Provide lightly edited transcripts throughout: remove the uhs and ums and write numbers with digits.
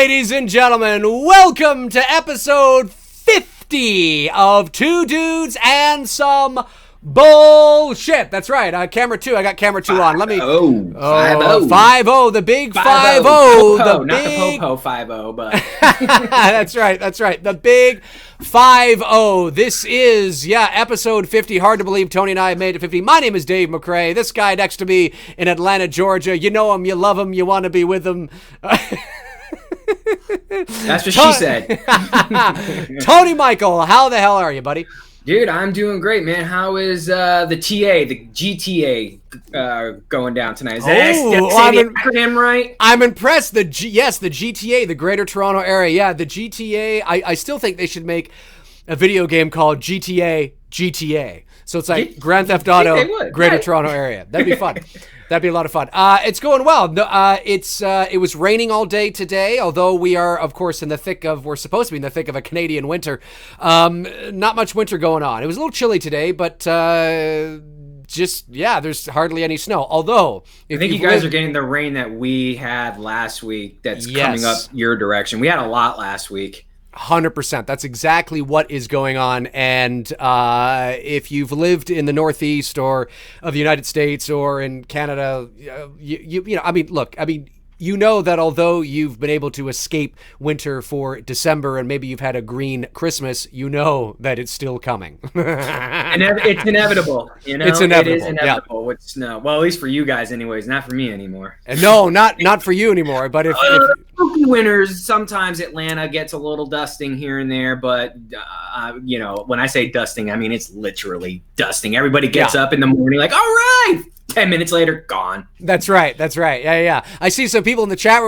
Ladies and gentlemen, welcome to episode 50 of Two Dudes and Some Bullshit. That's right. Camera 2. I got camera 2 on. Let me. 5-0. 5-0. The big 5-0. The not big... the po-po 5-0, but. That's right. The big 5-0. This is, episode 50. Hard to believe Tony and I made it 50. My name is Dave McRae. This guy next to me in Atlanta, Georgia. You know him. You love him. You want to be with him. That's what she said. Tony Michael, how the hell are you, buddy? Dude, I'm doing great, man. How is the GTA going down tonight? Is that the acronym right? I'm impressed. The GTA, the Greater Toronto Area. Yeah, the GTA. I still think they should make a video game called GTA. So it's like Grand Theft Auto, Greater Toronto Area. That'd be fun. That'd be a lot of fun. It's going well. It was raining all day today, although we are, of course, we're supposed to be in the thick of a Canadian winter. Not much winter going on. It was a little chilly today, but there's hardly any snow. Although, I think you guys are getting the rain that we had last week that's coming up your direction. We had a lot last week. 100%. That's exactly what is going on. And if you've lived in the Northeast or of the United States or in Canada, you know that although you've been able to escape winter for December and maybe you've had a green Christmas, you know that it's still coming. It's inevitable. It's inevitable. It is inevitable with snow. Well, at least for you guys anyways, not for me anymore. No, not for you anymore. But if winters, sometimes Atlanta gets a little dusting here and there. But, when I say dusting, I mean it's literally dusting. Everybody gets up in the morning like, all right. 10 minutes later, gone. That's right. Yeah. I see some people in the chat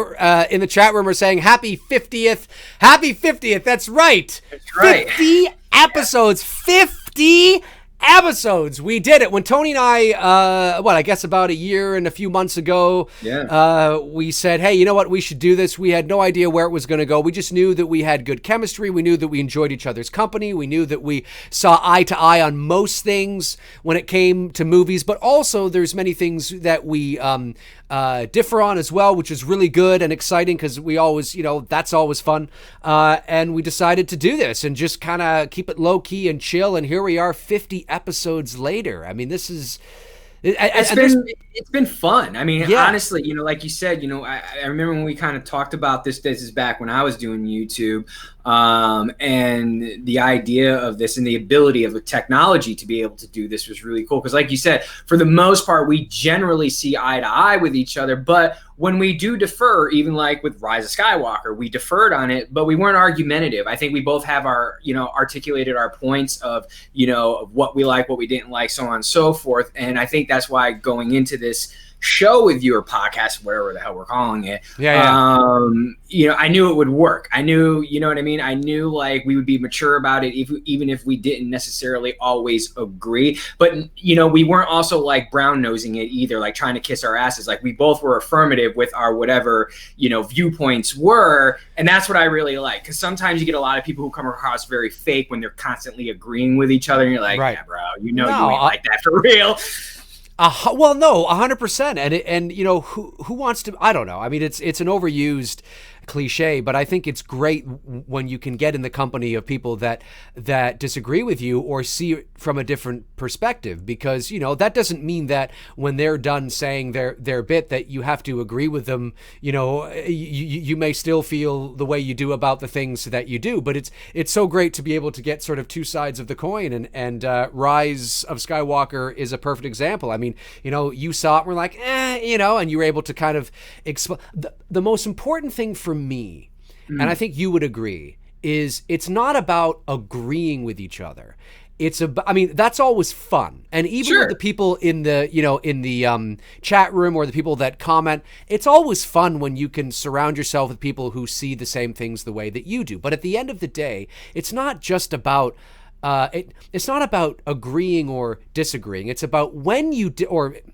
room are saying happy 50th. Happy 50th. That's right. 50 episodes. 50 episodes. We did it. When Tony and I, I guess about a year and a few months ago, we said, hey, you know what? We should do this. We had no idea where it was going to go. We just knew that we had good chemistry. We knew that we enjoyed each other's company. We knew that we saw eye to eye on most things when it came to movies, but also there's many things that we differ on as well, which is really good and exciting because we always, that's always fun. And we decided to do this and just kind of keep it low key and chill. And here we are 50 episodes later. I mean, this is... It's been fun. I mean, honestly, like you said, I remember when we kind of talked about this is back when I was doing YouTube, and the idea of this and the ability of the technology to be able to do this was really cool. Because like you said, for the most part, we generally see eye to eye with each other. But when we do defer, even like with Rise of Skywalker, we deferred on it, but we weren't argumentative. I think we both have our, articulated our points of what we like, what we didn't like, so on and so forth. And I think that's why going into this show with you or podcast, whatever the hell we're calling it. I knew it would work. I knew, what I mean? I knew like we would be mature about it, even if we didn't necessarily always agree. But, we weren't also like brown nosing it either, like trying to kiss our asses. Like we both were affirmative with our whatever, viewpoints were. And that's what I really like. Because sometimes you get a lot of people who come across very fake when they're constantly agreeing with each other. And you're like, yeah, bro, you ain't like that for real. Well, no, 100%. And who wants to? I don't know. I mean, it's an overused cliche, but I think it's great when you can get in the company of people that disagree with you or see it from a different perspective, because that doesn't mean that when they're done saying their bit that you have to agree with them. You may still feel the way you do about the things that you do, but it's so great to be able to get sort of two sides of the coin, and Rise of Skywalker is a perfect example. I mean, you saw it and we're like, and you were able to kind of explain. The most important thing for me, and I think you would agree, is it's not about agreeing with each other. It's that's always fun. And even with the people in the chat room or the people that comment, it's always fun when you can surround yourself with people who see the same things the way that you do. But at the end of the day, it's not just about it's not about agreeing or disagreeing. It's about when you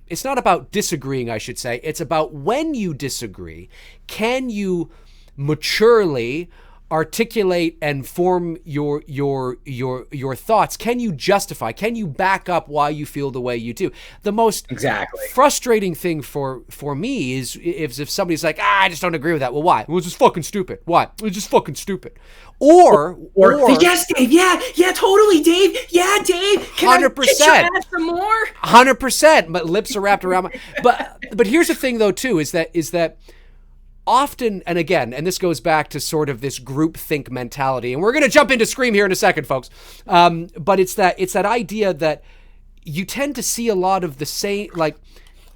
it's not about disagreeing, I should say. It's about when you disagree, can you maturely articulate and form your thoughts? Can you justify? Can you back up why you feel the way you do? The most frustrating thing for me is if somebody's like, I just don't agree with that. Well, why? Well, it's just fucking stupid. Why? It's just fucking stupid. Or yes, Dave. Yeah, totally, Dave. Yeah, Dave. Can 100%. I get your ass some more? 100%. My lips are wrapped around my. But here's the thing, though, too, is that often, and again, and this goes back to sort of this group think mentality, and we're going to jump into Scream here in a second, folks. But it's that idea that you tend to see a lot of the same, like,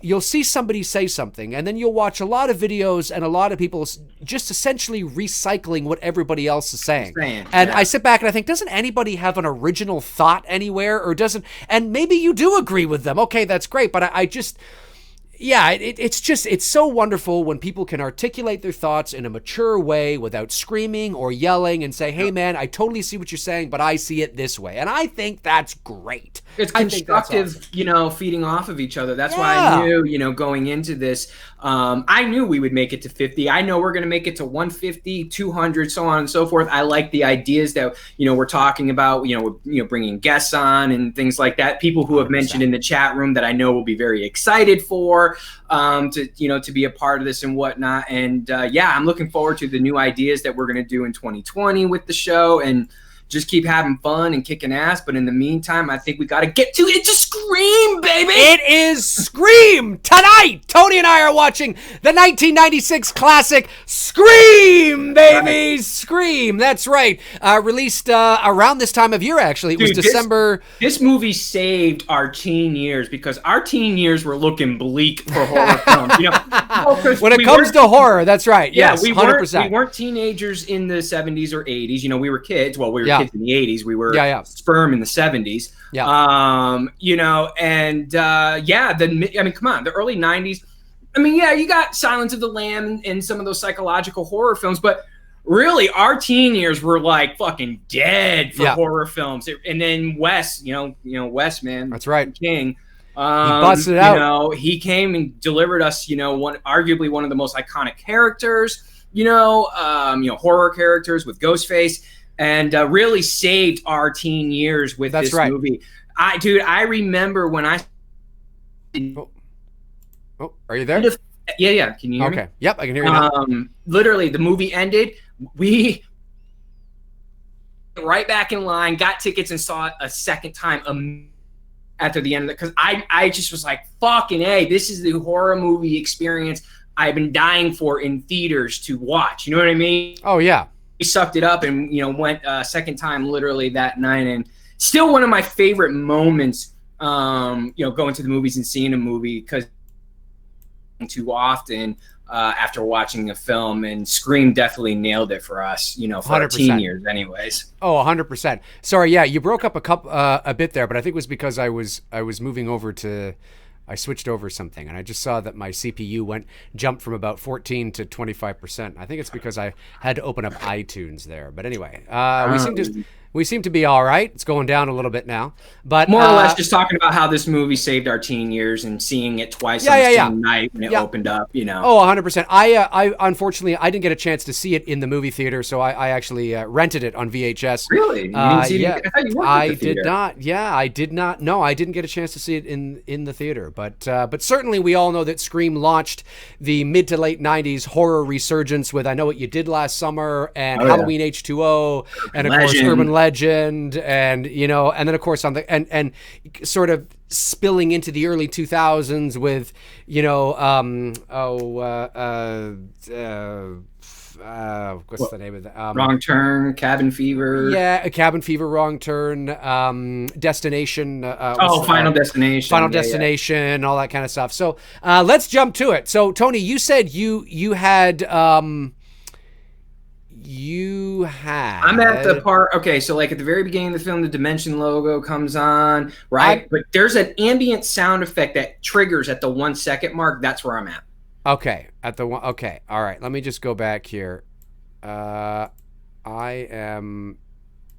you'll see somebody say something, and then you'll watch a lot of videos and a lot of people just essentially recycling what everybody else is saying. And I sit back and I think, doesn't anybody have an original thought anywhere, or doesn't? And maybe you do agree with them. Okay, that's great. But I just, yeah, it's so wonderful when people can articulate their thoughts in a mature way without screaming or yelling and say, hey, man, I totally see what you're saying, but I see it this way. And I think that's great. It's constructive, awesome. Feeding off of each other. That's why I knew, going into this, I knew we would make it to 50. I know we're going to make it to 150, 200, so on and so forth. I like the ideas that, we're talking about, bringing guests on and things like that. People who have mentioned in the chat room that I know will be very excited for, to be a part of this and whatnot. And I'm looking forward to the new ideas that we're going to do in 2020 with the show, and just keep having fun and kicking ass. But in the meantime, I think we got to get to it. Just Scream, baby. It is Scream tonight. Tony and I are watching the 1996 classic Scream, baby. Right. Scream. That's right. Released around this time of year, actually. It was December. This movie saved our teen years, because our teen years were looking bleak for horror films. When it comes to horror, that's right. Yeah, yes, 100%. We weren't teenagers in the 70s or 80s. We were kids. Well, we were kids in the 80s. We were sperm in the 70s. Yeah. Come on, the early 90s. You got Silence of the Lamb and some of those psychological horror films, but really our teen years were like fucking dead for horror films. And then Wes, Wes, man. That's right. King. He busted it out. He came and delivered us, arguably one of the most iconic characters, horror characters with Ghostface. And really saved our teen years with this movie. I remember when I. Oh, are you there? Yeah. Can you hear me? Okay. Yep, I can hear you now. Literally, the movie ended. We right back in line, got tickets, and saw it a second time after the end of it, because I just was like, fucking A, this is the horror movie experience I've been dying for in theaters to watch. You know what I mean? Oh yeah. We sucked it up and went a second time literally that night, and still one of my favorite moments. Going to the movies and seeing a movie, because too often after watching a film, and Scream definitely nailed it for us. For 100%. Our teen years, anyways. Oh, 100%. Sorry, yeah, you broke up a bit there, but I think it was because I was moving over to. I switched over something, and I just saw that my CPU jumped from about 14 to 25%. I think it's because I had to open up iTunes there. But anyway, we seem to be all right. It's going down a little bit now, but more or less just talking about how this movie saved our teen years and seeing it twice on the same night when it opened up. Oh, 100%. I unfortunately I didn't get a chance to see it in the movie theater, so I actually rented it on VHS. Really? You didn't see it? I thought you worked at the theater. Did not. Yeah, I did not. No, I didn't get a chance to see it in the theater. But certainly we all know that Scream launched the mid to late 90s horror resurgence with I Know What You Did Last Summer and Halloween H2O and of course Urban Legend, and and then of course on the and sort of spilling into the early 2000s with what's the name of that? Wrong Turn, Cabin Fever. Yeah, Cabin Fever, Wrong Turn, Destination. Final Destination. Final Destination, all that kind of stuff. So let's jump to it. So Tony, you said you had. I'm at the part. Okay, so like at the very beginning of the film, the Dimension logo comes on, right? But there's an ambient sound effect that triggers at the 1 second mark. That's where I'm at. Okay, at the one. Okay, all right. Let me just go back here. I am.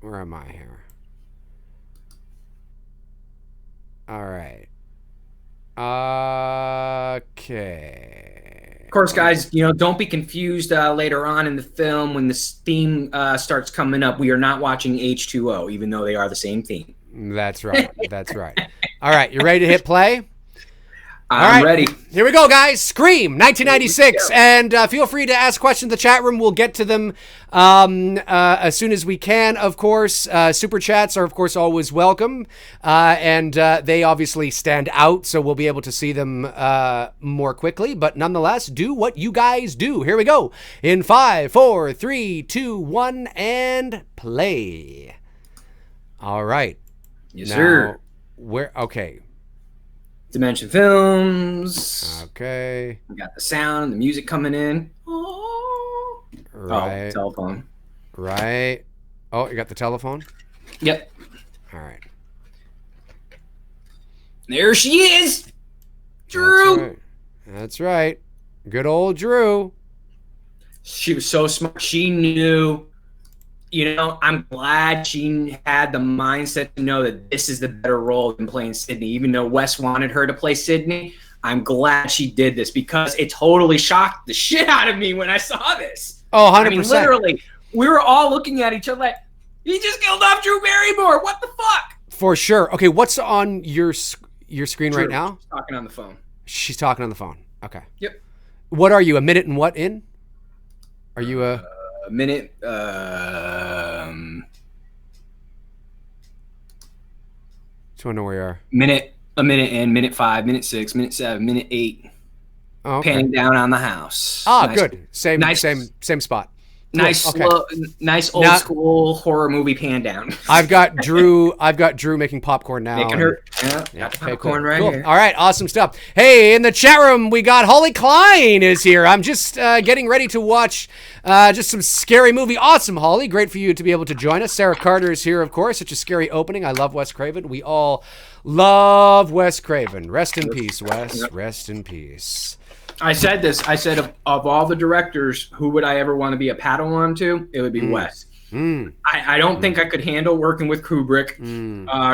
Where am I here? All right. Okay. Of course, guys, don't be confused later on in the film when this theme starts coming up. We are not watching H2O, even though they are the same theme. That's right. That's right. All right, you ready to hit play? I'm ready. Here we go, guys. Scream, 1996. And feel free to ask questions in the chat room. We'll get to them as soon as we can, of course. Super chats are, of course, always welcome. And they obviously stand out, so we'll be able to see them more quickly. But nonetheless, do what you guys do. Here we go. In 5, 4, 3, 2, 1, and play. All right. Yes, sir. Okay. Dimension Films. Okay. We got the sound, the music coming in. Right. Oh, telephone. Right. Oh, you got the telephone? Yep. All right. There she is. Drew. That's right. Good old Drew. She was so smart. She knew. I'm glad she had the mindset to know that this is the better role than playing Sydney. Even though Wes wanted her to play Sydney, I'm glad she did this because it totally shocked the shit out of me when I saw this. Oh, 100%. I mean, literally, we were all looking at each other like, he just killed off Drew Barrymore. What the fuck? For sure. Okay, what's on your screen right now? She's talking on the phone. She's talking on the phone. Okay. Yep. What are you, a minute and what in? Are you a minute? Just want to know where you are. A minute in, minute 5, minute 6, minute 7, minute 8. Oh, okay. Panning down on the house. Nice. Good. Same spot. Nice, cool. Okay. Nice old school horror movie pan down. I've got Drew making popcorn now. Making her popcorn right here. All right, awesome stuff. Hey, in the chat room, we got Holly Klein is here. I'm just getting ready to watch just some scary movie. Awesome, Holly. Great for you to be able to join us. Sarah Carter is here, of course. Such a scary opening. I love Wes Craven. We all love Wes Craven. Rest in peace, Wes. Yep. Rest in peace. I said this. I said of all the directors, who would I ever want to be a Padawan to? It would be Wes. I don't think I could handle working with Kubrick.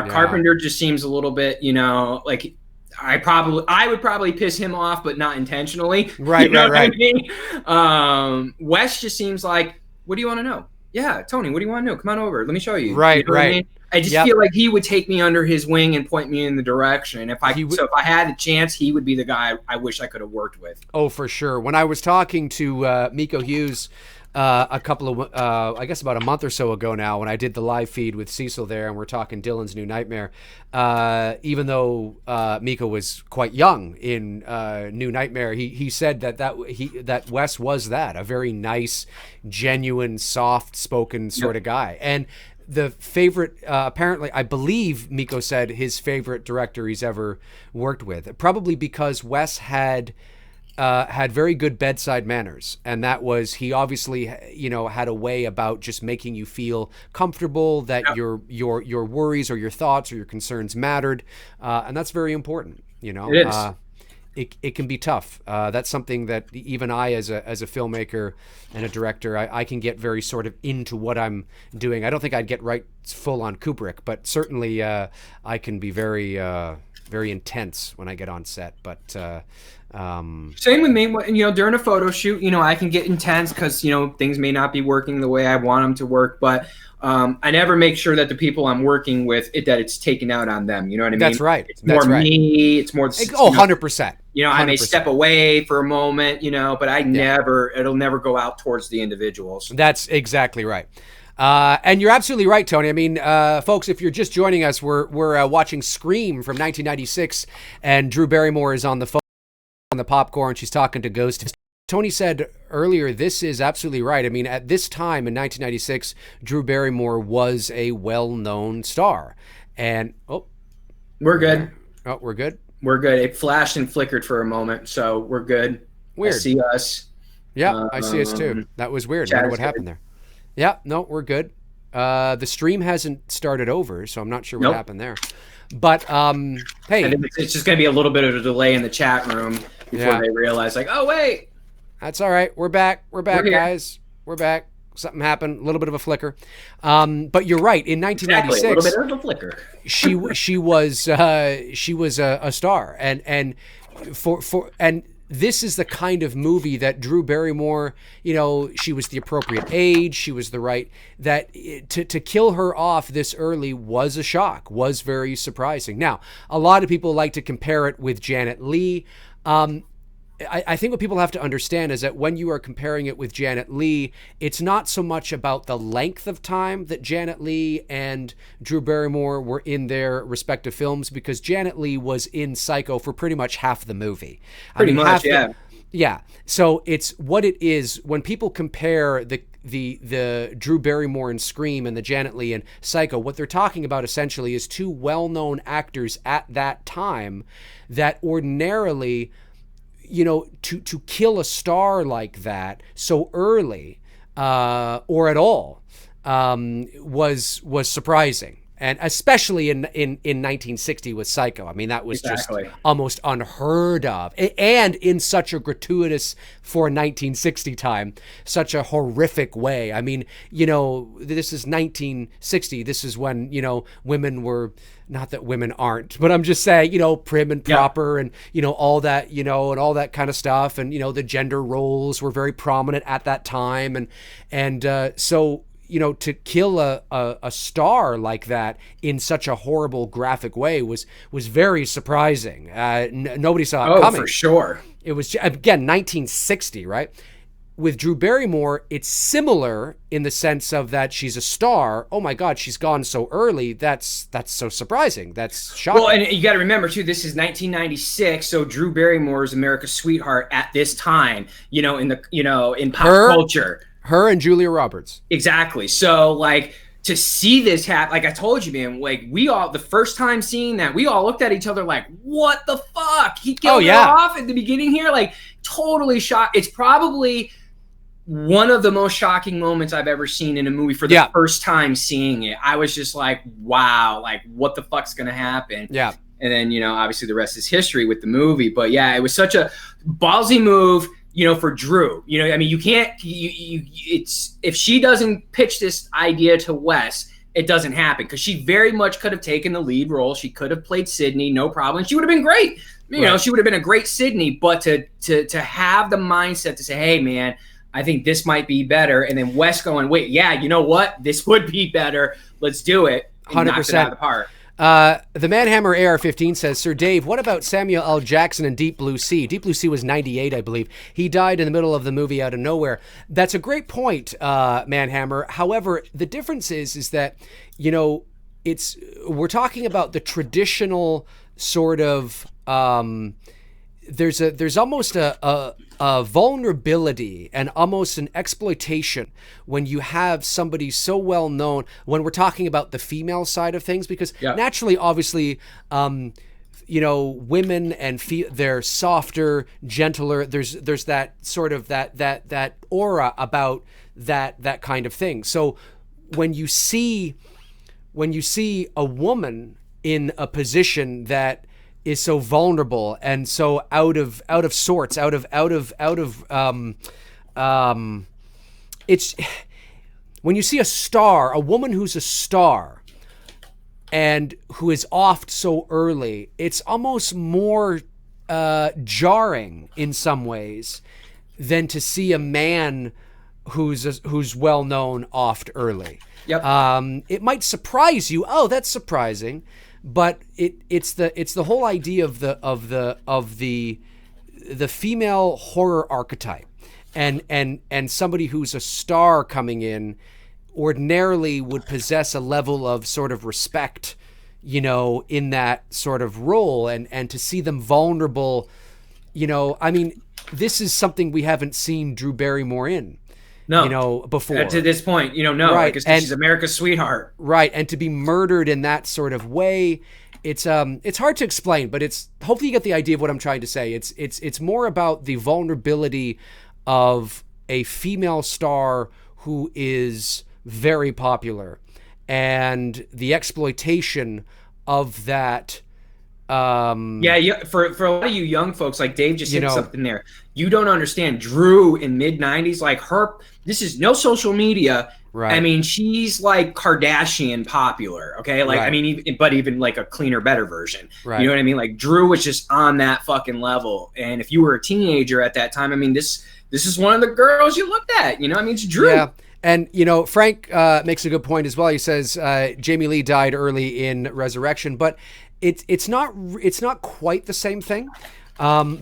Carpenter just seems a little bit, like I would probably piss him off, but not intentionally. Right, right. I mean? Wes just seems like, what do you want to know? Yeah, Tony, what do you want to know? Come on over. Let me show you. Right, you know right. I mean? I just feel like he would take me under his wing and point me in the direction. If I had the chance, he would be the guy I wish I could have worked with. Oh, for sure. When I was talking to Miko Hughes a couple of, I guess about a month or so ago now, when I did the live feed with Cecil there, and we're talking Dylan's New Nightmare, even though Miko was quite young in New Nightmare, he said that Wes was a very nice, genuine, soft-spoken sort of guy. And the favorite, apparently, I believe Miko said his favorite director he's ever worked with, probably because Wes had very good bedside manners, and that was, he obviously had a way about just making you feel comfortable, that your worries or your thoughts or your concerns mattered, and that's very important. It is. It can be tough. That's something that even I, as a filmmaker and a director, I can get very sort of into what I'm doing. I don't think I'd get right full on Kubrick, but certainly I can be very very intense when I get on set. But same with me. During a photo shoot, I can get intense because things may not be working the way I want them to work, but I never make sure that the people I'm working with, that it's taken out on them. You know what I mean? That's right. It's more me. It's more. 100%. I may step away for a moment, but it'll never go out towards the individuals. That's exactly right. And you're absolutely right, Tony. I mean, folks, if you're just joining us, we're watching Scream from 1996, and Drew Barrymore is on the phone on the popcorn. She's talking to Ghost. Tony said earlier, this is absolutely right. I mean, at this time in 1996, Drew Barrymore was a well-known star. And, we're good. Oh, we're good? We're good. It flashed and flickered for a moment, so we're good. Weird. I see us. Yeah, I see us too. That was weird. I wonder what happened there. Yeah, no, we're good. The stream hasn't started over, so I'm not sure what happened there. But, hey. I think it's just going to be a little bit of a delay in the chat room before they realize, like, oh, wait. That's all right. We're back. We're guys. We're back. Something happened. A little bit of a flicker. But you're right. In 1996, a little bit of a flicker. she was a star, and this is the kind of movie that Drew Barrymore, you know, she was the appropriate age, she was the right, that to kill her off this early was a shock, was very surprising. Now, a lot of people like to compare it with Janet Leigh. I think what people have to understand is that when you are comparing it with Janet Leigh, it's not so much about the length of time that Janet Leigh and Drew Barrymore were in their respective films, because Janet Leigh was in Psycho for pretty much half the movie. Pretty much, yeah. Yeah. So it's what it is when people compare the Drew Barrymore in Scream and the Janet Leigh in Psycho, what they're talking about essentially is two well-known actors at that time that ordinarily, you know, to kill a star like that so early, or at all, was surprising. And especially in 1960 with Psycho. I mean, that was just almost unheard of. And in such a gratuitous, for 1960 time, such a horrific way. I mean, you know, this is 1960. This is when, you know, women were, not that women aren't, but I'm just saying, you know, prim and proper, and, you know, all that, you know, and all that kind of stuff. And, you know, the gender roles were very prominent at that time. And so, you know, to kill a star like that in such a horrible, graphic way was very surprising. Nobody saw it coming. Oh, for sure. It was, again, 1960, right? With Drew Barrymore, it's similar in the sense of that she's a star. Oh my God, she's gone so early. That's so surprising. That's shocking. Well, and you got to remember too, this is 1996. So Drew Barrymore is America's sweetheart at this time. You know, in pop culture. Her and Julia Roberts. Exactly. So, like, to see this happen, like I told you, man, like, we all, the first time seeing that, we all looked at each other like, what the fuck? He killed her off at the beginning here? Like, totally shocked. It's probably one of the most shocking moments I've ever seen in a movie for the first time seeing it. I was just like, wow, like, what the fuck's going to happen? Yeah. And then, you know, obviously the rest is history with the movie. But, yeah, it was such a ballsy move, you know, for Drew. You know, I mean, you can't, it's, if she doesn't pitch this idea to Wes, it doesn't happen, because she very much could have taken the lead role. She could have played Sydney, no problem. She would have been great. You know, she would have been a great Sydney, but to have the mindset to say, hey, man, I think this might be better. And then Wes going, wait, yeah, you know what? This would be better. Let's do it. 100%. Knock it out of the park. The Manhammer AR-15 says, Sir Dave, what about Samuel L. Jackson in Deep Blue Sea? Deep Blue Sea was 98, I believe. He died in the middle of the movie out of nowhere. That's a great point, Manhammer. However, the difference is that, you know, we're talking about the traditional sort of, there's almost a vulnerability and almost an exploitation when you have somebody so well known, when we're talking about the female side of things, because naturally, obviously, you know, women and they're softer, gentler. There's that sort of that aura about that kind of thing. So when you see a woman in a position that is so vulnerable and so out of sorts, it's when you see a woman who's a star and who is offed so early, it's almost more jarring in some ways than to see a man who's well known offed early. Yep. It might surprise you. Oh, that's surprising. But it's the whole idea of the female horror archetype, and somebody who's a star coming in ordinarily would possess a level of sort of respect, you know, in that sort of role, and to see them vulnerable, you know, I mean, this is something we haven't seen Drew Barrymore in. No, you know, before to this point, you know, no, right. Because she's America's sweetheart, right? And to be murdered in that sort of way, it's hard to explain, but it's hopefully you get the idea of what I'm trying to say. It's more about the vulnerability of a female star who is very popular, and the exploitation of that Yeah, for a lot of you young folks, like Dave just hit know, something there. You don't understand Drew in mid 90s, like her, this is no social media. I right, mean, she's like Kardashian popular, okay? Like, I right, mean, but even like a cleaner, better version. You right. know what I mean? Like Drew was just on that fucking level. And if you were a teenager at that time, I mean, this is one of the girls you looked at, you know? I mean, it's Drew. Yeah. And, you know, Frank makes a good point as well. He says Jamie Lee died early in Resurrection, but it's not quite the same thing,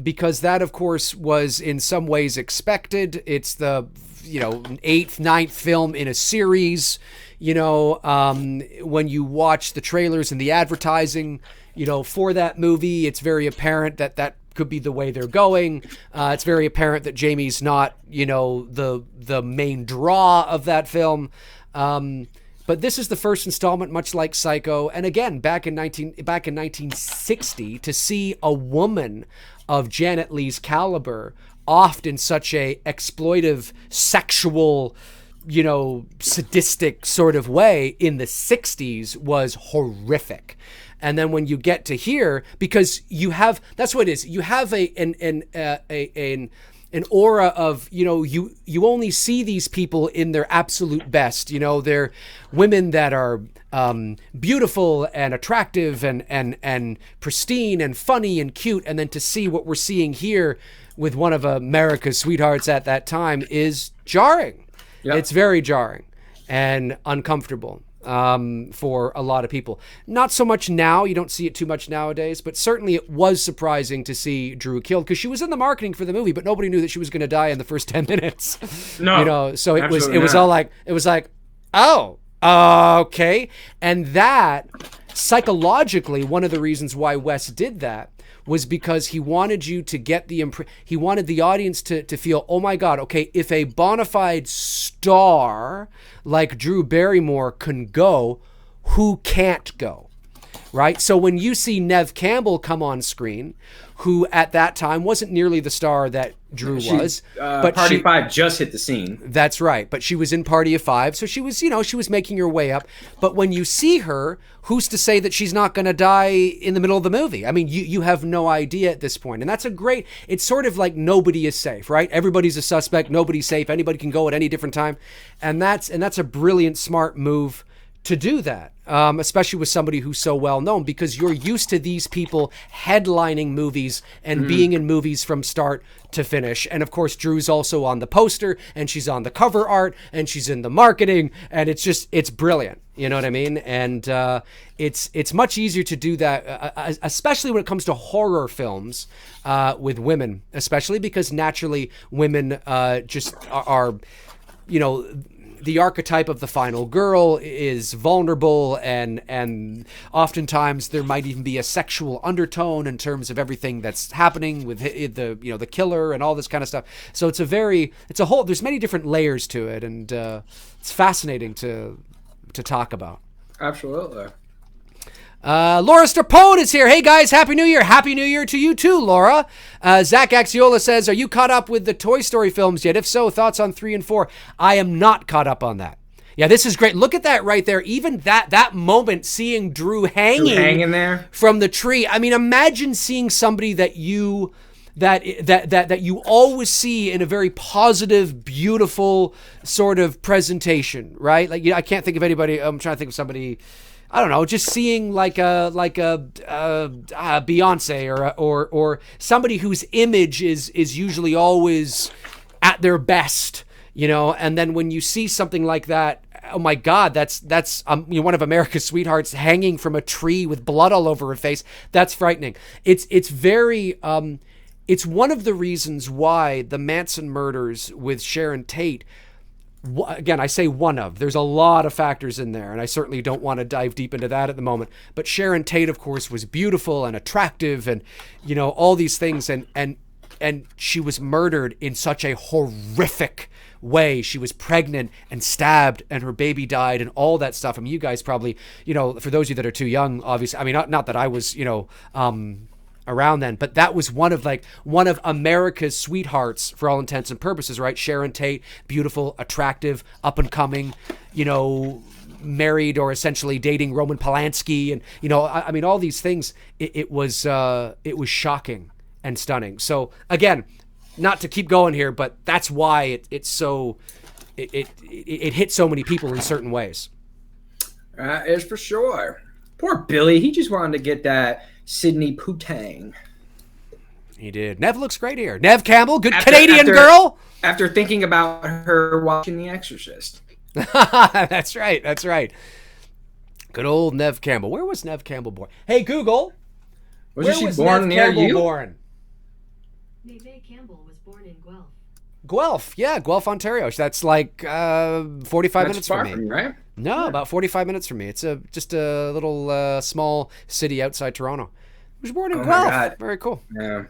because that, of course, was in some ways expected. It's the, you know, 8th, 9th film in a series. You know, when you watch the trailers and the advertising, you know, for that movie, it's very apparent that could be the way they're going. It's very apparent that Jamie's not, you know, the main draw of that film. But this is the first installment, much like Psycho. And again, back in 1960, to see a woman of Janet Leigh's caliber oft in such a exploitive, sexual, you know, sadistic sort of way in the 60s was horrific. And then when you get to here, because you have, that's what it is. You have an aura of, you know, you only see these people in their absolute best. You know, they're women that are beautiful and attractive and pristine and funny and cute. And then to see what we're seeing here with one of America's sweethearts at that time is jarring. Yep. It's very jarring and uncomfortable for a lot of people. Not so much now. You don't see it too much nowadays, but certainly it was surprising to see Drew killed, because she was in the marketing for the movie, but nobody knew that she was going to die in the first 10 minutes. No, you know, so it was all like, it was like, oh, okay. And that psychologically, one of the reasons why Wes did that was because he wanted you to get he wanted the audience to feel, oh my God, okay, if a bona fide star like Drew Barrymore can go, who can't go? Right? So when you see Neve Campbell come on screen, who at that time wasn't nearly the star that Drew was, but Party of Five just hit the scene. That's right. But she was in Party of Five, so she was, you know, she was making her way up. But when you see her, who's to say that she's not going to die in the middle of the movie? I mean, you have no idea at this point. And that's it's sort of like nobody is safe, right? Everybody's a suspect, nobody's safe, anybody can go at any different time. And that's a brilliant, smart move to do that, especially with somebody who's so well known, because you're used to these people headlining movies and being in movies from start to finish. And of course, Drew's also on the poster, and she's on the cover art, and she's in the marketing, and it's brilliant. You know what I mean? And it's much easier to do that, especially when it comes to horror films with women, especially because naturally women just are, you know, the archetype of the final girl is vulnerable, and oftentimes there might even be a sexual undertone in terms of everything that's happening with the killer and all this kind of stuff. So there's many different layers to it, and it's fascinating to talk about. Absolutely. Laura Strapone is here. Hey guys, Happy New Year. Happy New Year to you too, Laura. Zach Axiola says, are you caught up with the Toy Story films yet? If so, thoughts on 3 and 4? I am not caught up on that. Yeah, this is great. Look at that right there. Even that moment, seeing Drew hanging there from the tree. I mean, imagine seeing somebody that you always see in a very positive, beautiful sort of presentation, right? Like, I can't think of anybody. I'm trying to think of somebody. I don't know, just seeing like a Beyonce or somebody whose image is usually always at their best, you know. And then when you see something like that, oh my God, that's one of America's sweethearts hanging from a tree with blood all over her face. That's frightening. It's very it's one of the reasons why the Manson murders with Sharon Tate. Again, I say one of. There's a lot of factors in there, and I certainly don't want to dive deep into that at the moment. But Sharon Tate, of course, was beautiful and attractive, and you know, all these things, and she was murdered in such a horrific way. She was pregnant and stabbed, and her baby died, and all that stuff. I mean, you guys probably, you know, for those of you that are too young, obviously. I mean, not that I was, you know, around then, but that was one of America's sweethearts for all intents and purposes, right? Sharon Tate, beautiful, attractive, up and coming, you know, married or essentially dating Roman Polanski, and I mean all these things. It was shocking and stunning. So again, not to keep going here, but that's why it hit so many people in certain ways. Is for sure. Poor Billy. He just wanted to get that Sydney Poutang. He did. Nev looks great here. Nev Campbell, good Canadian girl. After thinking about her watching The Exorcist. That's right. That's right. Good old Nev Campbell. Where was Nev Campbell born? Hey, Google. Where was born near you? Born? Neve Campbell was born in Guelph. Guelph, yeah, Guelph, Ontario. That's like 45 minutes far from me. Right? No, about 45 minutes from me. It's just a little small city outside Toronto. He was born in Guelph. God. Very cool. Yeah.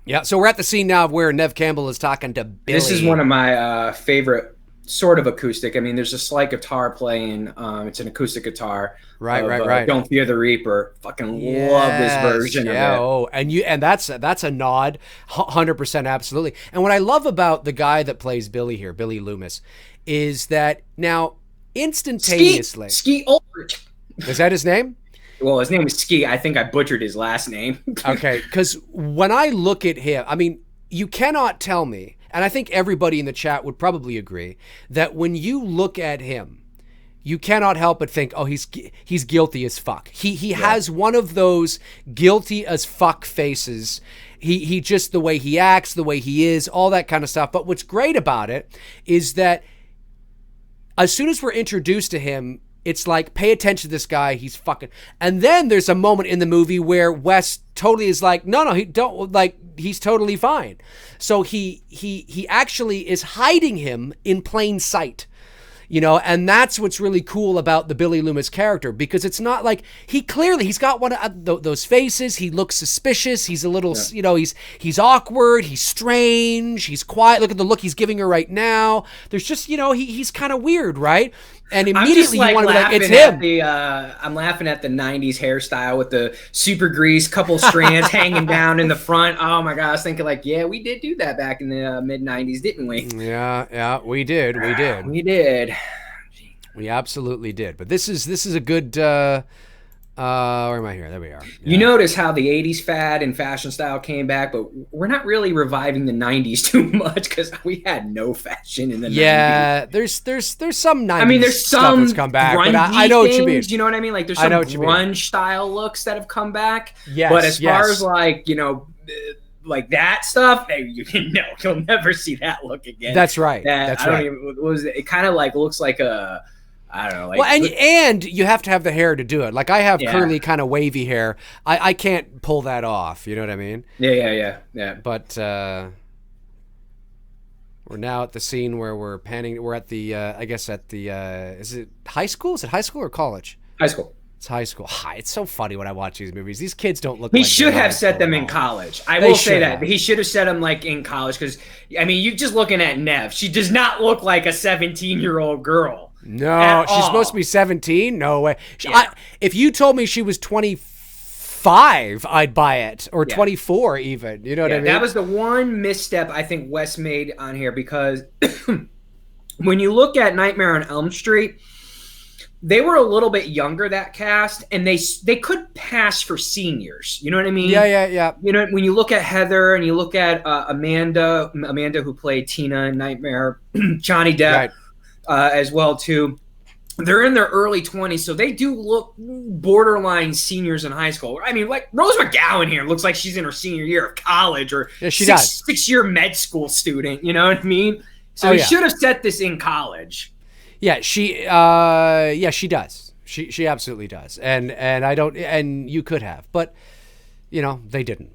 Yeah, so we're at the scene now where Nev Campbell is talking to Billy. This is one of my favorite sort of acoustic. I mean, there's a slight guitar playing. It's an acoustic guitar. Right. Don't Fear the Reaper. Fucking love this version of it. Oh, and that's a nod, 100%, absolutely. And what I love about the guy that plays Billy here, Billy Loomis, is that now instantaneously. Skeet Ulrich. Is that his name? Well, his name is Ski. I think I butchered his last name. Okay, because when I look at him, I mean, you cannot tell me, and I think everybody in the chat would probably agree, that when you look at him, you cannot help but think, oh, he's guilty as fuck. He has one of those guilty as fuck faces. He just, the way he acts, the way he is, all that kind of stuff. But what's great about it is that as soon as we're introduced to him, it's like, pay attention to this guy. He's fucking. And then there's a moment in the movie where Wes totally is like, no, he don't, like, he's totally fine. So he actually is hiding him in plain sight. And that's what's really cool about the Billy Loomis character, because it's not like he's got one of those faces. He looks suspicious. He's a little, he's awkward. He's strange. He's quiet. Look at the look he's giving her right now. There's just, he's kind of weird, right? And immediately you want to be like, it's him. I'm laughing at the 90s hairstyle with the super grease, couple strands hanging down in the front. Oh my God. I was thinking like, yeah, we did do that back in the mid 90s, didn't we? Yeah, we did. We did. We absolutely did. But this is a good, where am I here? There we are. Yeah. You notice how the 80s fad and fashion style came back, but we're not really reviving the 90s too much because we had no fashion in the 90s. Yeah, there's some 90s there's stuff some that's come back, but I know things, what you mean. You know what I mean? Like there's some grunge style looks that have come back. Yes, but as far as like, like that stuff, you'll never see that look again. That's right. It kind of like looks like a, I don't know. Like, well, and you have to have the hair to do it. Like I have curly, kind of wavy hair. I can't pull that off. You know what I mean? Yeah. But we're now at the scene where we're panning. We're at the, is it high school? Is it high school or college? High school. It's high school. It's so funny when I watch these movies. These kids don't look. He should have set them in college. I will say that he should have set them like in college because you just looking at Nev. She does not look like a 17-year-old girl. No, she's supposed to be 17. No way. If you told me she was 25, I'd buy it, or 24 even. You know what I mean? That was the one misstep I think Wes made on here because when you look at Nightmare on Elm Street, they were a little bit younger, that cast, and they could pass for seniors. You know what I mean? Yeah. When you look at Heather and you look at Amanda who played Tina in Nightmare, Johnny Depp. Right. As well too, they're in their early 20s, so they do look borderline seniors in high school. I mean, like Rose McGowan here looks like she's in her senior year of college or she does. 6-year med school student. You know what I mean? So he should have set this in college. Yeah, she does. She absolutely does. And you could have, but they didn't.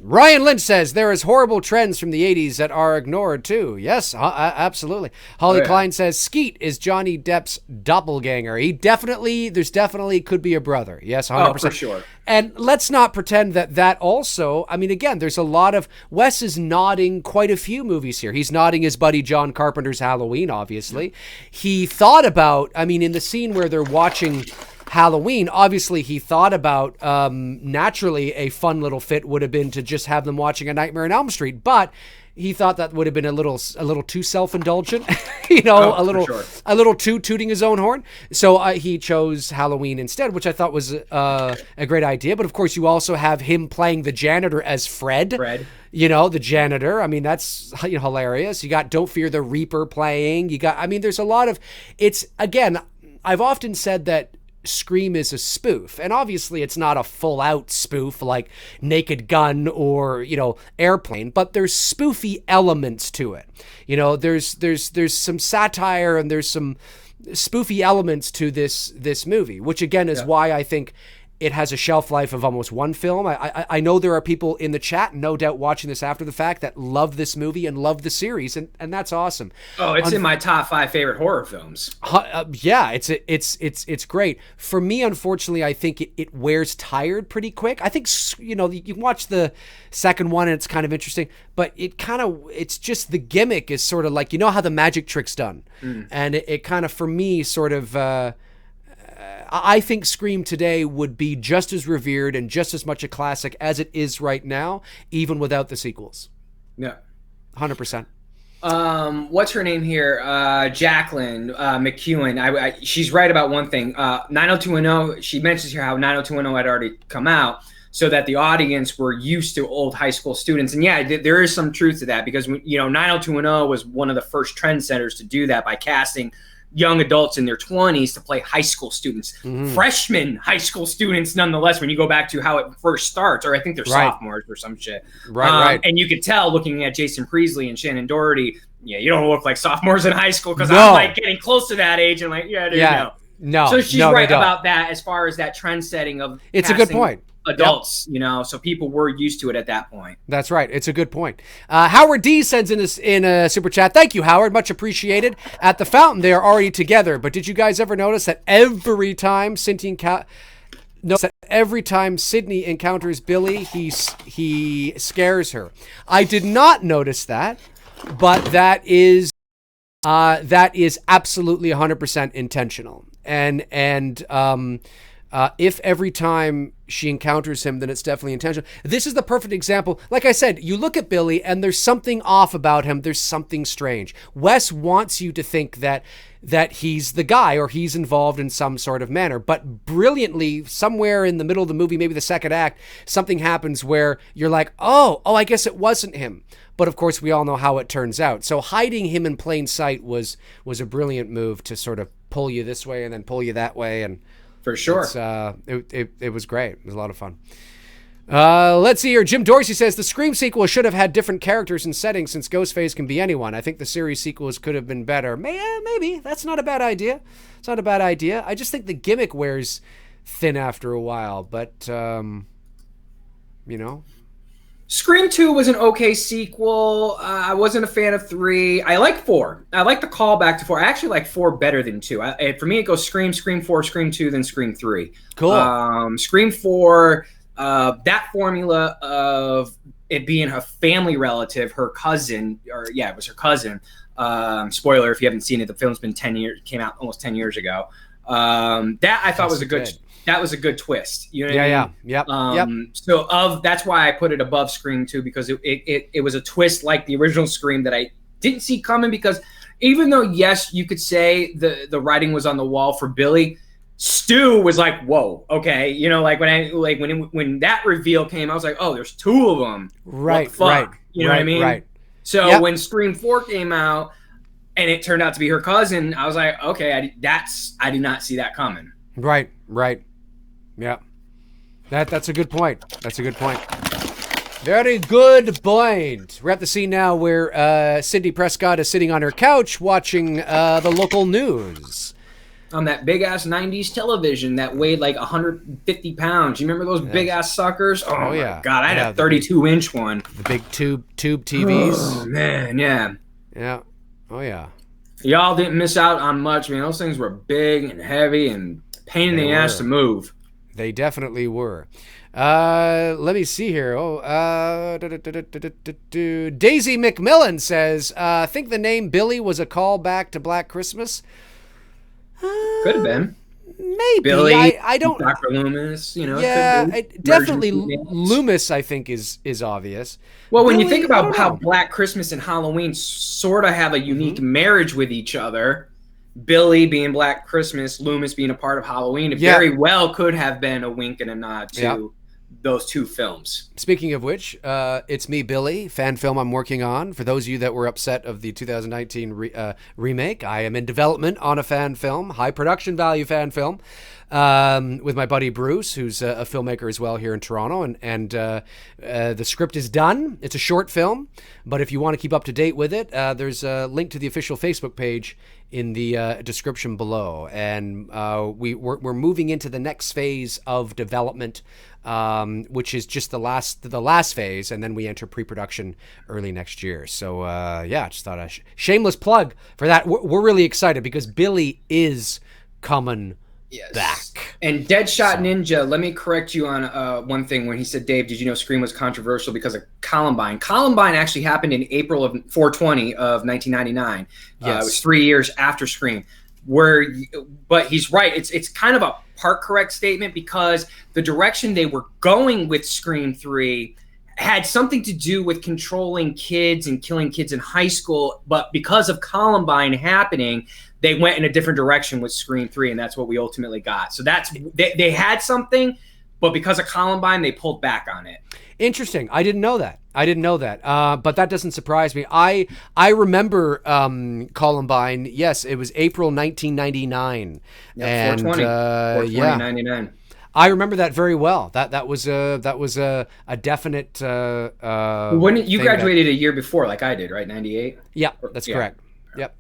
Ryan Lynch says there is horrible trends from the 80s that are ignored too. Yes, absolutely. Holly Klein says Skeet is Johnny Depp's doppelganger. There's definitely could be a brother. Yes, 100%. Oh, for sure. And let's not pretend that also, again, there's a lot of, Wes is nodding quite a few movies here. He's nodding his buddy John Carpenter's Halloween, obviously. He thought about, in the scene where they're watching Halloween, obviously he thought about naturally a fun little fit would have been to just have them watching A Nightmare on Elm Street, but he thought that would have been a little too self-indulgent, a little too tooting his own horn. So he chose Halloween instead, which I thought was a great idea. But of course, you also have him playing the janitor as Fred. The janitor. I mean, that's hilarious. You got Don't Fear the Reaper playing. There's a lot of. It's again. I've often said that Scream is a spoof, and obviously it's not a full-out spoof like Naked Gun or Airplane, but there's spoofy elements to it. There's some satire and there's some spoofy elements to this movie, which again is why I think it has a shelf life of almost one film. I know there are people in the chat, no doubt watching this after the fact, that love this movie and love the series, and that's awesome. Oh, it's in my top 5 favorite horror films. Yeah, it's great. For me, unfortunately, I think it wears tired pretty quick. I think you can watch the second one and it's kind of interesting, but it's just the gimmick is sort of like how the magic trick's done, and it kind of for me sort of. I think Scream today would be just as revered and just as much a classic as it is right now, even without the sequels. Yeah. 100%. What's her name here? Jacqueline McEwen. She's right about one thing. 90210, she mentions here how 90210 had already come out so that the audience were used to old high school students. And yeah, there is some truth to that because, 90210 was one of the first trendsetters to do that by casting young adults in their 20s to play high school students, freshman high school students, nonetheless, when you go back to how it first starts, or I think they're sophomores or some shit. Right. And you could tell looking at Jason Priestley and Shannon Doherty, you don't look like sophomores in high school because I'm like getting close to that age. And like, no. So she's right about that as far as that trend setting of it's a good point. Adults, so people were used to it at that point. That's right. It's a good point. Howard D sends in a super chat. Thank you, Howard. Much appreciated. At the fountain, they are already together. But did you guys ever notice that every time Sydney encounters Billy, he scares her? I did not notice that, but that is absolutely 100% intentional. And if every time she encounters him, then it's definitely intentional. This is the perfect example. Like I said, you look at Billy and there's something off about him. There's something strange. Wes wants you to think that he's the guy or he's involved in some sort of manner. But brilliantly, somewhere in the middle of the movie, maybe the second act, something happens where you're like, oh, I guess it wasn't him. But of course, we all know how it turns out. So hiding him in plain sight was a brilliant move to sort of pull you this way and then pull you that way. And for sure. It was great. It was a lot of fun. Let's see here. Jim Dorsey says the Scream sequel should have had different characters and settings since Ghostface can be anyone. I think the series sequels could have been better. Maybe. That's not a bad idea. It's not a bad idea. I just think the gimmick wears thin after a while. But, Scream 2 was an okay sequel. I wasn't a fan of 3. I like 4. I like the callback to 4. I actually like 4 better than 2. For me, it goes Scream 4, Scream 2, then Scream 3. Cool. Scream 4, that formula of it being a family relative, her cousin, it was her cousin. Spoiler, if you haven't seen it, the film's been 10 years, came out almost 10 years ago. That I thought was a good. That was a good twist. You know what I mean? Yep. So that's why I put it above Scream 2 because it was a twist like the original Scream that I didn't see coming because even though, yes, you could say the writing was on the wall for Billy, Stu was like, whoa, okay. When that reveal came, I was like, oh, there's 2 of them. Right, what the fuck? right. You know what I mean? Right. So when Scream 4 came out and it turned out to be her cousin, I was like, okay, I did not see that coming. Right. Yeah. That's a good point. Very good point. We're at the scene now where Sidney Prescott is sitting on her couch watching the local news. On that big-ass 90s television that weighed like 150 pounds. You remember those big-ass suckers? Oh yeah. My God, I had a 32-inch one. The big tube TVs. Oh, man, yeah. Yeah. Oh, yeah. Y'all didn't miss out on much, man. Those things were big and heavy and pain in the ass to move. They definitely were. Let me see here. Daisy McMillan says, I think the name Billy was a callback to Black Christmas. Could have been. Maybe. Billy, I don't. Dr. Loomis, you know. Yeah, it could be. definitely Merging two names. Loomis, I think, is obvious. Well, when you Billy, think I don't about how know. Black Christmas and Halloween sort of have a unique marriage with each other, Billy being Black Christmas, Loomis being a part of Halloween, it Yeah. very well could have been a wink and a nod to Yeah. those two films. Speaking of which, it's me, Billy, fan film I'm working on. For those of you that were upset of the 2019 remake, I am in development on a fan film, high production value fan film, with my buddy Bruce, who's a filmmaker as well here in Toronto. And the script is done. It's a short film, but if you want to keep up to date with it, there's a link to the official Facebook page in the description below. And we're moving into the next phase of development, which is just the last phase, and then we enter pre-production early next year. So yeah, just thought a shameless plug for that. We're really excited because Billy is coming back. And Deadshot Ninja, let me correct you on one thing. When he said, Dave, did you know Scream was controversial because of Columbine? Columbine actually happened in April of 4/20 of 1999. Yes. It was 3 years after Scream. But he's right. It's kind of a part correct statement because the direction they were going with Scream 3 had something to do with controlling kids and killing kids in high school. But because of Columbine happening, they went in a different direction with Scream 3, and that's what we ultimately got. So they had something, but because of Columbine, they pulled back on it. Interesting. I didn't know that. But that doesn't surprise me. I remember Columbine. Yes, it was April 1999. Yeah, and 4/20, 4/20/99. I remember that very well. That was a definite. When you graduated a year before, like I did, right? 98. Yeah, that's correct. Yep.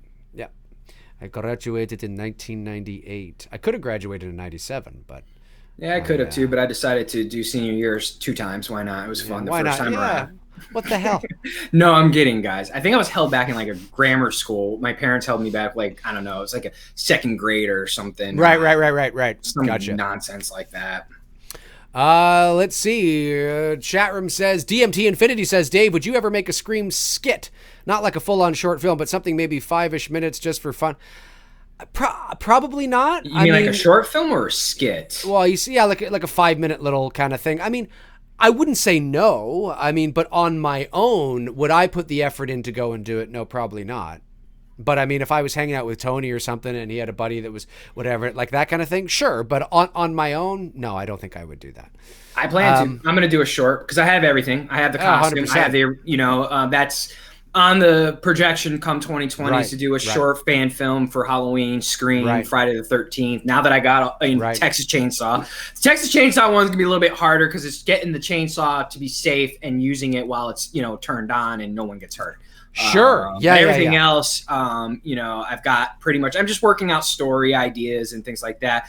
I graduated in 1998. I could have graduated in 97, but. Yeah, I could have too, but I decided to do senior years 2 times. Why not? It was fun the first time around. What the hell? No, I'm kidding, guys. I think I was held back in like a grammar school. My parents held me back like, I don't know, it was like a second grade or something. Right. Some Gotcha. nonsense like that. Let's see. Chat room says, DMT Infinity says, Dave, would you ever make a Scream skit? Not like a full-on short film, but something maybe 5-ish minutes just for fun. Probably not. You mean like a short film or a skit? Well, you see, yeah, like a 5-minute little kind of thing. I mean, I wouldn't say no. I mean, but on my own, would I put the effort in to go and do it? No, probably not. But I mean, if I was hanging out with Tony or something and he had a buddy that was whatever, like that kind of thing, sure. But on my own, no, I don't think I would do that. I plan to. I'm going to do a short because I have everything. I have the costume. 100%. I have the, that's on the projection come 2020 Right, to do a right. short fan film for Halloween, Scream, Right. Friday the 13th. Now that I got Right. Texas Chainsaw. The Texas Chainsaw one's going to be a little bit harder because it's getting the chainsaw to be safe and using it while it's, turned on and no one gets hurt. Sure. Yeah. Everything else, I've got pretty much. I'm just working out story ideas and things like that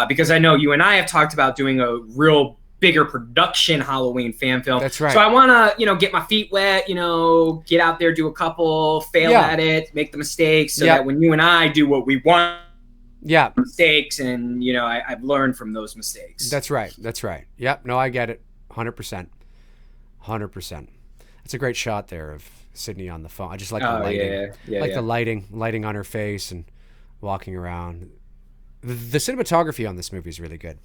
because I know you and I have talked about doing a real bigger production Halloween fan film. That's right. So I want to, get my feet wet, get out there, do a couple, fail at it, make the mistakes, so that when you and I do what we want, mistakes, and I've learned from those mistakes. That's right. Yep. No, I get it. 100%. It's a great shot there of Sydney on the phone. I just like the lighting. The lighting on her face and walking around. The cinematography on this movie is really good.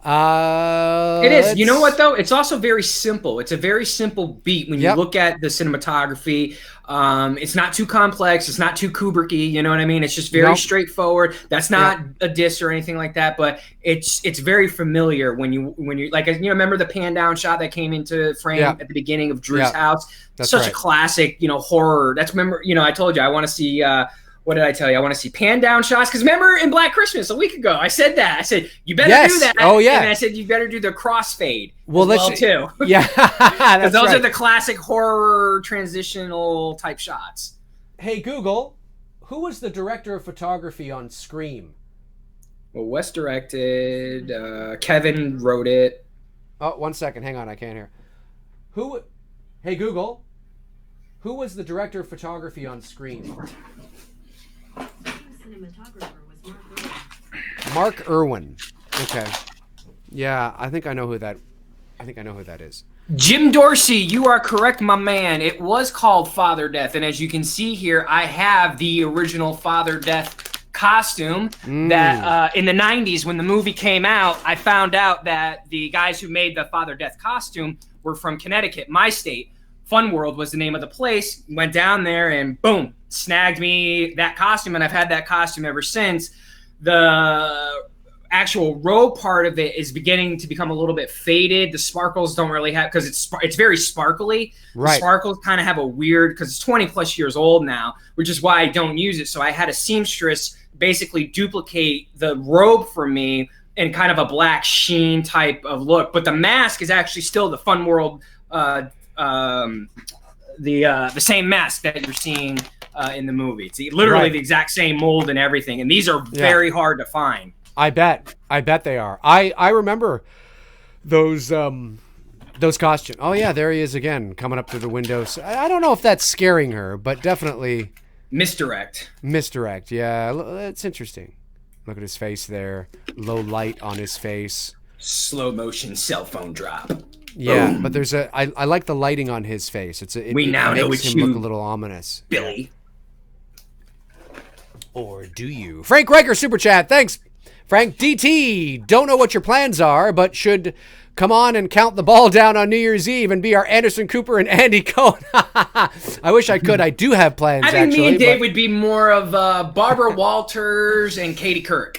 It is. You know what, though? It's also very simple. It's a very simple beat when you look at the cinematography. It's not too complex. It's not too Kubrick-y. You know what I mean? It's just very straightforward. That's not a diss or anything like that, but it's very familiar when you like, remember the pan down shot that came into frame at the beginning of Drew's house? That's such a classic, horror. That's, remember, I told you I want to see what did I tell you? I want to see pan down shots. Because remember in Black Christmas a week ago, I said that. I said, you better do that. Oh, yeah. And I said, you better do the crossfade well too. Yeah. Because those are the classic horror transitional type shots. Hey, Google, who was the director of photography on Scream? Well, Wes directed. Kevin wrote it. Oh, 1 second. Hang on. I can't hear. Hey, Google, who was the director of photography on Scream? Cinematographer was Mark Irwin. Okay. Yeah, I think I know who that is. Jim Dorsey, you are correct, my man. It was called Father Death, and as you can see here, I have the original Father Death costume that in the 90s when the movie came out, I found out that the guys who made the Father Death costume were from Connecticut, my state. Fun World was the name of the place. Went down there and boom, snagged me that costume, and I've had that costume ever since. The actual robe part of it is beginning to become a little bit faded. The sparkles don't really have, because it's very sparkly. Right. The sparkles kind of have a weird, because it's 20 plus years old now, which is why I don't use it. So I had a seamstress basically duplicate the robe for me in kind of a black sheen type of look. But the mask is actually still the Fun World, the same mask that you're seeing in the movie. It's literally the exact same mold and everything. And these are very hard to find. I bet they are. I remember those costumes. Oh yeah, there he is again, coming up through the windows. I don't know if that's scaring her, but definitely misdirect. Yeah, that's interesting. Look at his face there. Low light on his face. Slow motion cell phone drop. Yeah, Boom. but there's I like the lighting on his face. It now know makes it's him you, look a little ominous. Billy. Or do you? Frank Riker, super chat. Thanks. Frank DT, don't know what your plans are, but should come on and count the ball down on New Year's Eve and be our Anderson Cooper and Andy Cohen. I wish I could. I do have plans, I think actually. me and Dave would be more of Barbara Walters and Katie Couric.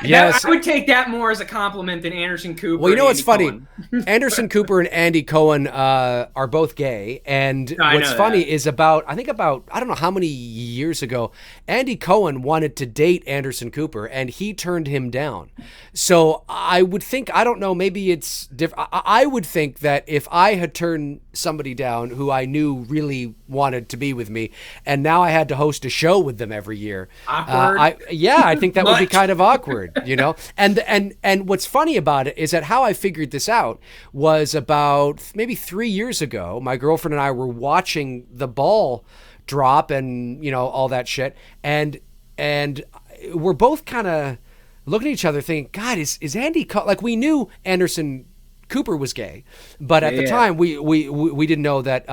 Yes. I would take that more as a compliment than Anderson Cooper. Well, you know what's funny? Cohen. Anderson Cooper and Andy Cohen are both gay, and what's funny is I don't know how many years ago, Andy Cohen wanted to date Anderson Cooper, and he turned him down. So I would think, I don't know, maybe it's different. I would think that if I had turned somebody down who I knew really wanted to be with me, and now I had to host a show with them every year, awkward. I think that would be kind of awkward. You know, and what's funny about it is that how I figured this out was about maybe 3 years ago. My girlfriend and I were watching the ball drop and, you know, all that shit, and we're both kind of looking at each other thinking, God, is Andy like, we knew Anderson Cooper was gay, but at the time we didn't know that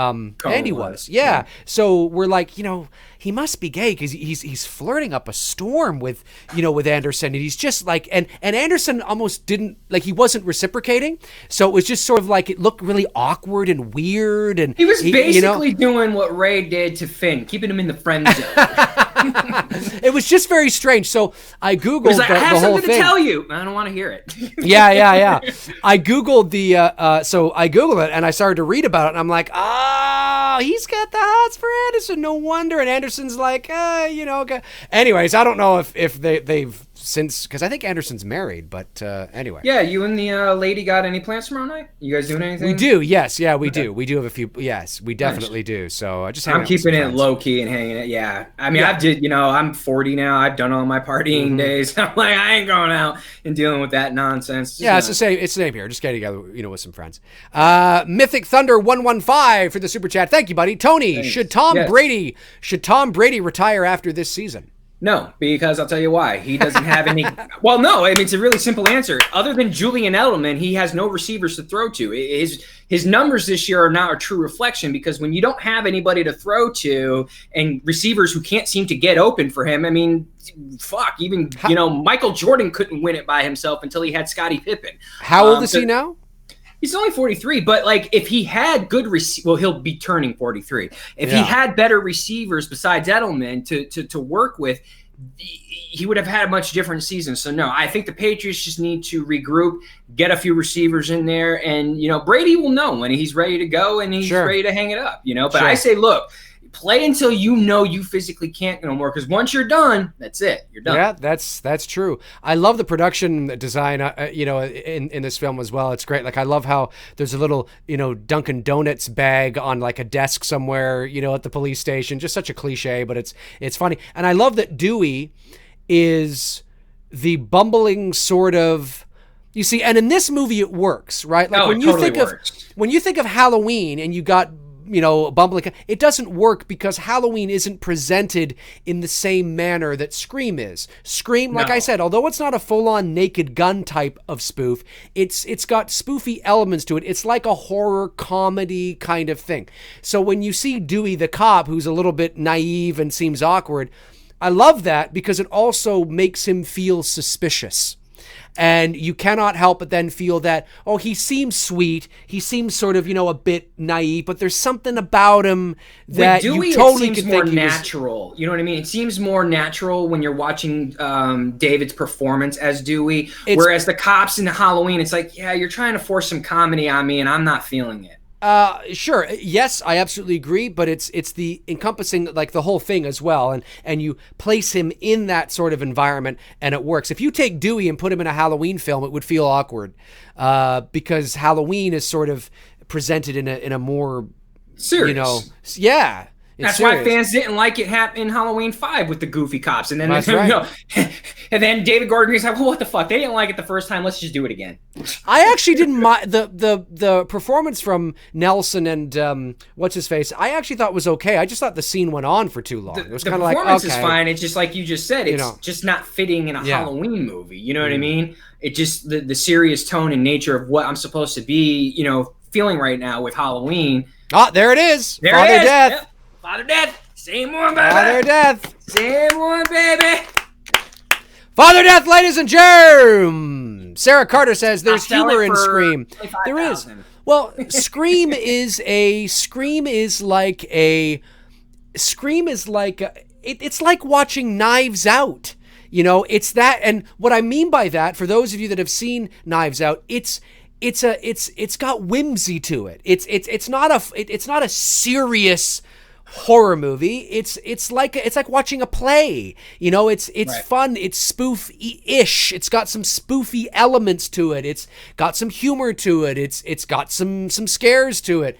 Andy was. Yeah. So we're like, you know, he must be gay because he's flirting up a storm with Anderson, and he's just like, and Anderson almost didn't, like, he wasn't reciprocating, so it was just sort of like, it looked really awkward and weird, and he was basically doing what Ray did to Finn, keeping him in the friend zone. It was just very strange. So I googled like, the I have whole something thing. to tell you. I don't want to hear it. Yeah. I googled it and I started to read about it, and I'm like, oh, he's got the hots for Anderson. No wonder. And Anderson's like, okay. Anyways, I don't know if they've since, because I think Anderson's married, but anyway. Yeah, you and the lady got any plans tomorrow night? You guys doing anything? We do, yes. Yeah, we do. We do have a few. Yes, we definitely do. So I just I'm keeping it low key and hanging it. Yeah, I mean, I'm 40 now. I've done all my partying days. I'm like, I ain't going out and dealing with that nonsense. It's the same. It's the same here. Just getting together, with some friends. Mythic Thunder 115 for the super chat. Thank you, buddy. Tony, thanks. Should Tom Brady retire after this season? No, because I'll tell you why. He doesn't have any. Well, no, I mean, it's a really simple answer. Other than Julian Edelman, he has no receivers to throw to. His numbers this year are not a true reflection, because when you don't have anybody to throw to and receivers who can't seem to get open for him, I mean, fuck, even, Michael Jordan couldn't win it by himself until he had Scottie Pippen. How old is he now? He's only 43, but like, if he had good he'll be turning 43. If he had better receivers besides Edelman to work with, he would have had a much different season. So no, I think the Patriots just need to regroup, get a few receivers in there, and Brady will know when he's ready to go and he's ready to hang it up. But I say, look, play until you physically can't no more, because once you're done, that's it. You're done. Yeah, that's true. I love the production design, in this film as well. It's great. Like, I love how there's a little, Dunkin' Donuts bag on like a desk somewhere, at the police station. Just such a cliche, but it's funny. And I love that Dewey is the bumbling sort of, you see, and in this movie it works, right? Like, when you think of Halloween and you got bumbling. It doesn't work because Halloween isn't presented in the same manner that Scream is. Scream, like I said, although it's not a full-on Naked Gun type of spoof, it's got spoofy elements to it. It's like a horror comedy kind of thing. So when you see Dewey the cop, who's a little bit naive and seems awkward, I love that because it also makes him feel suspicious. And you cannot help but then feel that, oh, he seems sweet. He seems sort of, a bit naive, but there's something about him that Dewey, you totally it seems could more think natural. You know what I mean? It seems more natural when you're watching David's performance as Dewey. Whereas the cops in Halloween, it's like, yeah, you're trying to force some comedy on me, and I'm not feeling it. Sure. Yes, I absolutely agree, but it's the encompassing like the whole thing as well. And you place him in that sort of environment and it works. If you take Dewey and put him in a Halloween film, it would feel awkward, because Halloween is sort of presented in a more serious. Yeah. That's why fans didn't like it in Halloween 5 with the goofy cops. And then, That's right. And then David Gordon Green's like, well, what the fuck? They didn't like it the first time. Let's just do it again. I actually didn't mind the performance from Nelson and what's his face. I actually thought was okay. I just thought the scene went on for too long. It was kind of like, okay. The performance is fine. It's just like you just said. It's just not fitting in a Halloween movie. You know what I mean? It just the serious tone and nature of what I'm supposed to be, feeling right now with Halloween. Oh, there it is. There Father it is. Death. Yep. Father Death. Same one, baby. Father Death. Same one, baby. Father Death, ladies and germs. Sarah Carter says there's humor in Scream. There is. Well, Scream is like it's like watching Knives Out. It's that, and what I mean by that, for those of you that have seen Knives Out, it's got whimsy to it. It's not a serious horror movie. It's like watching a play. It's right. Fun. It's spoof-ish. It's got some spoofy elements to it. It's got some humor to it. It's got some scares to it.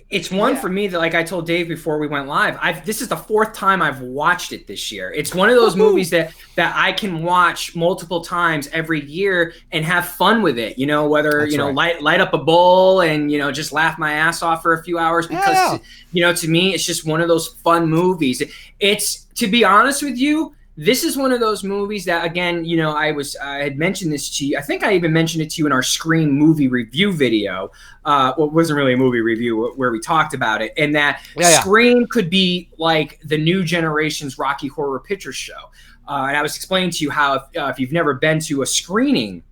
It's one for me that, like I told Dave before we went live, this is the 4th time I've watched it this year. It's one of those movies that I can watch multiple times every year and have fun with it. Whether light up a bowl and just laugh my ass off for a few hours, because to me it's just one of those fun movies. It's, to be honest with you, this is one of those movies that, again, I had mentioned this to you. I think I even mentioned it to you in our Scream movie review video. Well, it wasn't really a movie review where we talked about it. And that Scream could be like the new generation's Rocky Horror Picture Show. And I was explaining to you how if you've never been to a screening,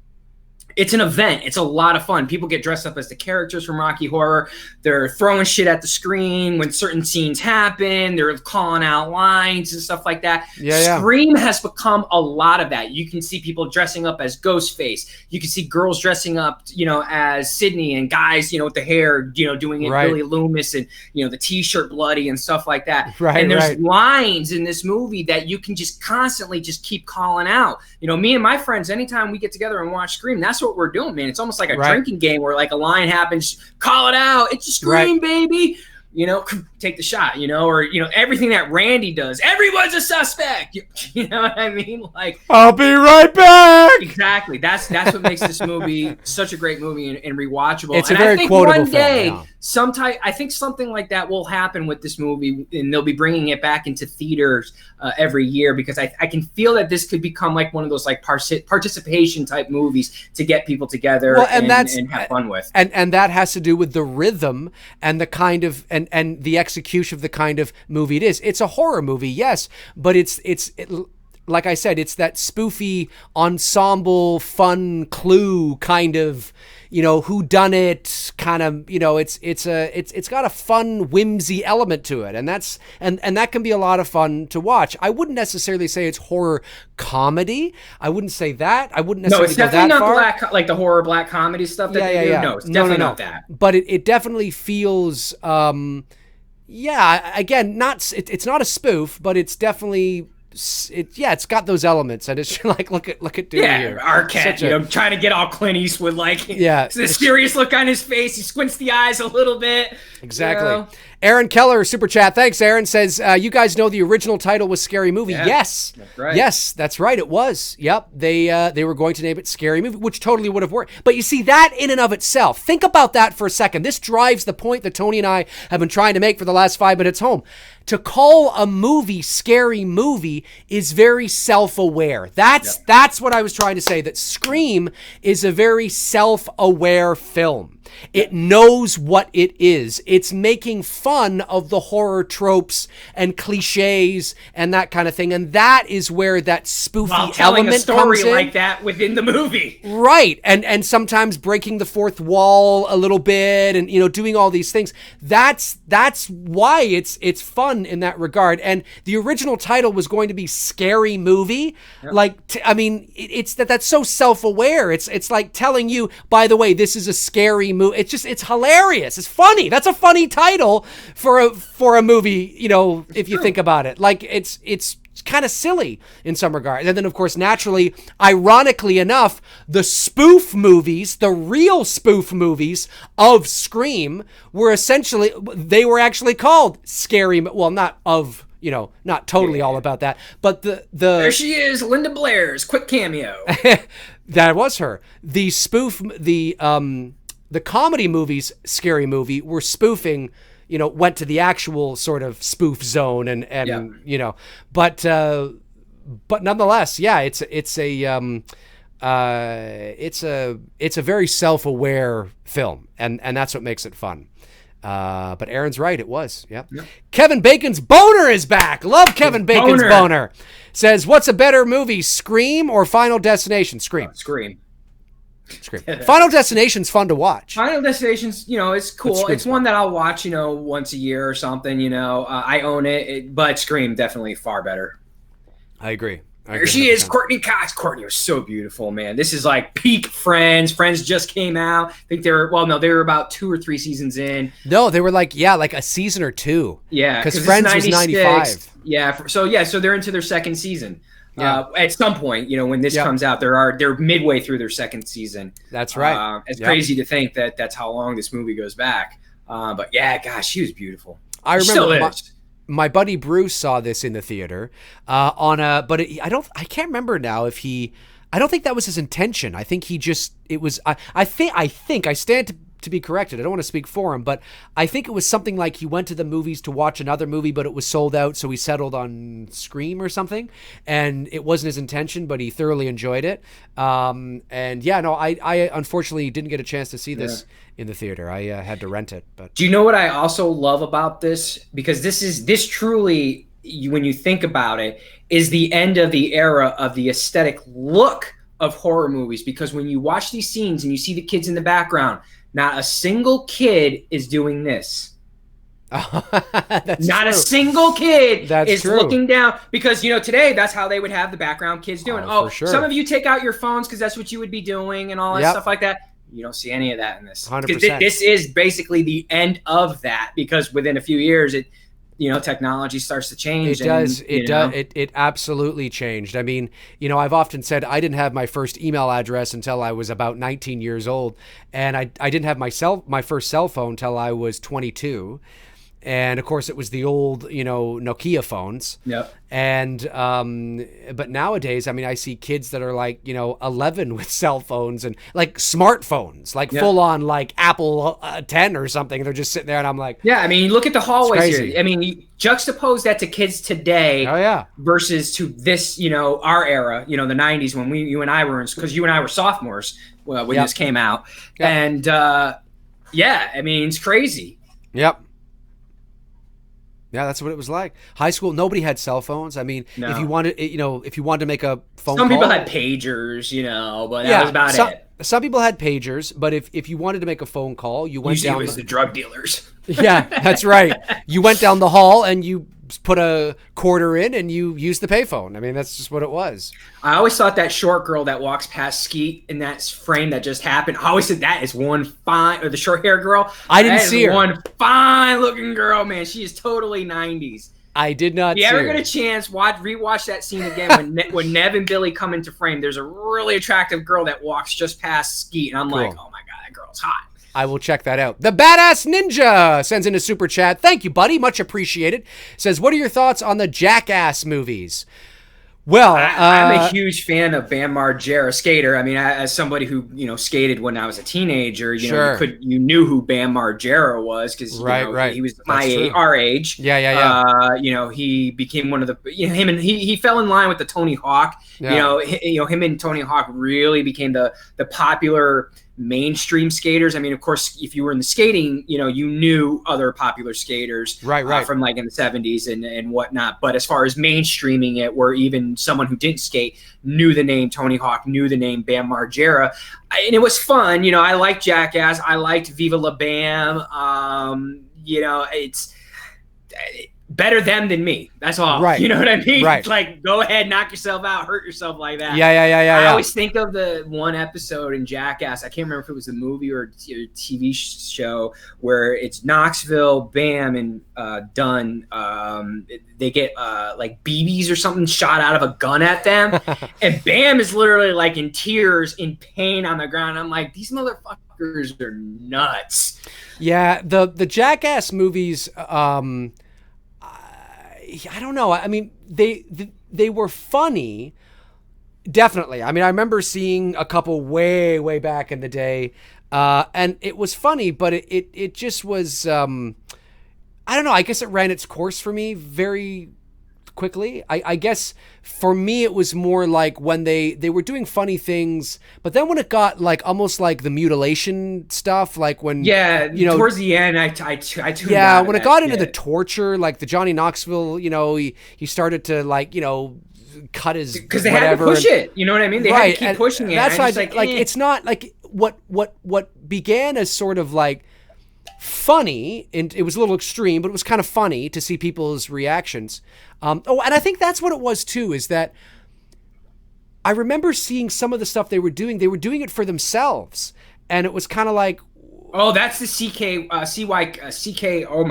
it's an event. It's a lot of fun. People get dressed up as the characters from Rocky Horror. They're throwing shit at the screen when certain scenes happen. They're calling out lines and stuff like that. Scream has become a lot of that. You can see people dressing up as Ghostface. You can see girls dressing up, as Sydney, and guys, with the hair, doing it really Loomis, and, the T-shirt bloody and stuff like that. And there's lines in this movie that you can just constantly just keep calling out. Me and my friends, anytime we get together and watch Scream, that's what we're doing, man. It's almost like a drinking game where, like, a line happens, call it out. It's a Scream, baby. Take the shot, or, everything that Randy does. Everyone's a suspect. You know what I mean? Like, I'll be right back. Exactly. That's what makes this movie such a great movie and rewatchable. It's a very quotable one day, film. I think something like that will happen with this movie, and they'll be bringing it back into theaters every year, because I can feel that this could become like one of those like participation type movies to get people together and have fun with. And that has to do with the rhythm and the kind of and the execution of the kind of movie it is. It's a horror movie, yes, but it's like I said, it's that spoofy ensemble, fun Clue kind of, whodunit kind of, it's got a fun whimsy element to it, and that can be a lot of fun to watch. I wouldn't necessarily say it's horror comedy. I wouldn't say that. I wouldn't necessarily go that far. No, it's definitely not black, like the horror black comedy stuff that they do. No, it's definitely not that. But it definitely feels, again, it's not a spoof, but it's definitely. It's got those elements, and it's like look at Dewey here. Arquette, trying to get all Clint Eastwood, like, the serious look on his face. He squints the eyes a little bit. Exactly. Aaron Keller, super chat. Thanks, Aaron. Says, you guys know the original title was Scary Movie. Yeah, yes. that's right. Yes, that's right. It was. Yep. They were going to name it Scary Movie, which totally would have worked. But you see, that in and of itself, think about that for a second. This drives the point that Tony and I have been trying to make for the last 5 minutes home. To call a movie Scary Movie is very self-aware. That's what I was trying to say, that Scream is a very self-aware film. It knows what it is. It's making fun of the horror tropes and cliches and that kind of thing. And that is where that spoofy While telling element a story comes in. like that within the movie. Right. And sometimes breaking the fourth wall a little bit and, doing all these things. That's why it's fun in that regard. And the original title was going to be Scary Movie. Yep. It's that's so self-aware. It's like telling you, by the way, this is a scary movie. It's hilarious. It's funny. That's a funny title for a movie, if you think about it. Like it's kind of silly in some regard. And then, of course, naturally, ironically enough, the spoof movies, the real spoof movies of Scream were actually called Scary. Well, not totally all about that, but there she is, Linda Blair's quick cameo. That was her. The spoof, the comedy movies, Scary Movie, were spoofing, went to the actual sort of spoof zone and but nonetheless, yeah, it's a very self-aware film, and that's what makes it fun. But Aaron's right, it was. Yep. Kevin Bacon's boner is back. Love Kevin Bacon's boner. Says, what's a better movie, Scream or Final Destination? Scream. Scream. Final Destination's fun to watch. Final Destination's, it's cool. It's one that I'll watch, once a year or something, I own it, but Scream definitely far better. I agree. There she is, Courtney Cox. Courtney was so beautiful, man. This is like peak Friends. Friends just came out. I think they were about 2 or 3 seasons in. No, they were like a season or 2. Yeah. Because Friends was 95. Yeah. So they're into their second season. Yeah. At some point, when this comes out, they're midway through their second season. That's right. It's crazy to think that that's how long this movie goes back. But yeah, gosh, she was beautiful. I remember my buddy Bruce saw this in the theater I can't remember now if I don't think that was his intention. I think I think I stand to be corrected. I don't want to speak for him, but I think it was something like he went to the movies to watch another movie, but it was sold out, so he settled on Scream or something, and it wasn't his intention, but he thoroughly enjoyed it. I unfortunately didn't get a chance to see this in the theater. I had to rent it. But do you know what I also love about this? Because this truly, when you think about it, is the end of the era of the aesthetic look of horror movies. Because when you watch these scenes and you see the kids in the background, not a single kid is doing this. Not a single kid is looking down. Because, today that's how they would have the background kids doing. For sure. Some of you take out your phones because that's what you would be doing and all that stuff like that. You don't see any of that in this. 100%. This is basically the end of that, because within a few years, technology starts to change. It absolutely changed. I mean, I've often said I didn't have my first email address until I was about 19 years old, and I didn't have my first cell phone until I was 22. And of course it was the old, Nokia phones. Yep. And, but nowadays, I mean, I see kids that are like, 11 with cell phones and like smartphones, like full on like Apple 10 or something. They're just sitting there and I'm like, yeah, I mean, look at the hallways here. I mean, you juxtapose that to kids today versus to this, our era, the 90s when you and I were because you and I were sophomores when this came out. Yep. And, I mean, it's crazy. Yep. Yeah, that's what it was like. High school, nobody had cell phones. I mean, if you wanted to make a phone call. Some people had pagers, but that was about it. Some people had pagers, but if you wanted to make a phone call, you went down. Usually it was the drug dealers. Yeah, that's right. You went down the hall and you put a quarter in and you used the payphone. I mean, that's just what it was. I always thought that short girl that walks past Skeet in that frame that just happened, I always said that is one fine, or the short hair girl. I didn't see her. One fine looking girl, man. She is totally 90s. I did not see her. If you ever get a chance, rewatch that scene again when Nev and Billy come into frame. There's a really attractive girl that walks just past Skeet, and I'm like, oh my God, that girl's hot. I will check that out. The Badass Ninja sends in a super chat. Thank you, buddy. Much appreciated. Says, what are your thoughts on the Jackass movies? Well, I'm a huge fan of Bam Margera, skater. I mean, as somebody who skated when I was a teenager, you knew who Bam Margera was because he was our age. Yeah. He became one of the he fell in line with the Tony Hawk. Yeah. Him and Tony Hawk really became the popular mainstream skaters. I mean, of course, if you were in the skating, you knew other popular skaters, right, from like in the 70s and whatnot. But as far as mainstreaming it, where even someone who didn't skate knew the name Tony Hawk, knew the name Bam Margera, and it was fun. I liked Jackass. I liked Viva La Bam. It's better them than me. That's all. Right. You know what I mean? Right. Like, go ahead, knock yourself out, hurt yourself like that. Yeah. I always think of the one episode in Jackass. I can't remember if it was a movie or a TV show where it's Knoxville, Bam, and Dunn. They get like BBs or something shot out of a gun at them, and Bam is literally like in tears, in pain on the ground. I'm like, these motherfuckers are nuts. Yeah, the Jackass movies. I don't know. I mean, they were funny, definitely. I mean, I remember seeing a couple way back in the day, and it was funny, but it just was. I don't know. I guess it ran its course for me very quickly. I guess for me it was more like when they were doing funny things, but then when it got like almost like the mutilation stuff, like when towards the end I tuned out when it got into the torture, like the Johnny Knoxville, he started to like cut his because they had to push it. You know what I mean? They had to keep pushing it. That's why it's not like what began as sort of like funny, and it was a little extreme, but it was kind of funny to see people's reactions. And I think that's what it was too, is that I remember seeing some of the stuff they were doing it for themselves, and it was kind of like, oh, that's the CK, oh my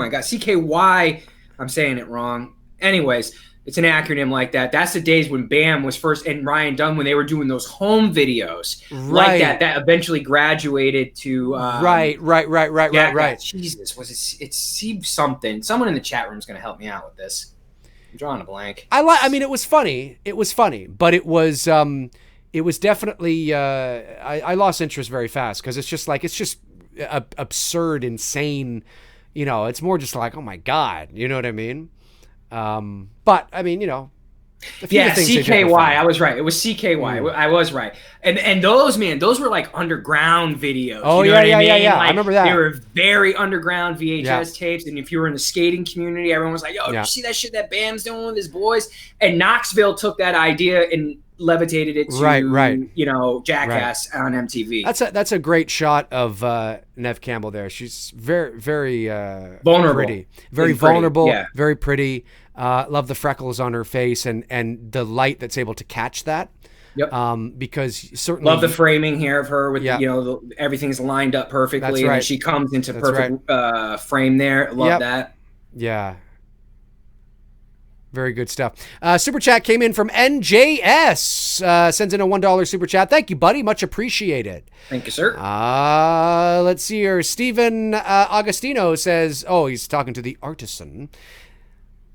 god, CKY, I'm saying it wrong. Anyways, it's an acronym like that. That's the days when Bam was first, and Ryan Dunn, when they were doing those home videos like that eventually graduated to right. Jesus, it's something. Someone in the chat room is going to help me out with this. I'm drawing a blank. I mean, it was funny, but it was definitely I lost interest very fast, because it's just absurd, insane. It's more just like, oh my god, you know what I mean? But I mean, CKY. I was right. It was CKY. I was right. And those were like underground videos. Oh, you know what I mean? Yeah. Like, I remember that. They were very underground VHS tapes. And if you were in the skating community, everyone was like, yo, you see that shit that Bam's doing with his boys? And Knoxville took that idea and levitated it to Jackass on MTV. That's a great shot of Neve Campbell there. She's very vulnerable, pretty. Very vulnerable, very pretty. Love the freckles on her face and the light that's able to catch that. Yep. Because certainly love the framing here of her with everything's lined up perfectly. That's right. And then she comes into perfect frame there. Love that. Yeah. Very good stuff. Super chat came in from NJS. Sends in a $1 super chat. Thank you, buddy. Much appreciated. Thank you, sir. Let's see here. Steven Agostino says, he's talking to the Artisan.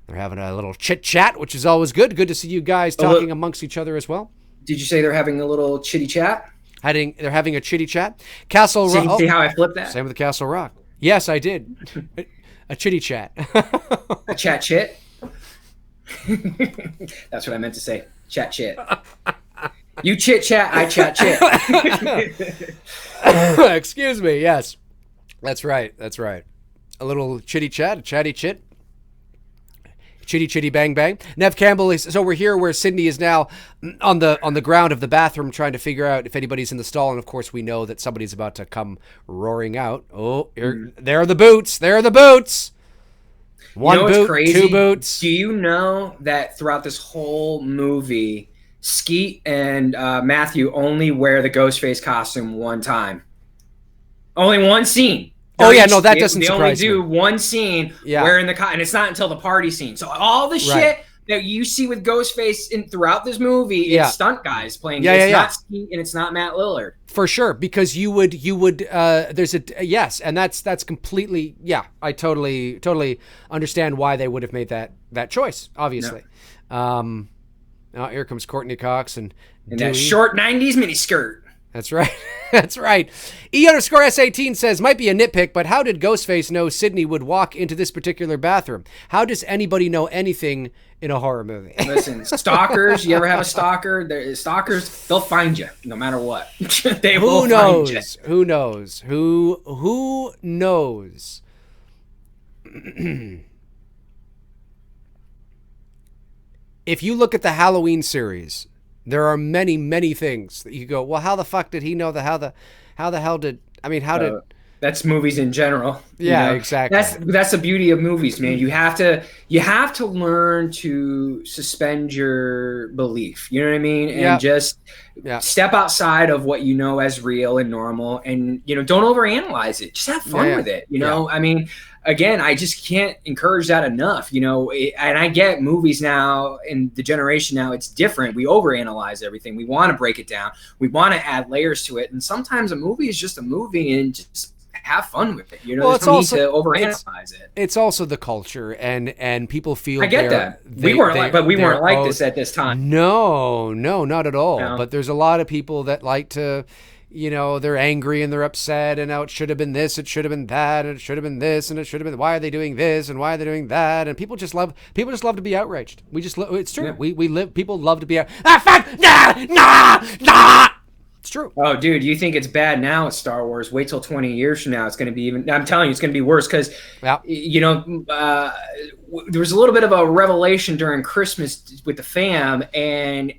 They're having a little chit chat, which is always good. Good to see you guys talking amongst each other as well. Did you say they're having a little chitty chat? They're having a chitty chat. Castle Rock. See how I flipped that? Same with the Castle Rock. Yes, I did. A chitty chat. A chat chit. That's what I meant to say. Chat chit. You chit chat, I chat chit. Excuse me. Yes, that's right. A little chitty chat, a chatty chit. Chitty chitty bang bang. Neve Campbell is, so we're here where Sydney is now on the ground of the bathroom trying to figure out if anybody's in the stall, and of course we know that somebody's about to come roaring out. There are the boots. There are the boots. One boot, crazy? 2 boots. Do you know that throughout this whole movie, Skeet and Matthew only wear the Ghostface costume one time? Only one scene. That doesn't surprise me. They only do one scene wearing the costume, and it's not until the party scene. So all the shit that you see with Ghostface throughout this movie, it's stunt guys playing. It's not Skeet and it's not Matt Lillard. For sure, because you would there's yes, and that's completely I totally understand why they would have made that choice, obviously. No. Here comes Courtney Cox and that short 90s miniskirt. That's right. That's right. E_S18 says, might be a nitpick, but how did Ghostface know Sydney would walk into this particular bathroom? How does anybody know anything in a horror movie? Listen, stalkers, you ever have a stalker? Stalkers, they'll find you no matter what. They will find you. Who knows? Who knows? If you look at the Halloween series, there are many, many things that you go, well, how the fuck did he know how the hell did, that's movies in general. Yeah, exactly. That's the beauty of movies, man. You have to learn to suspend your belief. You know what I mean? And just step outside of what you know as real and normal, and don't overanalyze it. Just have fun with it. I mean, again, I just can't encourage that enough. And I get movies now and the generation now, it's different. We overanalyze everything. We want to break it down. We want to add layers to it. And sometimes a movie is just a movie, and just have fun with it. There's no need to overanalyze it. It's also the culture, and people feel. I get that. We weren't like this at this time. No, not at all. No. But there's a lot of people that like to. They're angry and they're upset, and now it should have been this, it should have been that, and it should have been this, and it should have been. Why are they doing this, and why are they doing that? And people just love to be outraged. It's true. Yeah. People love to be out. Fuck! Nah! It's true. Oh, dude, you think it's bad now at Star Wars? Wait till 20 years from now. It's going to be even. I'm telling you, it's going to be worse because, there was a little bit of a revelation during Christmas with the fam, and.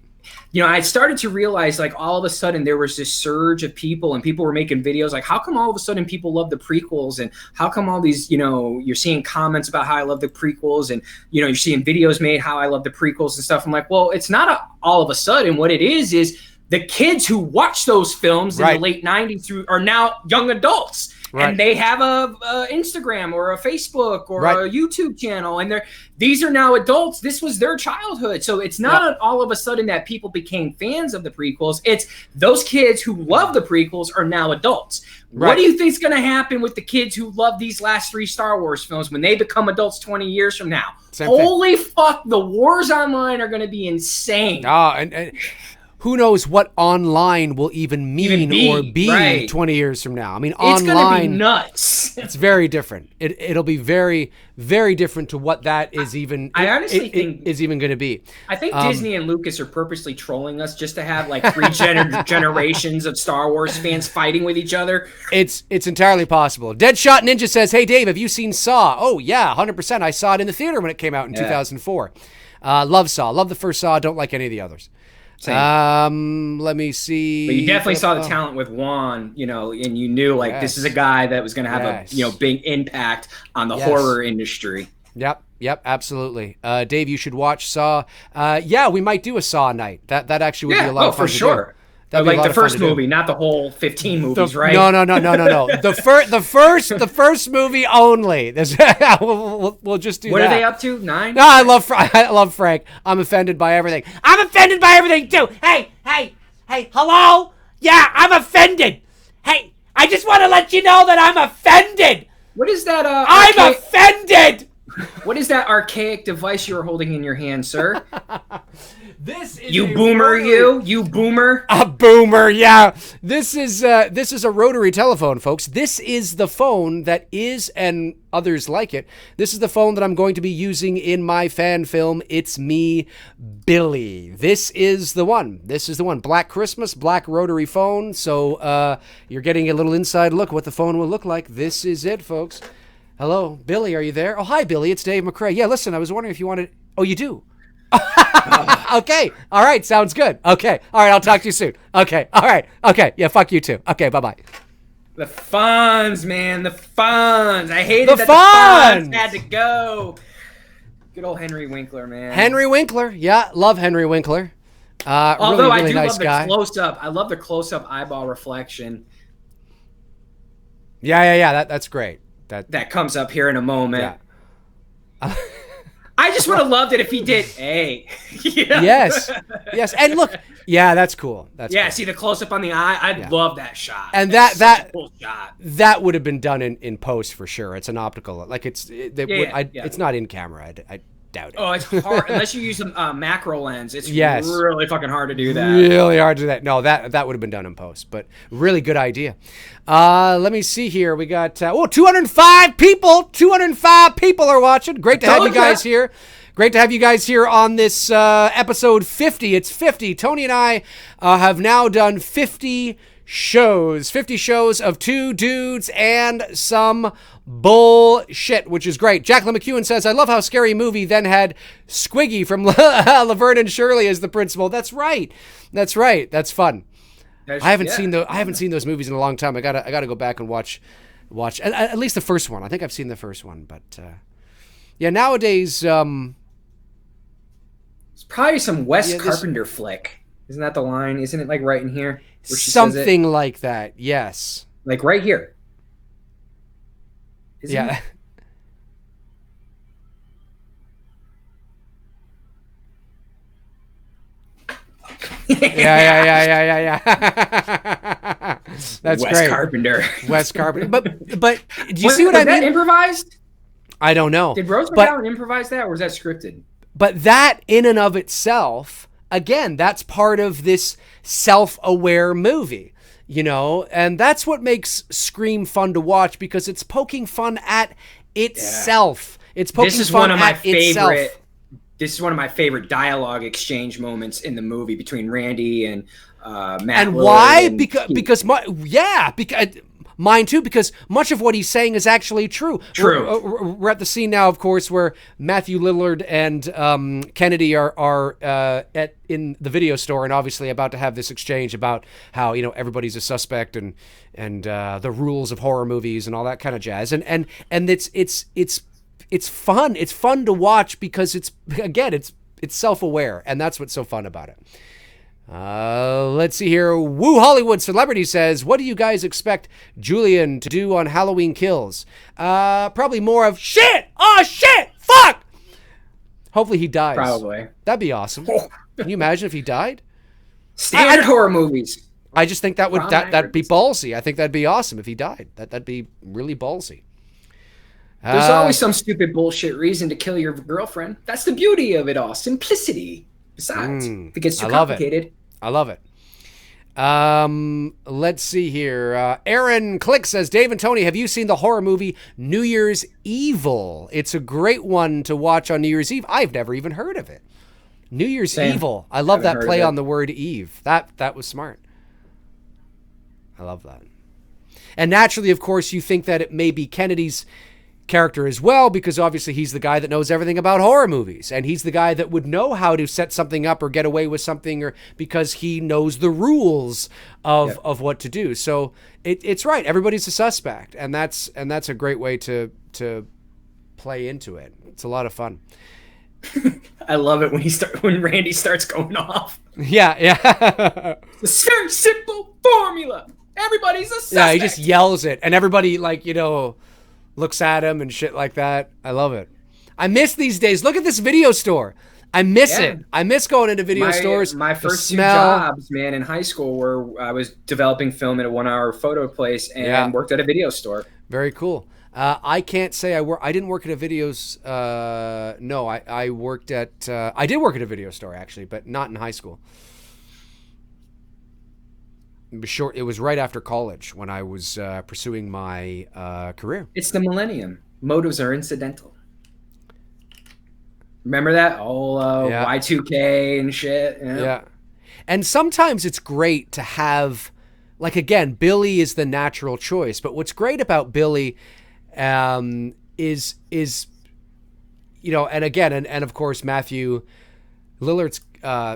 I started to realize, like, all of a sudden there was this surge of people, and people were making videos like, how come all of a sudden people love the prequels, and how come all these, you're seeing comments about how I love the prequels, and, you're seeing videos made how I love the prequels and stuff. I'm like, well, it's not all of a sudden. What it is the kids who watch those films in the late 90s are now young adults. Right. And they have a Instagram or a Facebook or a YouTube channel, and these are now adults. This was their childhood. So it's not all of a sudden that people became fans of the prequels. It's those kids who love the prequels are now adults. Right. What do you think is going to happen with the kids who love these last 3 Star Wars films when they become adults 20 years from now? Holy fuck, the wars online are going to be insane. Oh, and who knows what online will even mean or be 20 years from now. I mean, online, it's going to be nuts. It's very different. It'll be very, very different to what that is even. I honestly think is even going to be. I think Disney and Lucas are purposely trolling us just to have like 3 generations of Star Wars fans fighting with each other. It's entirely possible. Deadshot Ninja says, "Hey Dave, have you seen Saw?" Oh yeah, 100%. I saw it in the theater when it came out in 2004. Love Saw. Love the first Saw. Don't like any of the others. Same. Let me see. But you definitely saw the talent with Juan, and you knew this is a guy that was going to have a big impact on the horror industry. Yep, absolutely. Dave, you should watch Saw. We might do a Saw night. That actually would be a lot of fun. For sure. Like the first movie, not the whole 15 movies, right? No. The first movie only. We'll just do that. What are they up to? 9? No, I love Frank. I'm offended by everything. I'm offended by everything too. Hey, hello? Yeah, I'm offended. Hey, I just want to let you know that I'm offended. What is that? I'm offended. What is that archaic device you're holding in your hand, sir? This is you boomer, you boomer. A boomer, yeah. This is a rotary telephone, folks. This is the phone that is, and others like it. This is the phone that I'm going to be using in my fan film. It's Me, Billy. This is the one. Black Christmas, black rotary phone. So you're getting a little inside look what the phone will look like. This is it, folks. Hello, Billy. Are you there? Oh, hi, Billy. It's Dave McRae. Yeah, listen. I was wondering if you wanted. Oh, you do. Okay. All right. Sounds good. Okay. All right. I'll talk to you soon. Okay. All right. Okay. Yeah. Fuck you too. Okay. Bye-bye. The Fonz, man. The Fonz. I hated that the Fonz had to go. Good old Henry Winkler, man. Henry Winkler. Yeah. Love Henry Winkler. Although really I do nice love the guy. close-up. I love the close-up eyeball reflection. Yeah. That's great. That comes up here in a moment. Yeah. I just would have loved it if he did. Hey. Yeah. Yes. And look, yeah, that's cool. That's cool. See the close up on the eye. I'd love that shot. And That's such a cool shot. that would have been done in post for sure. It's an optical, like it's not in camera. I doubt it. Oh, it's hard unless you use a macro lens. It's really fucking hard to do that. Really hard to do that. No, that would have been done in post, but really good idea. Let me see here. We got 205 people. 205 people are watching. Great to have you guys here. Great to have you guys here on this episode 50. It's 50. Tony and I have now done 50 shows. 50 shows of two dudes and some bullshit, which is great. Jacqueline McEwen says, I love how Scary Movie then had Squiggy from Laverne and Shirley as the principal. That's right. That's fun. I haven't seen those movies in a long time. I gotta go back and watch at least the first one. I think I've seen the first one, but nowadays it's probably some Wes Carpenter flick. Isn't that the line? Isn't it like right in here? Something like that. Yes. Like right here. Isn't it? Yeah. That's Wes great. Carpenter. Wes Carpenter. But do you see what I mean? Was that improvised? I don't know. Did Rose McGowan improvise that, or was that scripted? But that in and of itself, again, that's part of this self-aware movie, and that's what makes Scream fun to watch, because it's poking fun at itself. It's poking fun at itself. This is one of my favorite dialogue exchange moments in the movie between Randy and Matt. And why? Because mine too, because much of what he's saying is actually true. We're at the scene now, of course, where Matthew Lillard and Kennedy are in the video store, and obviously about to have this exchange about how everybody's a suspect and the rules of horror movies and all that kind of jazz. And it's fun. It's fun to watch because it's self-aware, and that's what's so fun about it. Let's see here. Woo Hollywood Celebrity says, what do you guys expect Julian to do on Halloween Kills? Probably more of shit. Oh shit. Fuck. Hopefully he dies. Probably. That'd be awesome. Can you imagine if he died? Standard horror movies. I just think that'd be ballsy. I think that'd be awesome if he died. That'd be really ballsy. There's always some stupid bullshit reason to kill your girlfriend. That's the beauty of it all. Simplicity. Besides, if it gets too complicated. I love it. Let's see here. Aaron Click says, Dave and Tony, have you seen the horror movie New Year's Evil? It's a great one to watch on New Year's Eve. I've never even heard of it. New Year's Evil. I love that play on the word Eve. That was smart. I love that. And naturally, of course, you think that it may be Kennedy's character as well, because obviously he's the guy that knows everything about horror movies, and he's the guy that would know how to set something up or get away with something, or because he knows the rules of what to do. So it's right. Everybody's a suspect, and that's a great way to play into it. It's a lot of fun. I love it when Randy starts going off. Yeah. It's a very simple formula. Everybody's a suspect. Yeah, he just yells it, and everybody looks at him and shit like that. I love it. I miss these days. Look at this video store. I miss it. I miss going into video stores. My first two jobs, man, in high school, were I was developing film at a 1-hour photo place and worked at a video store. Very cool. I can't say I didn't work at a videos. No, I worked at. I did work at a video store actually, but not in high school. It was right after college when I was pursuing my career. It's the millennium. Motives are incidental. Remember that? All Y2K and shit. Yeah. And sometimes it's great to have, again, Billy is the natural choice. But what's great about Billy is and again, and of course, Matthew Lillard's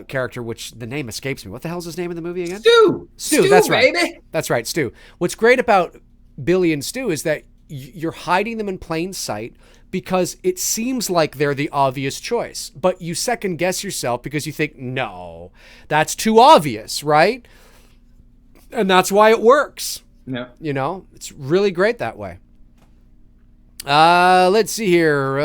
character, which the name escapes me. What the hell's his name in the movie again? Stu, that's right. Baby. That's right, Stu. What's great about Billy and Stu is that you're hiding them in plain sight because it seems like they're the obvious choice. But you second guess yourself because you think, no, that's too obvious, right? And that's why it works. Yeah. It's really great that way. Let's see here.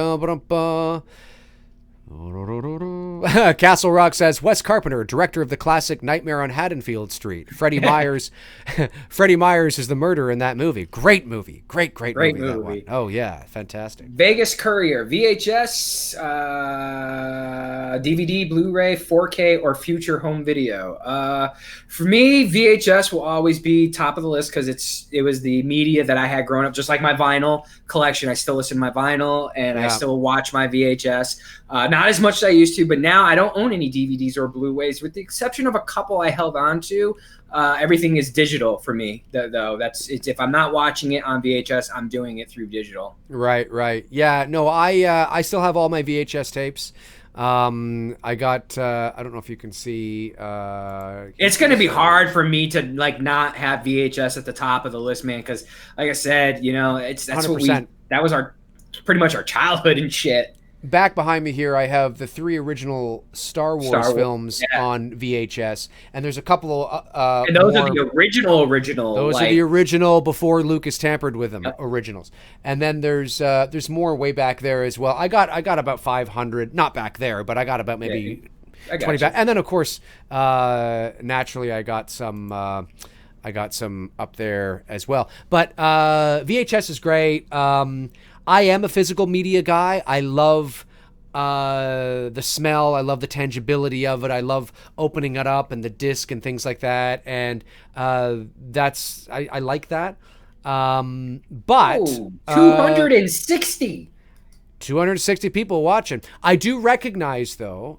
Castle Rock says Wes Carpenter, director of the classic Nightmare on Haddonfield Street. Freddie Myers, Freddie Myers is the murderer in that movie. Great movie, great movie. That one. Oh yeah, fantastic. Vegas Courier, VHS, DVD, Blu-ray, 4K, or future home video. For me, VHS will always be top of the list because it was the media that I had growing up. Just like my vinyl collection, I still listen to my vinyl and I still watch my VHS. Not as much as I used to, but now I don't own any DVDs or Blu-rays, with the exception of a couple I held on to. Everything is digital for me, though. If I'm not watching it on VHS, I'm doing it through digital. Right. Yeah, no, I still have all my VHS tapes. I got, I don't know if you can see. It's going to be hard for me to not have VHS at the top of the list, man, because like I said, that's 100%. That was pretty much our childhood and shit. Back behind me here, I have the 3 original Star Wars films on VHS, and there's a couple of and those are the original. Those are the original before Lucas tampered with them, originals. And then there's more way back there as well. I got about 500, not back there, but I got about maybe 20 back. And then of course, naturally, I got some up there as well. But VHS is great. I am a physical media guy. I love the smell. I love the tangibility of it. I love opening it up and the disc and things like that. And I like that. But 260. 260 people watching. I do recognize that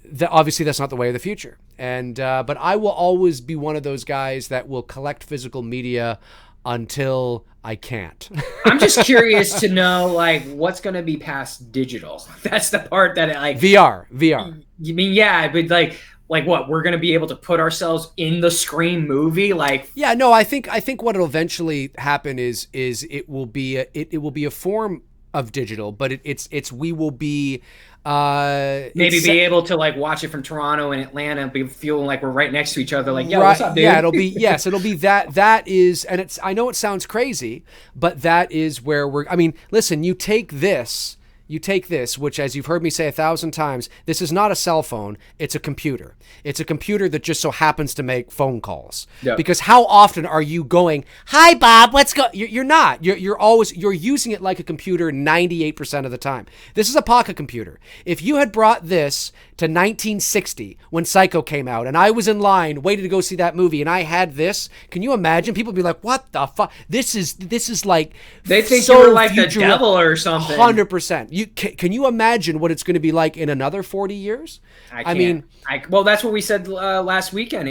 that obviously that's not the way of the future. And but I will always be one of those guys that will collect physical media until I can't. I'm just curious to know what's going to be past digital. That's the part that VR. You mean but what, we're going to be able to put ourselves in the Scream movie? Yeah, no, I think what will eventually happen is it will be a form of digital, but we will be maybe be able to watch it from Toronto and Atlanta and be feeling like we're right next to each other. What's up, dude? Yeah, it'll be that is, and I know it sounds crazy, but that is where listen, you take this, which, as you've heard me say 1,000 times, this is not a cell phone. It's a computer. It's a computer that just so happens to make phone calls. Yeah. Because how often are you going, "Hi, Bob, let's go"? You're not. You're using it like a computer 98% of the time. This is a pocket computer. If you had brought this to 1960 when Psycho came out, and I was in line waiting to go see that movie, and I had this, can you imagine? People would be like, "What the fuck? This is like." They think so you're like the devil or something. 100%. Can you imagine what it's going to be like in another 40 years? I mean, well, that's what we said last weekend.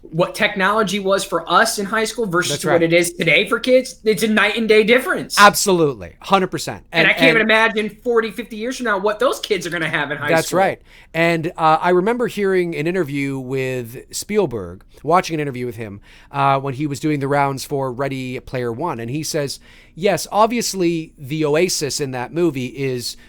What technology was for us in high school versus what it is today for kids. It's a night and day difference. Absolutely. 100%. And I can't even imagine 40, 50 years from now what those kids are going to have in high school. That's right. And I remember hearing an interview with Spielberg, watching an interview with him when he was doing the rounds for Ready Player One. And he says, yes, obviously the Oasis in that movie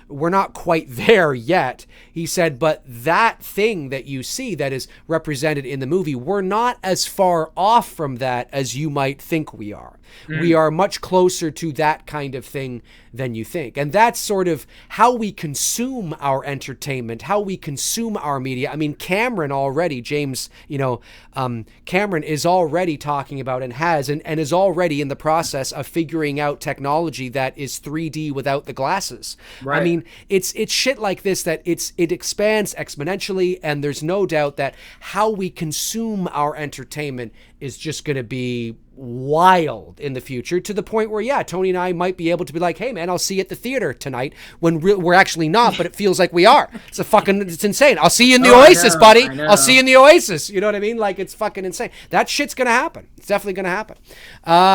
we're not quite there yet. He said, but that thing that you see that is represented in the movie, we're not as far off from that as you might think we are. We are much closer to that kind of thing than you think. And that's sort of how we consume our entertainment, how we consume our media. I mean, Cameron already, James, Cameron is already talking about and is already in the process of figuring out technology that is 3D without the glasses. Right. I mean, it's shit like this that it expands exponentially, and there's no doubt that how we consume our entertainment is just going to be wild in the future, to the point where, Tony and I might be able to be like, "Hey man, I'll see you at the theater tonight," when we're actually not, but it feels like we are. It's insane. I'll see you in the Oasis, buddy. I'll see you in the Oasis. You know what I mean? It's fucking insane. That shit's going to happen. It's definitely going to happen.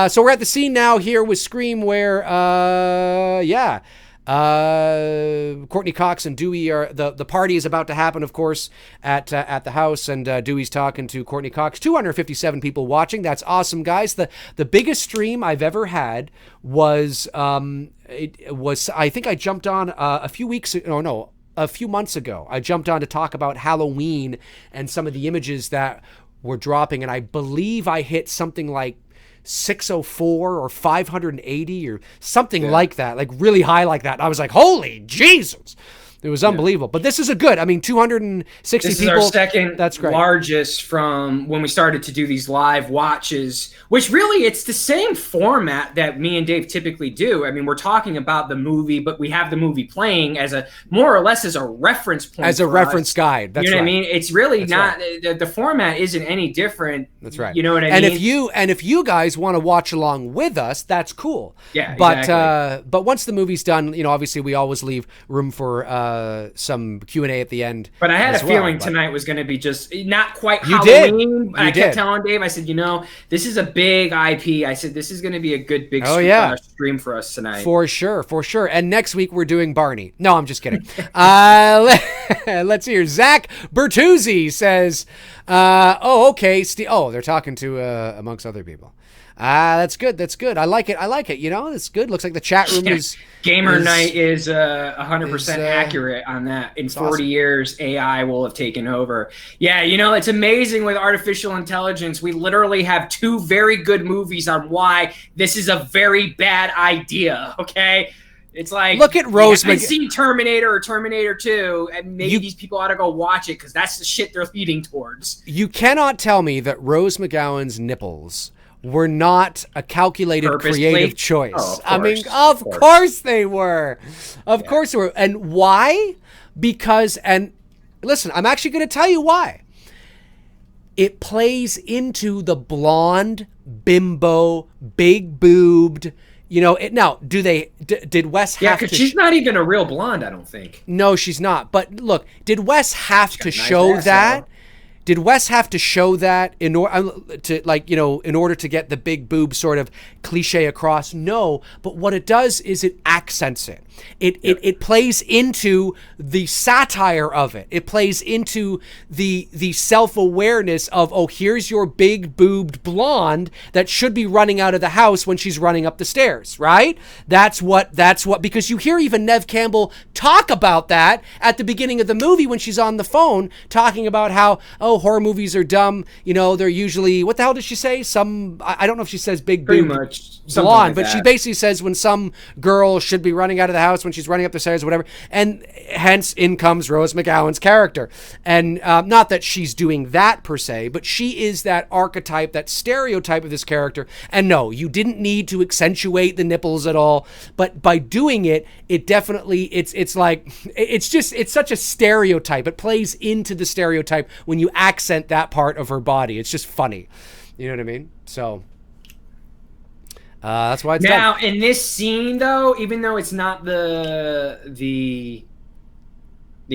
So we're at the scene now here with Scream where, Courtney Cox and Dewey are the party is about to happen, of course, at the house, and Dewey's talking to Courtney Cox. 257 people watching. That's awesome, guys. The biggest stream I've ever had was I think I jumped on a few months ago. I jumped on to talk about Halloween and some of the images that were dropping, and I believe I hit something like 604 or 580 or something like that, like really high like that. And I was like, holy Jesus. It was unbelievable. But this is a good, 260 this people. This is our second That's great. largest from when we started to do these live watches, which really it's the same format that me and Dave typically do. I mean, we're talking about the movie, but we have the movie playing as a more or less as a reference point. As a reference guide. That's you know right. what I mean? It's really not, the format isn't any different. That's right. You know what I and mean? If you guys want to watch along with us, that's cool. Yeah, but exactly. But once the movie's done, obviously we always leave room for some Q&A at the end. But I had a feeling tonight was going to be just not quite you Halloween. Did. I kept telling Dave, I said, this is a big IP. I said, this is going to be a good big stream for us tonight. For sure. And next week we're doing Barney. No, I'm just kidding. Let's hear. Zach Bertuzzi says, okay. They're talking to amongst other people. That's good. I like it. It's good. Looks like the chat room is... Gamer Night is 100% accurate on that. In 40 years, AI will have taken over. Yeah, it's amazing with artificial intelligence. We literally have 2 very good movies on why this is a very bad idea, okay? It's like, look at Rose. I've seen Terminator or Terminator 2, and maybe these people ought to go watch it because that's the shit they're leading towards. You cannot tell me that Rose McGowan's nipples were not a calculated, creative choice. Of course they were. Of course they were. And why? Because, and listen, I'm actually going to tell you why. It plays into the blonde, bimbo, big boobed, now, did Wes have to... Yeah, because she's not even a real blonde, I don't think. No, she's not. But look, did Wes have to show that? Did Wes have to show that in order to get the big boob sort of cliche across? No, but what it does is it accents it. It plays into the satire of it. It plays into the self-awareness of, here's your big boobed blonde that should be running out of the house when she's running up the stairs, right? That's what because you hear even Neve Campbell talk about that at the beginning of the movie when she's on the phone talking about how, horror movies are dumb. They're usually, what the hell did she say? I don't know if she says big pretty boob much blonde, like but she basically says when some girl should be running out of the house when she's running up the stairs or whatever, and hence in comes Rose McGowan's character. And not that she's doing that per se, but she is that archetype, that stereotype of this character. And no, you didn't need to accentuate the nipples at all, but by doing it, it definitely, it's such a stereotype. It plays into the stereotype when you accent that part of her body. It's just funny. You know what I mean? So that's why it's now done. In this scene, though, even though it's not the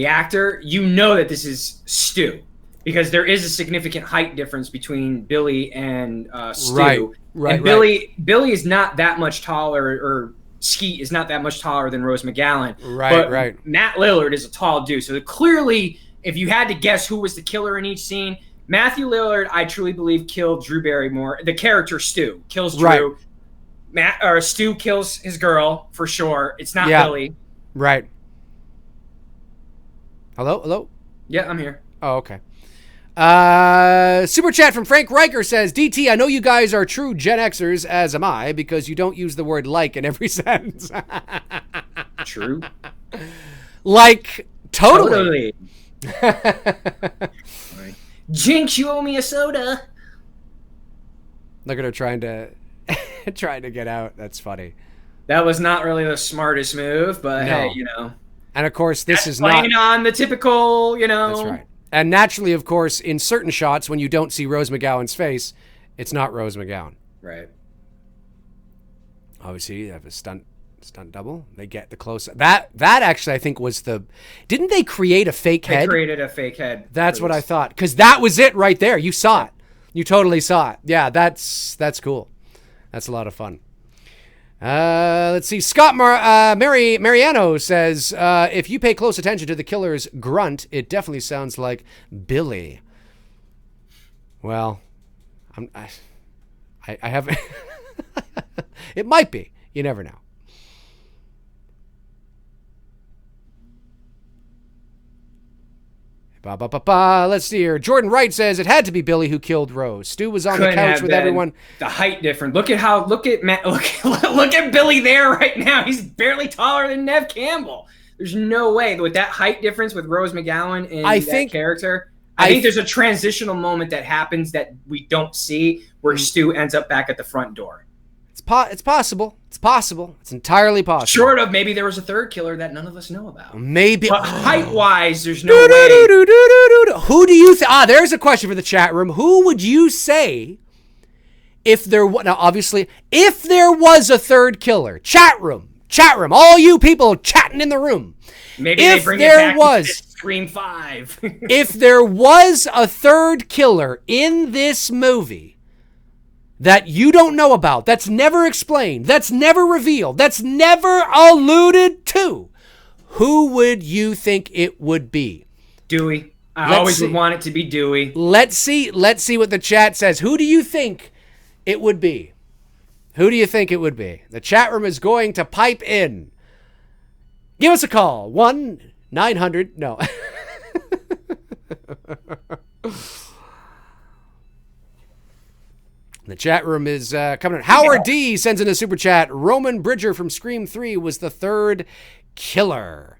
actor, that this is Stu, because there is a significant height difference between Billy and Stu. Right. And Billy is not that much taller, or Skeet is not that much taller than Rose McGowan. Right. Matt Lillard is a tall dude, so clearly, if you had to guess who was the killer in each scene, Matthew Lillard, I truly believe, killed Drew Barrymore. The character Stu kills Drew. Stu kills his girl for sure. It's not Billy. Right. Hello? Yeah, I'm here. Oh, okay. Super chat from Frank Riker says, DT, I know you guys are true Gen Xers, as am I, because you don't use the word like in every sentence. True. Like, totally. Jinx, you owe me a soda. Look at her trying to get out. That's funny. That was not really the smartest move, but no. Hey, And of course, this is playing not on the typical, That's right. And naturally, of course, in certain shots, when you don't see Rose McGowan's face, it's not Rose McGowan. Right. Obviously, you have a stunt double. They get the close. That actually, I think, was the. Didn't they create a fake head? They created a fake head. That's what I thought, because that was it right there. You saw it. You totally saw it. Yeah, that's cool. That's a lot of fun. Let's see. Scott Mariano says, if you pay close attention to the killer's grunt, it definitely sounds like Billy. Well, I haven't. It might be. You never know. Let's see here. Jordan Wright says it had to be Billy who killed Rose. Stu was on the couch with everyone. The height difference. Look at Billy there right now. He's barely taller than Nev Campbell. There's no way with that height difference with Rose McGowan and that character. I think there's a transitional moment that happens that we don't see where Stu ends up back at the front door. It's possible. It's possible. It's entirely possible. Short of maybe there was a third killer that none of us know about. Maybe. But height-wise, there's no way. Who do you there's a question for the chat room. Who would you say if there was... Now, obviously, if there was a third killer, chat room, all you people chatting in the room. Maybe if they bring it back to Scream 5. If there was a third killer in this movie that you don't know about, that's never explained, that's never revealed, that's never alluded to, who would you think it would be? Dewey. I always would want it to be Dewey. Let's see what the chat says. Who do you think it would be? Who do you think it would be? The chat room is going to pipe in. Give us a call. 1-900. No. The chat room is coming in. Howard D sends in a super chat. Roman Bridger from Scream 3 was the third killer.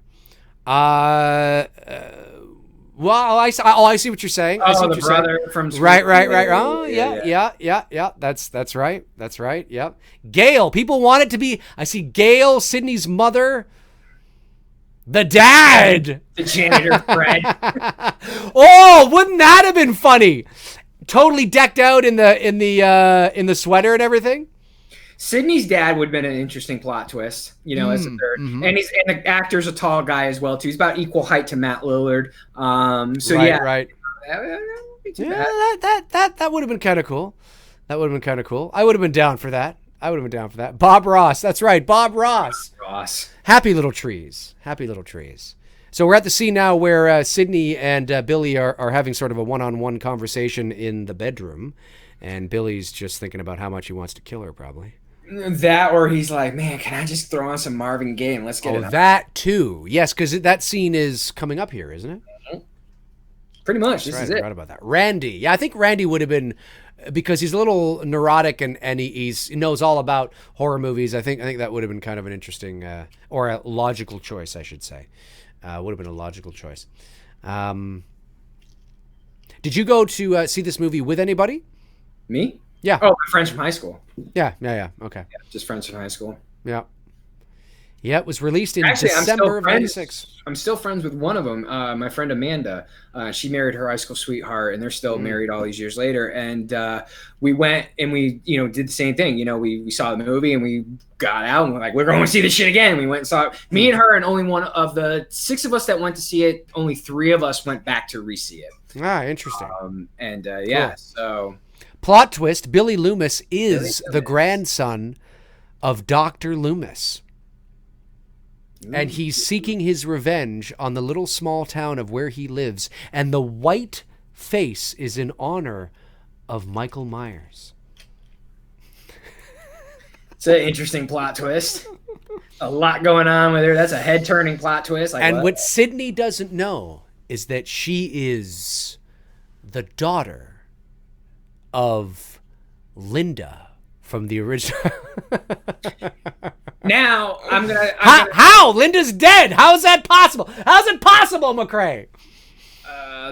Well, I see what you're saying. I see what the you're brother saying. from Scream Right. 3. Oh, yeah. That's right. Yep. Gail. People want it to be. I see Gail, Sydney's mother. The dad. The janitor, Fred. Oh, wouldn't that have been funny? Totally decked out in the sweater and everything. Sydney's dad would have been an interesting plot twist, as a third. And the actor's a tall guy as well too. He's about equal height to Matt Lillard. Right. That would have been kind of cool. I would have been down for that. Bob Ross. That's right. Bob Ross. Happy little trees. So we're at the scene now where Sydney and Billy are having sort of a one-on-one conversation in the bedroom. And Billy's just thinking about how much he wants to kill her, probably. That, or he's like, man, can I just throw on some Marvin Gaye and let's get it up? That too. Yes, because that scene is coming up here, isn't it? Pretty much. This is it. I forgot about that. Randy. Yeah, I think Randy would have been, because he's a little neurotic and he knows all about horror movies. I think that would have been kind of an interesting, or a logical choice, I should say. Would have been a logical choice. Did you go to see this movie with anybody? Me? Yeah. Oh, my friends from high school. Yeah. Okay. Yeah, just friends from high school. Yeah. Yeah, it was released in December of 96. I'm still friends with one of them, my friend Amanda. She married her high school sweetheart, and they're still married all these years later. And we went and we, did the same thing. We saw the movie and we got out and we're like, we're going to see this shit again. We went and saw it. Me and her, and only one of the 6 of us that went to see it, only 3 of us went back to re-see it. Ah, interesting. Yeah, so... Plot twist, Billy Loomis is the grandson of Dr. Loomis. And he's seeking his revenge on the little small town of where he lives. And the white face is in honor of Michael Myers. It's an interesting plot twist. A lot going on with her. That's a head-turning plot twist. What Sydney doesn't know is that she is the daughter of Linda from the original. Now how? Linda's dead. How is that possible? How's it possible, McRae?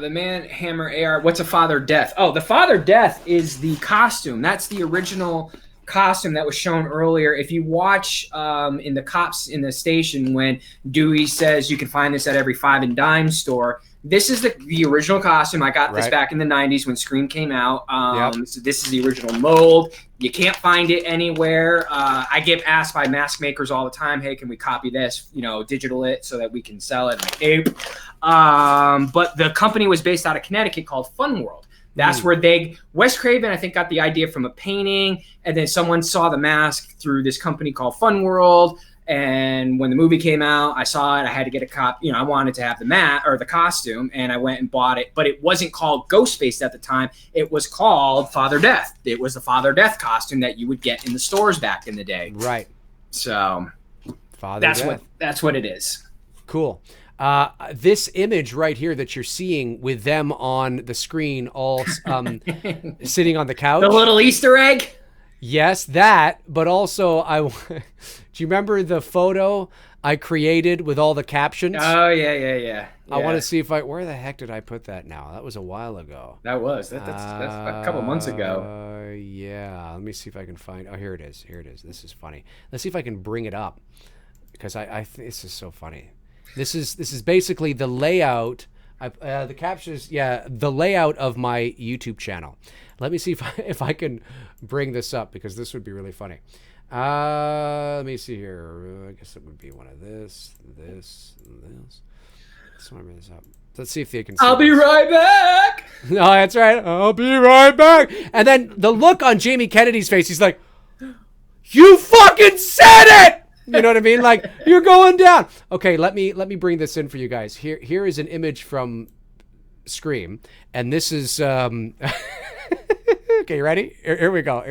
The Man Hammer AR. What's a Father Death? Oh, the Father Death is the costume. That's the original costume that was shown earlier. If you watch in the cops in the station when Dewey says you can find this at every 5 and dime store, this is the original costume. I got this back in the 90s when Scream came out. So this is the original mold. You can't find it anywhere. I get asked by mask makers all the time, hey, can we copy this, digital it so that we can sell it? But the company was based out of Connecticut called Fun World. That's where Wes Craven, I think, got the idea from a painting, and then someone saw the mask through this company called Fun World. And when the movie came out, I saw it. I had to get a copy. I wanted to have the costume, and I went and bought it. But it wasn't called Ghostface at the time. It was called Father Death. It was the Father Death costume that you would get in the stores back in the day. Right. So That's what it is. Cool. This image right here that you're seeing with them on the screen, all sitting on the couch. The little Easter egg. Yes, that. But also, do you remember the photo I created with all the captions? Oh yeah. I want to see if where the heck did I put that now? That was a while ago. That's a couple months ago. Yeah. Let me see if I can find. Oh, here it is. This is funny. Let's see if I can bring it up because I this is so funny. This is basically the layout. The captions. Yeah, the layout of my YouTube channel. Let me see if I can bring this up because this would be really funny. Let me see here. I guess it would be one of this, and this. So let me bring this up. Let's see if they can see I'll be right back. No, that's right. I'll be right back. And then the look on Jamie Kennedy's face, he's like, "You fucking said it!" You know what I mean? Like, you're going down. Okay, let me bring this in for you guys. Here is an image from Scream, and this is okay, you ready? Here we go.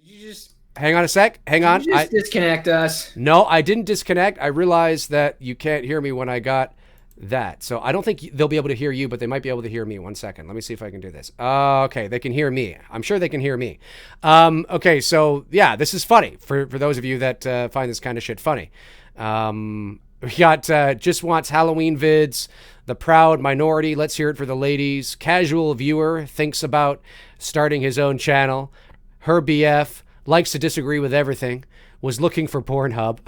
You just Hang on a sec. Hang on. You just disconnect us. No, I didn't disconnect. I realized that you can't hear me when I got that. So I don't think they'll be able to hear you, but they might be able to hear me. 1 second. Let me see if I can do this. Okay, they can hear me. I'm sure they can hear me. Okay, so yeah, this is funny for those of you that find this kind of shit funny. We got Just Wants Halloween Vids, The Proud Minority, Let's Hear It for the Ladies, Casual Viewer, thinks about starting his own channel, Her BF, likes to disagree with everything, was looking for Pornhub,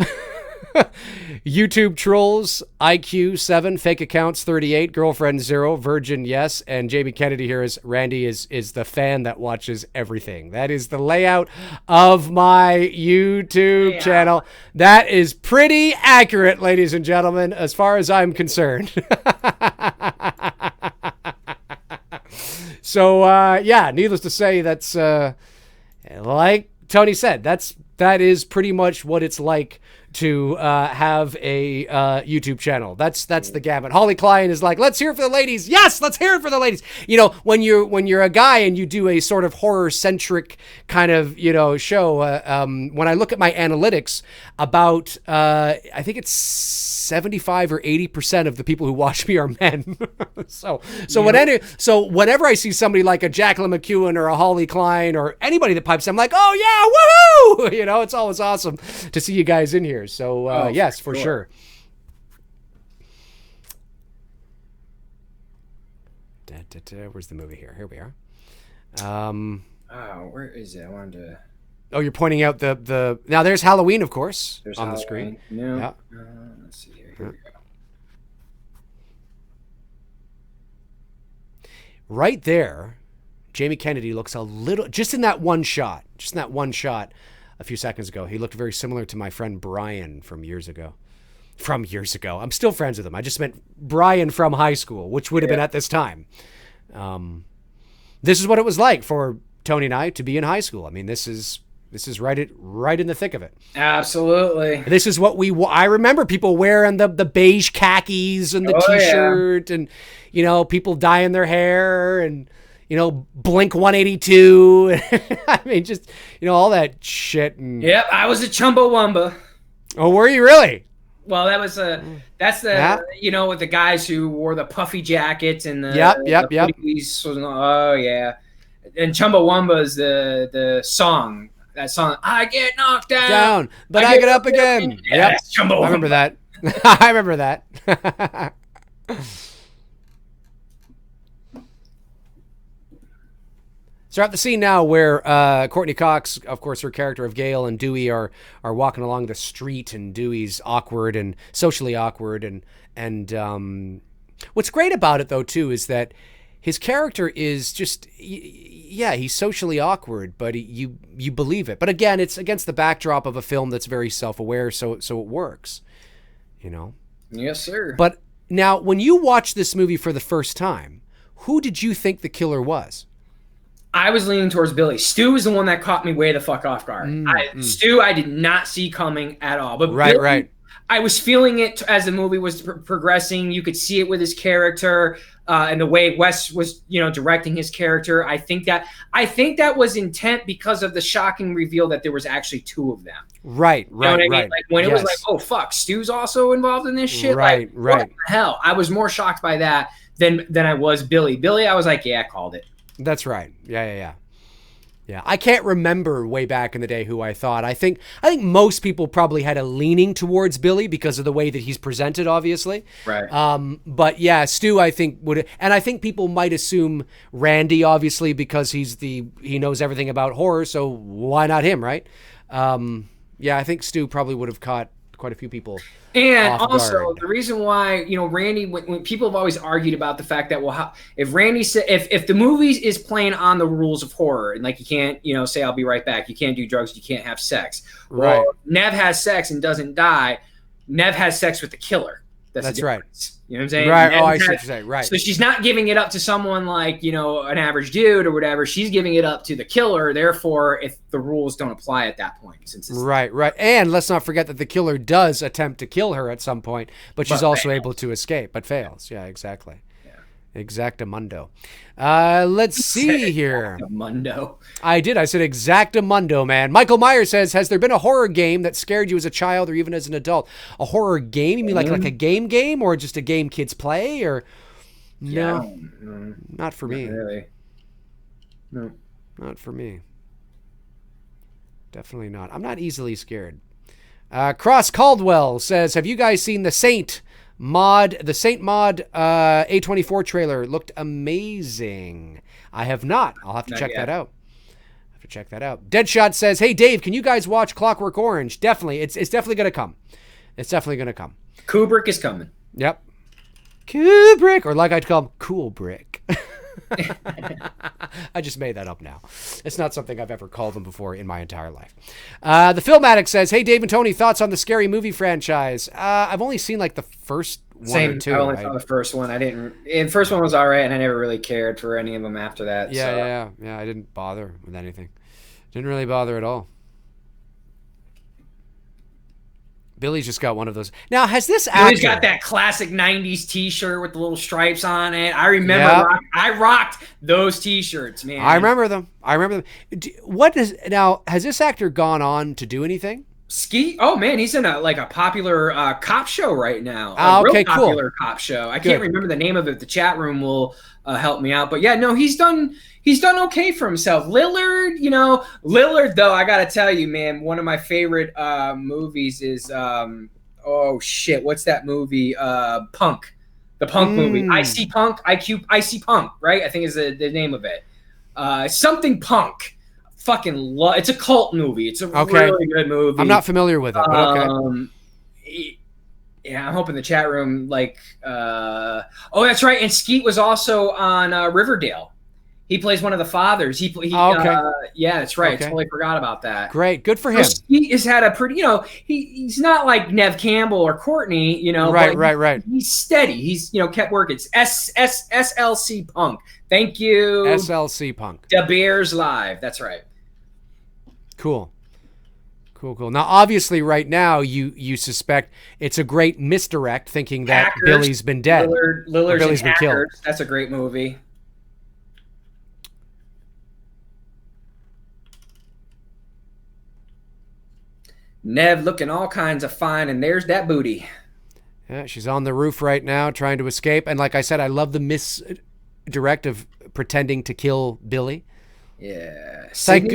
YouTube Trolls, IQ 7, Fake Accounts 38, Girlfriend 0, Virgin yes, and Jamie Kennedy here is Randy is the fan that watches everything. That is the layout of my YouTube channel. That is pretty accurate, ladies and gentlemen, as far as I'm concerned. So yeah, needless to say, that's like Tony said, that is pretty much what it's like to have a YouTube channel. That's the gamut. Holly Klein is like, let's hear it for the ladies. Yes, let's hear it for the ladies. You know, when you're a guy and you do a sort of horror centric kind of show. When I look at my analytics, about I think it's 75 or 80% of the people who watch me are men. so whenever I see somebody like a Jacqueline McEwen or a Holly Klein or anybody that pipes, I'm like, oh yeah, woohoo! It's always awesome to see you guys in here. So yes, for sure. Where's the movie here? Here we are. Where is it? I wanted to. Oh, you're pointing out the now. There's Halloween, of course, on Halloween. The screen. No. Yeah. Let's see here. Here we go. Right there, Jamie Kennedy looks a little, just in that one shot, a few seconds ago, he looked very similar to my friend Brian from years ago. I'm still friends with him. I just meant Brian from high school, which would have been at this time. This is what it was like for Tony and I to be in high school. I mean, this is right in the thick of it. Absolutely. This is what I remember people wearing the beige khakis and the t-shirt and, people dyeing their hair and, Blink 182. I mean, just, all that shit. And... Yep, I was a Chumbawamba. Oh, were you really? Well, that's with the guys who wore the puffy jackets and the yep. hoodies. Oh yeah, and Chumbawamba is the song. That song, I get knocked down, but I get up again. Yeah, that's Chumbawamba. I remember that. I remember that. So we're at the scene now where Courtney Cox, of course, her character of Gail, and Dewey are walking along the street, and Dewey's awkward and socially awkward, and what's great about it though too is that his character is just he's socially awkward, but you believe it. But again, it's against the backdrop of a film that's very self-aware, so it works, Yes, sir. But now, when you watch this movie for the first time, who did you think the killer was? I was leaning towards Billy. Stu was the one that caught me way the fuck off guard. Stu, I did not see coming at all. But right. I was feeling it as the movie was progressing. You could see it with his character and the way Wes was, directing his character. I think that was intent because of the shocking reveal that there was actually two of them. Right. You know what I mean? Like when it was like, oh fuck, Stu's also involved in this shit. Right. What the hell? I was more shocked by that than I was Billy. Billy, I was like, yeah, I called it. That's right. Yeah. Yeah, I can't remember way back in the day who I thought. I think most people probably had a leaning towards Billy because of the way that he's presented, obviously. Right. But yeah, Stu, I think would, and I think people might assume Randy, obviously, because he knows everything about horror. So why not him, right? Yeah, I think Stu probably would have caught quite a few people. And also the reason why, Randy, when people have always argued about the fact that, if Randy said, if the movie is playing on the rules of horror and like, you can't, say, I'll be right back. You can't do drugs. You can't have sex. Right. Well, Nev has sex and doesn't die. Nev has sex with the killer. That's right. You know what I'm saying? Right. I see what you're saying. Right. So she's not giving it up to someone like, an average dude or whatever. She's giving it up to the killer. Therefore, if the rules don't apply at that point, since it's right. And let's not forget that the killer does attempt to kill her at some point, but she's also able to escape, but fails. Yeah, exactly. Exactamundo. Let's see here. Exactamundo. I did. I said exactamundo, man. Michael Myers says, has there been a horror game that scared you as a child or even as an adult? A horror game? You mean like a game or just a game kids play? Or no, not for me. Not really. No. Not for me. Definitely not. I'm not easily scared. Cross Caldwell says, have you guys seen the Saint Mod A24 trailer? Looked amazing. I have not. I'll have to check that out. Deadshot says, hey Dave, can you guys watch Clockwork Orange? Definitely. It's definitely gonna come. Kubrick is coming. Yep. Kubrick, or like I'd call him, Cool Brick. I just made that up now. It's not something I've ever called them before in my entire life. The Film Addict says, hey, Dave and Tony, thoughts on the Scary Movie franchise? I've only seen like the first one or two. I only saw the first one. The first one was all right, and I never really cared for any of them after that. Yeah. I didn't bother with anything. Didn't really bother at all. Billy's just got one of those. Now, has this actor... Billy's got that classic 90s T-shirt with the little stripes on it. I remember I rocked those T-shirts, man. I remember them. Now, has this actor gone on to do anything? Skeet? Oh, man, he's in a popular cop show right now. Okay, real popular cop show. I can't remember the name of it. The chat room will help me out. But yeah, no, he's done okay for himself. Lillard, though, I got to tell you, man, one of my favorite movies is, what's that movie? Punk. The Punk movie. I See Punk, right? I think is the name of it. Something Punk. Fucking love. It's a cult movie. It's a really good movie. I'm not familiar with it, but okay. Yeah, I'm hoping the chat room that's right. And Skeet was also on Riverdale. He plays one of the fathers. Yeah, that's right. Okay. Totally forgot about that. Great, good for him. Skeet has had a pretty, he's not like Nev Campbell or Courtney, Right. He's steady. He's kept working. It's SLC Punk. Thank you. SLC Punk. The Bears Live. That's right. Cool. Now, obviously, right now, you suspect it's a great misdirect, thinking that Hackers, Billy's been dead. Billy's been killed. That's a great movie. Nev looking all kinds of fine, and there's that booty. Yeah, she's on the roof right now, trying to escape. And like I said, I love the misdirect of pretending to kill Billy. Yeah. Thank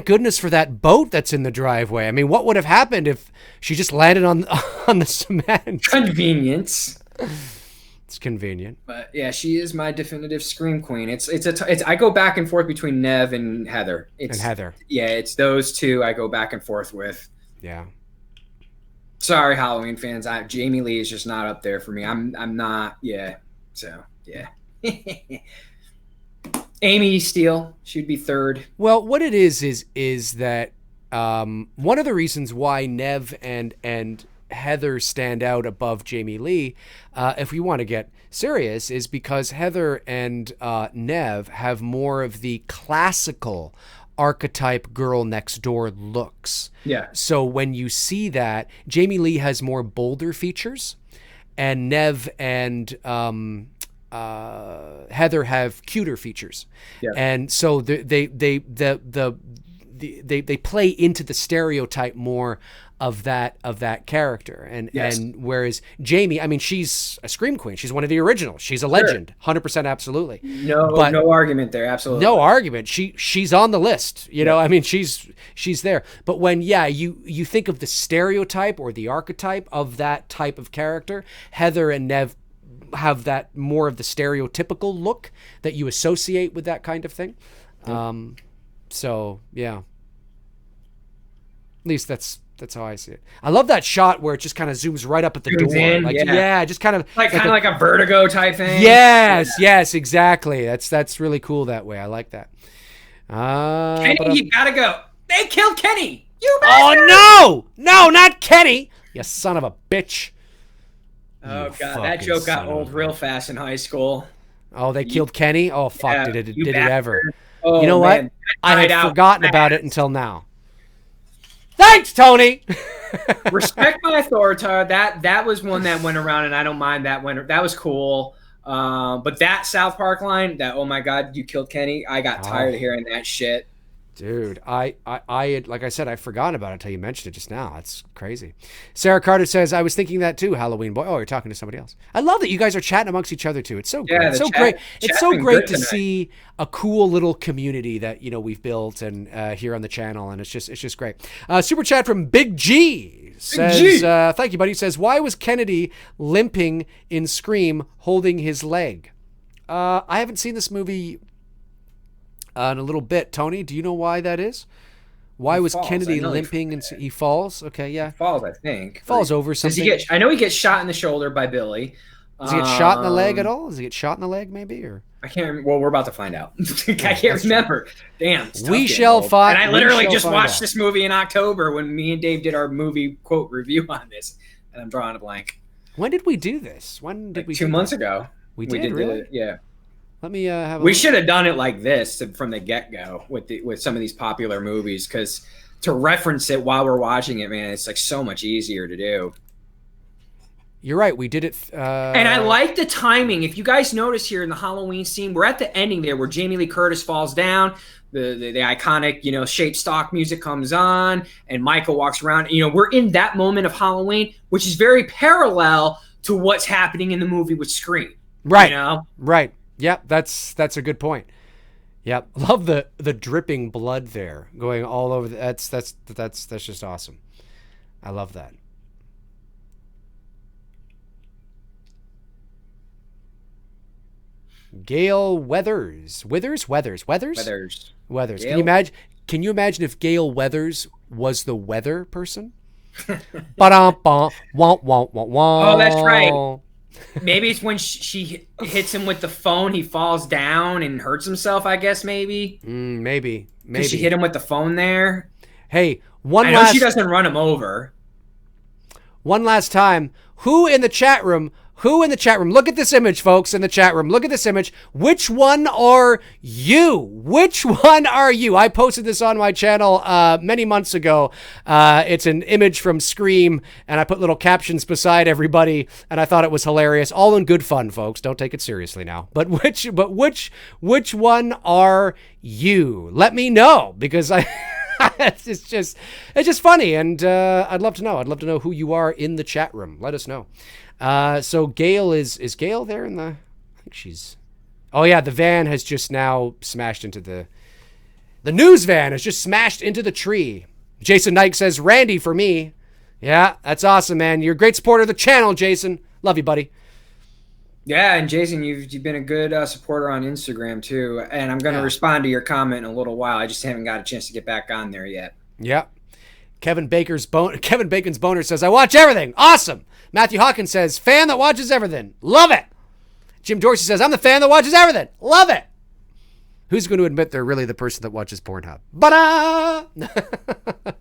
goodness for that boat that's in the driveway. I mean, what would have happened if she just landed on the cement? Convenience. It's convenient. But yeah, she is my definitive scream queen. I go back and forth between Nev and Heather. Yeah, it's those two I go back and forth with. Yeah. Sorry, Halloween fans. Jamie Lee is just not up there for me. I'm not. Yeah. So yeah. Amy Steele, she'd be third. Well, what it is that one of the reasons why Nev and Heather stand out above Jamie Lee, if we want to get serious, is because Heather and Nev have more of the classical archetype girl next door looks. Yeah. So when you see that, Jamie Lee has more bolder features, and Nev and Heather have cuter features. Yeah. And so they play into the stereotype more of that character. And whereas Jamie, I mean, she's a scream queen. She's one of the originals. She's a legend. 100% absolutely. No argument there. Absolutely. No argument. She's on the list. You know, I mean, she's there. But when you think of the stereotype or the archetype of that type of character, Heather and Nev have that more of the stereotypical look that you associate with that kind of thing. So yeah. At least that's how I see it. I love that shot where it just kind of zooms right up at the door. Just kind of like a Vertigo type thing. Yes, exactly. That's really cool that way. I like that. Kenny, you gotta go. They killed Kenny. You bastard! Oh no, not Kenny. You son of a bitch. Oh god, that joke got old real fast in high school. Oh, they killed Kenny? Oh fuck, did it ever? Oh, you know man. what? I had forgotten about it until now. Thanks, Tony. Respect my authority. That was one that went around, and I don't mind that one. That was cool. But that South Park line, that oh my god, you killed Kenny. I got tired of hearing that shit. Dude, I had, like I said, I forgot about it until you mentioned it just now. That's crazy. Sarah Carter says, I was thinking that too, Halloween boy. Oh, you're talking to somebody else. I love that you guys are chatting amongst each other too. It's so great. It's so great. It's so great to see a cool little community that, we've built and here on the channel, and it's just great. Super chat from Big G says, thank you, buddy. Says, why was Kennedy limping in Scream holding his leg? I haven't seen this movie in a little bit. Tony, do you know why that is? Why was Kennedy limping and he falls? Okay, yeah. He falls, I think. Falls over something. I know he gets shot in the shoulder by Billy. Does he get shot in the leg at all? Does he get shot in the leg maybe? Or I can't remember. Well, we're about to find out. I can't remember. Damn. We shall find out. And I literally just watched this movie in October when me and Dave did our movie quote review on this. And I'm drawing a blank. When did we do this? When did we 2 months ago. We did really? Yeah. Let me have. We should have done it like this from the get-go with some of these popular movies, because to reference it while we're watching it, man, it's like so much easier to do. You're right. We did it. And I like the timing. If you guys notice here in the Halloween scene, we're at the ending there where Jamie Lee Curtis falls down. The iconic, shaped stock music comes on, and Michael walks around. We're in that moment of Halloween, which is very parallel to what's happening in the movie with Scream. Right. Right. Yep, that's a good point. Yep, love the dripping blood there going all over. That's just awesome. I love that. Gail Weathers. Weathers. Gail. Can you imagine if Gail Weathers was the weather person? Oh, that's right. Maybe it's when she hits him with the phone, he falls down and hurts himself, I guess, maybe. Maybe. She hit him with the phone there. Hey, I know she doesn't run him over. One last time. Who in the chat room? Look at this image, folks, in the chat room. Look at this image. Which one are you? I posted this on my channel many months ago. It's an image from Scream, and I put little captions beside everybody, and I thought it was hilarious. All in good fun, folks. Don't take it seriously now. But which one are you? Let me know, because it's just funny, and I'd love to know. I'd love to know who you are in the chat room. Let us know. So Gail is Gail there in the? I think she's. Oh yeah, the van has just now smashed into the news van has just smashed into the tree. Jason Knight says Randy for me. Yeah, that's awesome, man. You're a great supporter of the channel, Jason. Love you, buddy. Yeah, and Jason, you've been a good supporter on Instagram too, and I'm going to respond to your comment in a little while. I just haven't got a chance to get back on there yet. Yeah. Kevin Bacon's boner says, I watch everything. Awesome. Matthew Hawkins says, fan that watches everything. Love it. Jim Dorsey says, I'm the fan that watches everything. Love it. Who's going to admit they're really the person that watches Pornhub? Ba-da!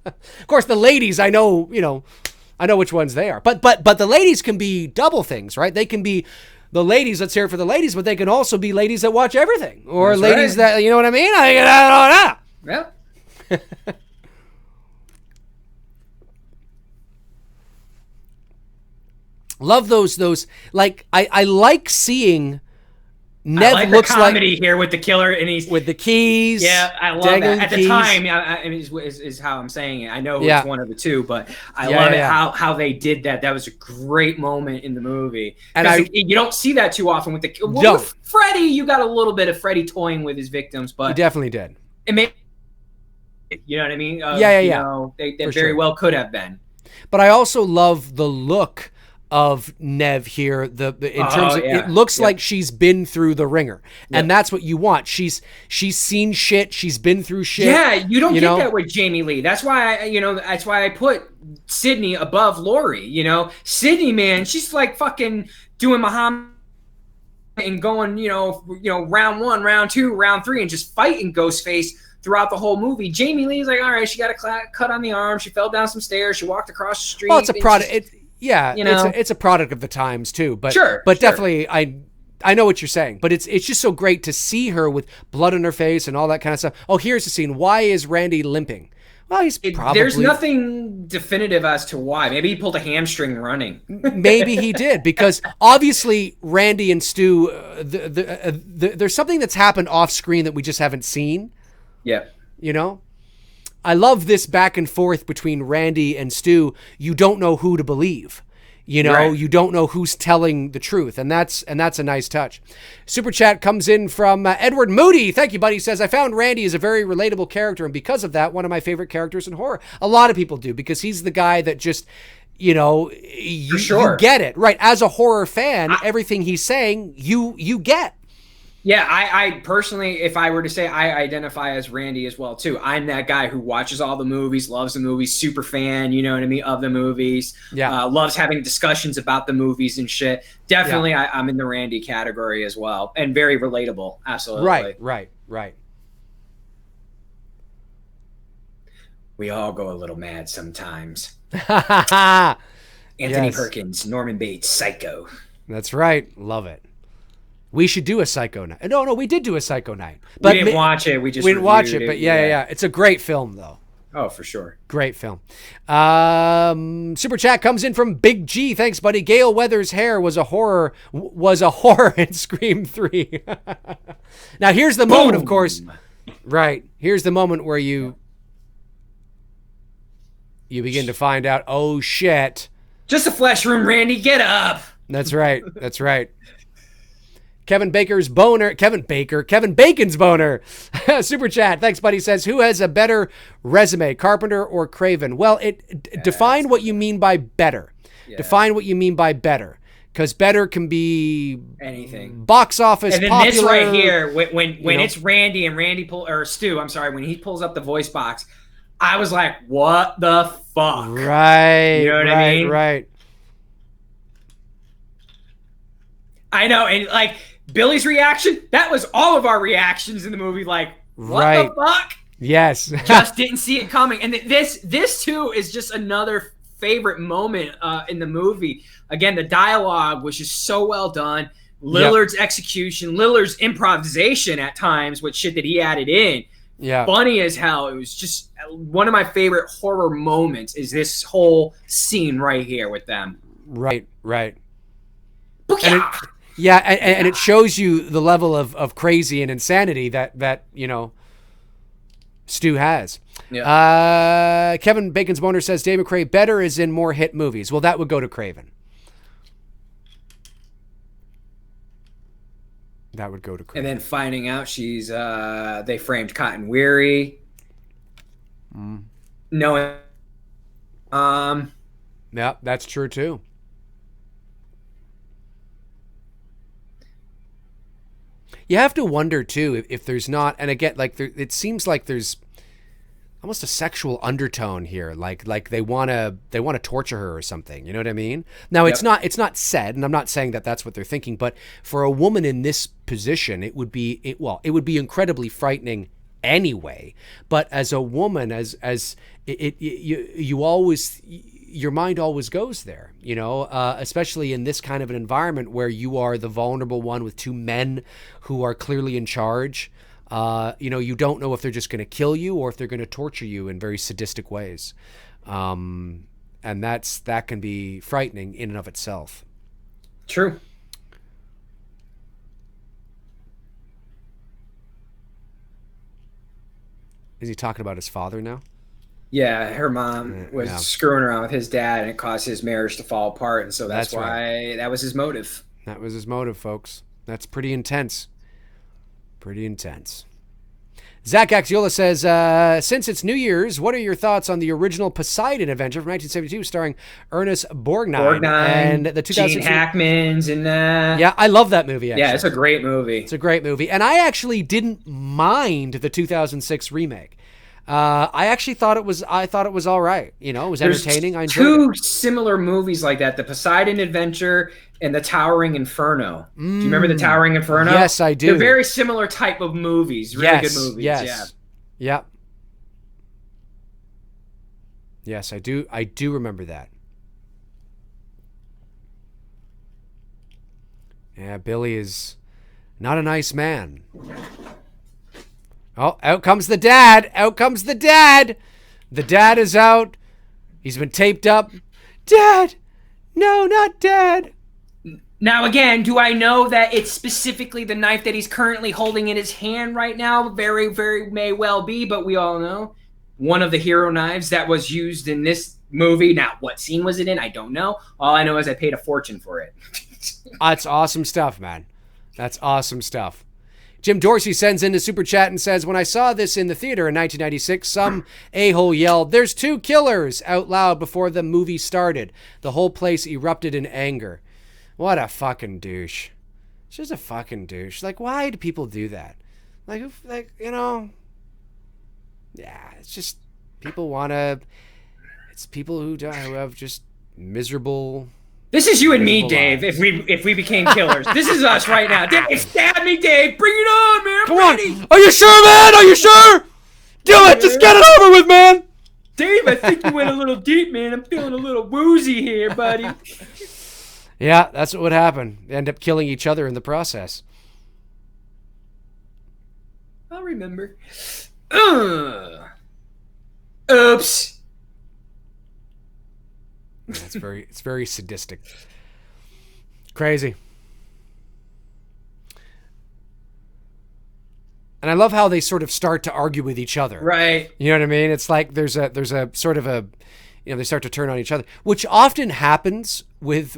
Of course, the ladies, I know which ones they are. But the ladies can be double things, right? They can be the ladies, let's hear it for the ladies, but they can also be ladies that watch everything. Or that's ladies that, you know what I mean? I don't know. Yeah. Love those like I like seeing Nev I like looks the comedy like here with the killer, and he's with the keys. yeah, I love that. At the time, is how I'm saying it. I know it's one of the two, but I love it how they did that. That was a great moment in the movie, and you don't see that too often with with Freddy. You got a little bit of Freddy toying with his victims, but he definitely did. It made, you know what I mean? You know, they very well could have been. But I also love the look of Nev here. In terms of it looks like she's been through the ringer, and that's what you want. She's seen shit. She's been through shit. Yeah, you don't get that with Jamie Lee. That's why that's why I put Sydney above Laurie. You know, Sydney, man, she's like fucking doing Muhammad and going, round 1, round 2, round 3, and just fighting Ghostface throughout the whole movie. Jamie Lee's like, all right, she got a cut on the arm. She fell down some stairs. She walked across the street. Well, it's a product. It's a product of the times too. But definitely, I know what you're saying. But it's just so great to see her with blood on her face and all that kind of stuff. Oh, here's the scene. Why is Randy limping? Well, there's nothing definitive as to why. Maybe he pulled a hamstring running. Maybe he did, because obviously Randy and Stu, there's something that's happened off screen that we just haven't seen. Yeah. I love this back and forth between Randy and Stu. You don't know who to believe. Right. You don't know who's telling the truth, and that's a nice touch. Super chat comes in from Edward Moody. Thank you, buddy. He says, I found Randy is a very relatable character, and because of that, one of my favorite characters in horror. A lot of people do, because he's the guy that just, you get it. Right. As a horror fan, everything he's saying, you get. Yeah, I personally, if I were to say, I identify as Randy as well, too. I'm that guy who watches all the movies, loves the movies, super fan, you know what I mean, of the movies. Yeah. Loves having discussions about the movies and shit. Definitely, yeah. I'm in the Randy category as well. And very relatable, absolutely. Right. We all go a little mad sometimes. Anthony Perkins, Norman Bates, Psycho. That's right. Love it. We should do a Psycho night. No, we did do a Psycho night. But we didn't watch it. We didn't watch it. But yeah. It's a great film, though. Oh, for sure. Great film. Super chat comes in from Big G. Thanks, buddy. Gale Weathers' hair was a horror in Scream 3. Now, here's the moment, of course. Right. Here's the moment where you begin to find out, oh, shit. Just a flesh wound, Randy. Get up. That's right. Kevin Bacon's boner. Super chat. Thanks, buddy. Says, who has a better resume, Carpenter or Craven? Well, define what you mean by better. Yeah. Define what you mean by better. Because better can be anything. Box office, and then popular. This right here, when it's Randy and Stu, when he pulls up the voice box, I was like, what the fuck? Right. You know what I mean? Right. I know, and like Billy's reaction, that was all of our reactions in the movie. Like, what the fuck? Yes. Just didn't see it coming. And this too is just another favorite moment in the movie. Again, the dialogue was just so well done. Lillard's execution, Lillard's improvisation at times with shit that he added in. Yeah. Funny as hell. It was just one of my favorite horror moments is this whole scene right here with them. Right. And it shows you the level of crazy and insanity that Stu has. Yeah. Kevin Bacon's boner says Dave McRae better is in more hit movies. Well, that would go to Craven. And then finding out she's they framed Cotton Weary. Knowing yeah, that's true too. You have to wonder too if there's not, and again, it seems like there's almost a sexual undertone here, like they want to torture her or something. You know what I mean? Now it's not said, and I'm not saying that that's what they're thinking, but for a woman in this position, it would be incredibly frightening anyway. But as a woman, you always. Your mind always goes there, especially in this kind of an environment where you are the vulnerable one with two men who are clearly in charge. You don't know if they're just going to kill you or if they're going to torture you in very sadistic ways. And that can be frightening in and of itself. True. Is he talking about his father now? Yeah, her mom was screwing around with his dad, and it caused his marriage to fall apart, and so that's why that was his motive. That was his motive, folks. That's pretty intense. Pretty intense. Zach Axiola says, since it's New Year's, what are your thoughts on the original Poseidon adventure from 1972 starring Ernest Borgnine and the 2006 Gene Hackman's in that? Yeah, I love that movie, actually. Yeah, it's a great movie. It's a great movie. And I actually didn't mind the 2006 remake. I actually thought it was all right. It was entertaining. I enjoyed two it. Similar movies like that, the Poseidon Adventure and the Towering Inferno. Do you remember the Towering Inferno? Yes, I do. They're very similar type of movies. Really good movies. Yes. Yeah. Yes, I do. I do remember that. Yeah, Billy is not a nice man. Oh, out comes the dad. Out comes the dad. The dad is out. He's been taped up. Dad! No, not Dad. Now, again, do I know that it's specifically the knife that he's currently holding in his hand right now? Very, very may well be, but we all know. One of the hero knives that was used in this movie. Now, what scene was it in? I don't know. All I know is I paid a fortune for it. That's awesome stuff, man. That's awesome stuff. Jim Dorsey sends in a super chat and says, when I saw this in the theater in 1996, some a-hole yelled, "There's two killers," out loud before the movie started. The whole place erupted in anger. What a fucking douche. It's just a fucking douche. Like, why do people do that? Yeah, it's just it's people who have just miserable... This is you and me, Dave, if we became killers. This is us right now. Dave, stab me, Dave. Bring it on, man. Come on. Are you sure, man? Are you sure? Do it. Just get it over with, man. Dave, I think you went a little deep, man. I'm feeling a little woozy here, buddy. Yeah, that's what would happen. They end up killing each other in the process. I'll remember. Oops. It's very sadistic. Crazy. And I love how they sort of start to argue with each other. Right. You know what I mean? It's like there's a sort of a, they start to turn on each other, which often happens with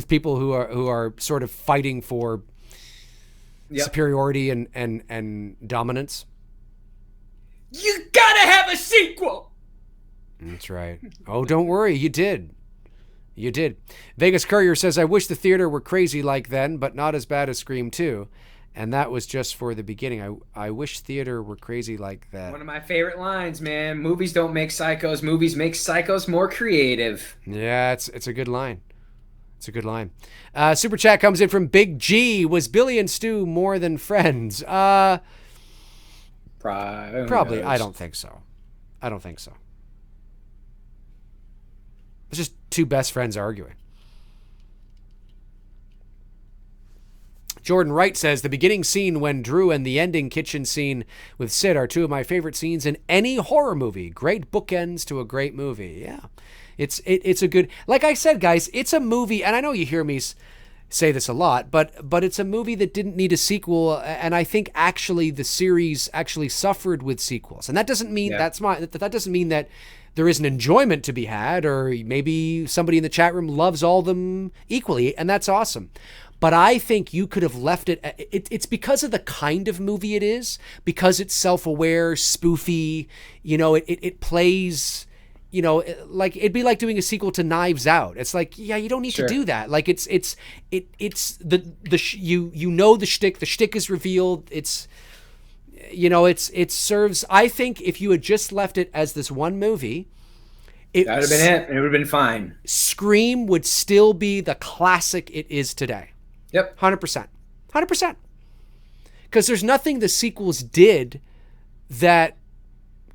people who are sort of fighting for superiority and dominance. You gotta have a sequel. That's right. Oh, don't worry. You did. Vegas Courier says, I wish the theater were crazy like then, but not as bad as Scream 2. And that was just for the beginning. I wish theater were crazy like that. One of my favorite lines, man. Movies don't make psychos. Movies make psychos more creative. Yeah, it's a good line. It's a good line. Super chat comes in from Big G. Was Billy and Stu more than friends? Probably. I don't think so. It's just two best friends arguing. Jordan Wright says, the beginning scene when Drew and the ending kitchen scene with Sid are two of my favorite scenes in any horror movie. Great bookends to a great movie. Yeah. It's a good, like I said, guys, it's a movie, and I know you hear me say this a lot, but it's a movie that didn't need a sequel, and I think actually the series actually suffered with sequels. And that doesn't mean that doesn't mean that there isn't enjoyment to be had, or maybe somebody in the chat room loves all of them equally, and that's awesome. But I think you could have left it. It's because of the kind of movie it is, because it's self-aware, spoofy. It plays. Like it'd be like doing a sequel to Knives Out. It's like, yeah, you don't need to do that. Like it's the shtick. The shtick is revealed. It serves. I think if you had just left it as this one movie, that would have been it. It would have been fine. Scream would still be the classic it is today. Yep. 100%. Because there's nothing the sequels did that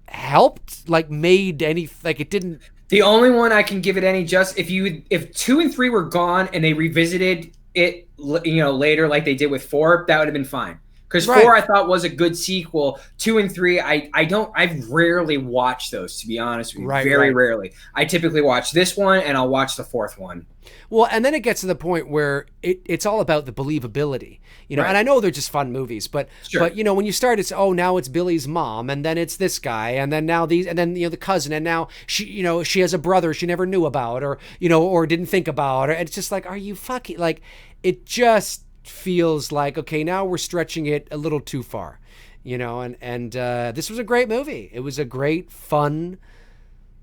helped, made any, it didn't. The only one I can give it any if 2 and 3 were gone and they revisited it, later like they did with 4, that would have been fine. Because Right. 4 I thought was a good sequel. 2 and 3, I've rarely watched those, to be honest with you. Right, Very right. rarely. I typically watch this one and I'll watch the 4th one. Well, and then it gets to the point where it's all about the believability, you know. Right. And I know they're just fun movies, but Sure. you know, when you start, it's now it's Billy's mom, and then it's this guy, and then now these, and then you know the cousin, and now she has a brother she never knew about, or or didn't think about, or it's just like, are you fucking like? It just feels like, okay, now we're stretching it a little too far, and this was a great movie. It was a great, fun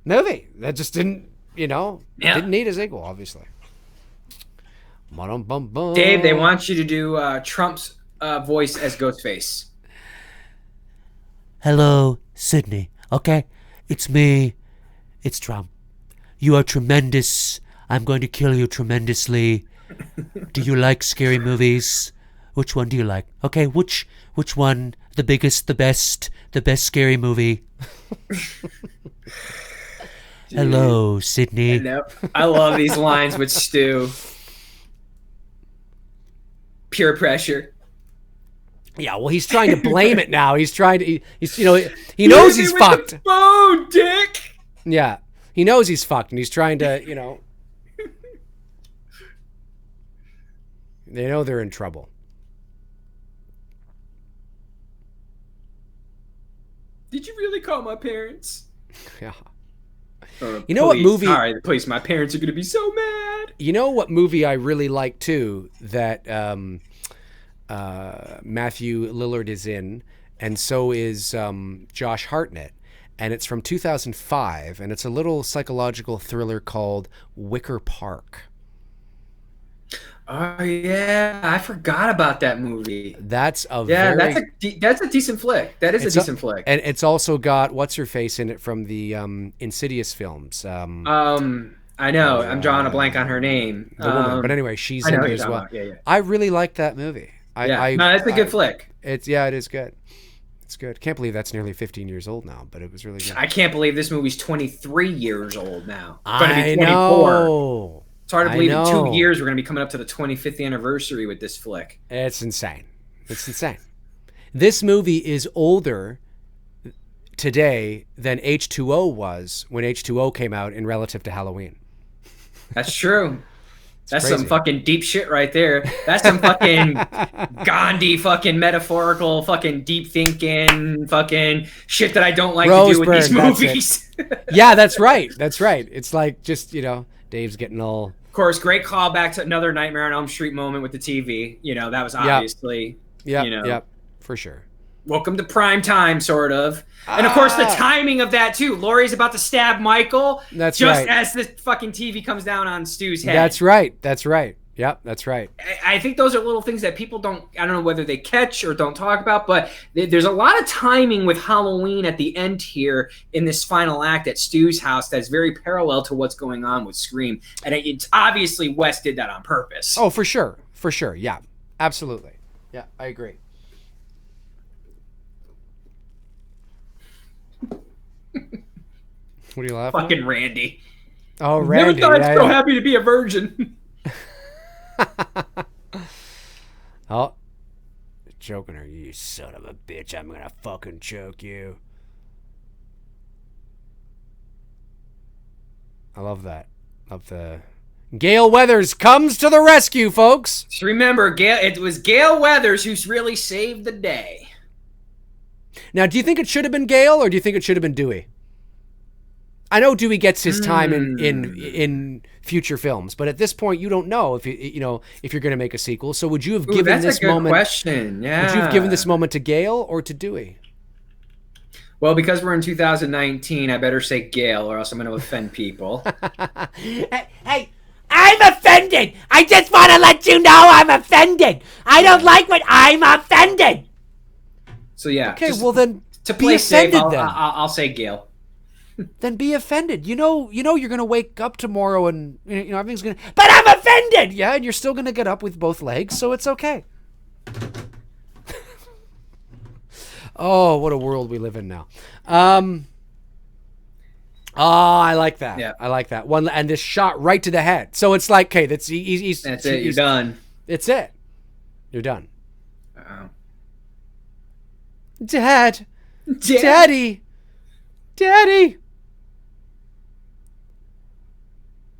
movie that just didn't need a sequel, obviously. Dave, they want you to do Trump's voice as Ghostface. Hello, Sydney. Okay, it's me. It's Trump. You are tremendous. I'm going to kill you tremendously. Do you like scary movies? Which one do you like? Okay, which one? The biggest, the best scary movie. Hello, Sydney. I love these lines with Stu. Pure pressure. Yeah, well, he's trying to blame it now. He's trying to. He knows he's fucked. Oh, dick. Yeah, he knows he's fucked, and he's trying to. They know they're in trouble. Did you really call my parents? Yeah. You know what movie? Sorry, the police. My parents are going to be so mad. You know what movie I really like too that Matthew Lillard is in, and so is Josh Hartnett, and it's from 2005, and it's a little psychological thriller called Wicker Park. Oh yeah, I forgot about that movie. That's a that's a decent flick. That is a decent flick. And it's also got what's her face in it from the Insidious films. I know. I'm drawing a blank on her name. The woman, but anyway, she's in it as well. Yeah. I really like that movie. No, that's a good flick. It is good. It's good. Can't believe that's nearly 15 years old now, but it was really good. I can't believe this movie's 23 years old now. It's going to be 24. Know. It's hard to believe in 2 years we're going to be coming up to the 25th anniversary with this flick. It's insane. It's insane. This movie is older today than H2O was when H2O came out in relative to Halloween. That's true. That's crazy. Some fucking deep shit right there. That's some fucking Gandhi fucking metaphorical fucking deep thinking fucking shit that I don't like to do with these movies. Yeah, that's right. That's right. It's like just, Dave's getting all... Of course, great callback to another Nightmare on Elm Street moment with the TV. That was obviously... Yep, for sure. Welcome to prime time, sort of. And of course, the timing of that, too. Laurie's about to stab Michael just as the fucking TV comes down on Stu's head. That's right. Yep, that's right. I think those are little things that people don't, I don't know whether they catch or don't talk about, but there's a lot of timing with Halloween at the end here in this final act at Stu's house that's very parallel to what's going on with Scream. And it's obviously Wes did that on purpose. Oh, for sure. For sure. Yeah, absolutely. Yeah, I agree. What are you laughing Fucking at? Randy. Oh, Randy. Never thought I'm so happy to be a virgin. Oh, choking her, you son of a bitch. I'm gonna fucking choke you. I love that. Love the Gale Weathers comes to the rescue, folks. Just remember, it was Gale Weathers who's really saved the day. Now, do you think it should have been Gale, or do you think it should have been Dewey? I know Dewey gets his time in future films, but at this point, you don't know if if you're going to make a sequel. So, would you have given this moment? That's a good question. Yeah. Would you have given this moment to Gale or to Dewey? Well, because we're in 2019, I better say Gale, or else I'm going to offend people. Hey, I'm offended. I just want to let you know I'm offended. I don't like what I'm offended. So yeah. Okay, well then to play safe, then. I'll say Gale. Then be offended. You know you're gonna wake up tomorrow and everything's gonna. But I'm offended. Yeah, and you're still gonna get up with both legs, so it's okay. Oh, what a world we live in now. Oh, I like that. Yeah. I like that one. And this shot right to the head. So it's like, okay, that's it. You're done. It's it. You're done. Dad. Daddy. Daddy.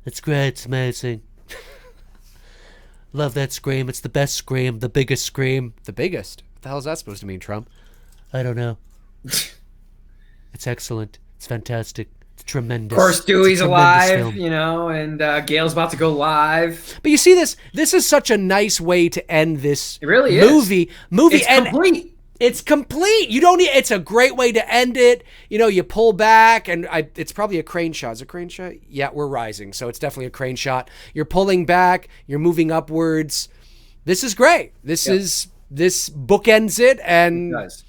It's great. It's amazing. Love that scream. It's the best scream. The biggest scream. The biggest? What the hell is that supposed to mean, Trump? I don't know. It's excellent. It's fantastic. It's tremendous. Of course, Dewey's alive, film. you know, and Gail's about to go live. But you see this is such a nice way to end this It really movie. It's and complete. It's complete. You don't need. It's a great way to end it. You know, you pull back, and it's probably a crane shot. Is it a crane shot? Yeah, we're rising, so it's definitely a crane shot. You're pulling back. You're moving upwards. This is great. This bookends it, and It does.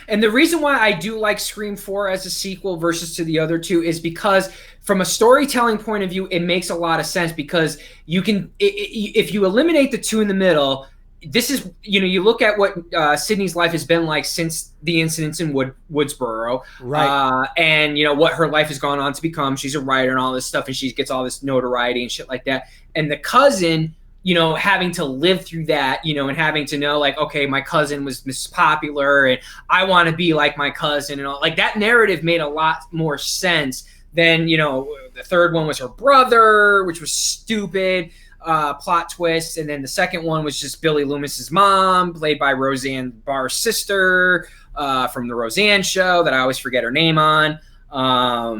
And the reason why I do like Scream 4 as a sequel versus to the other two is because from a storytelling point of view, it makes a lot of sense because you can, if you eliminate the two in the middle, this is, you know, you look at what Sydney's life has been like since the incidents in Woodsboro. Right. And, you know, what her life has gone on to become. She's a writer and all this stuff, and she gets all this notoriety and shit like that. And the cousin, you know, having to live through that, you know, and having to know, like, okay, my cousin was Mrs. Popular and I want to be like my cousin and all. Like, that narrative made a lot more sense than, you know, the third one was her brother, which was stupid, plot twist. And then the second one was just Billy Loomis's mom, played by Roseanne Barr's sister from the Roseanne show that I always forget her name on. I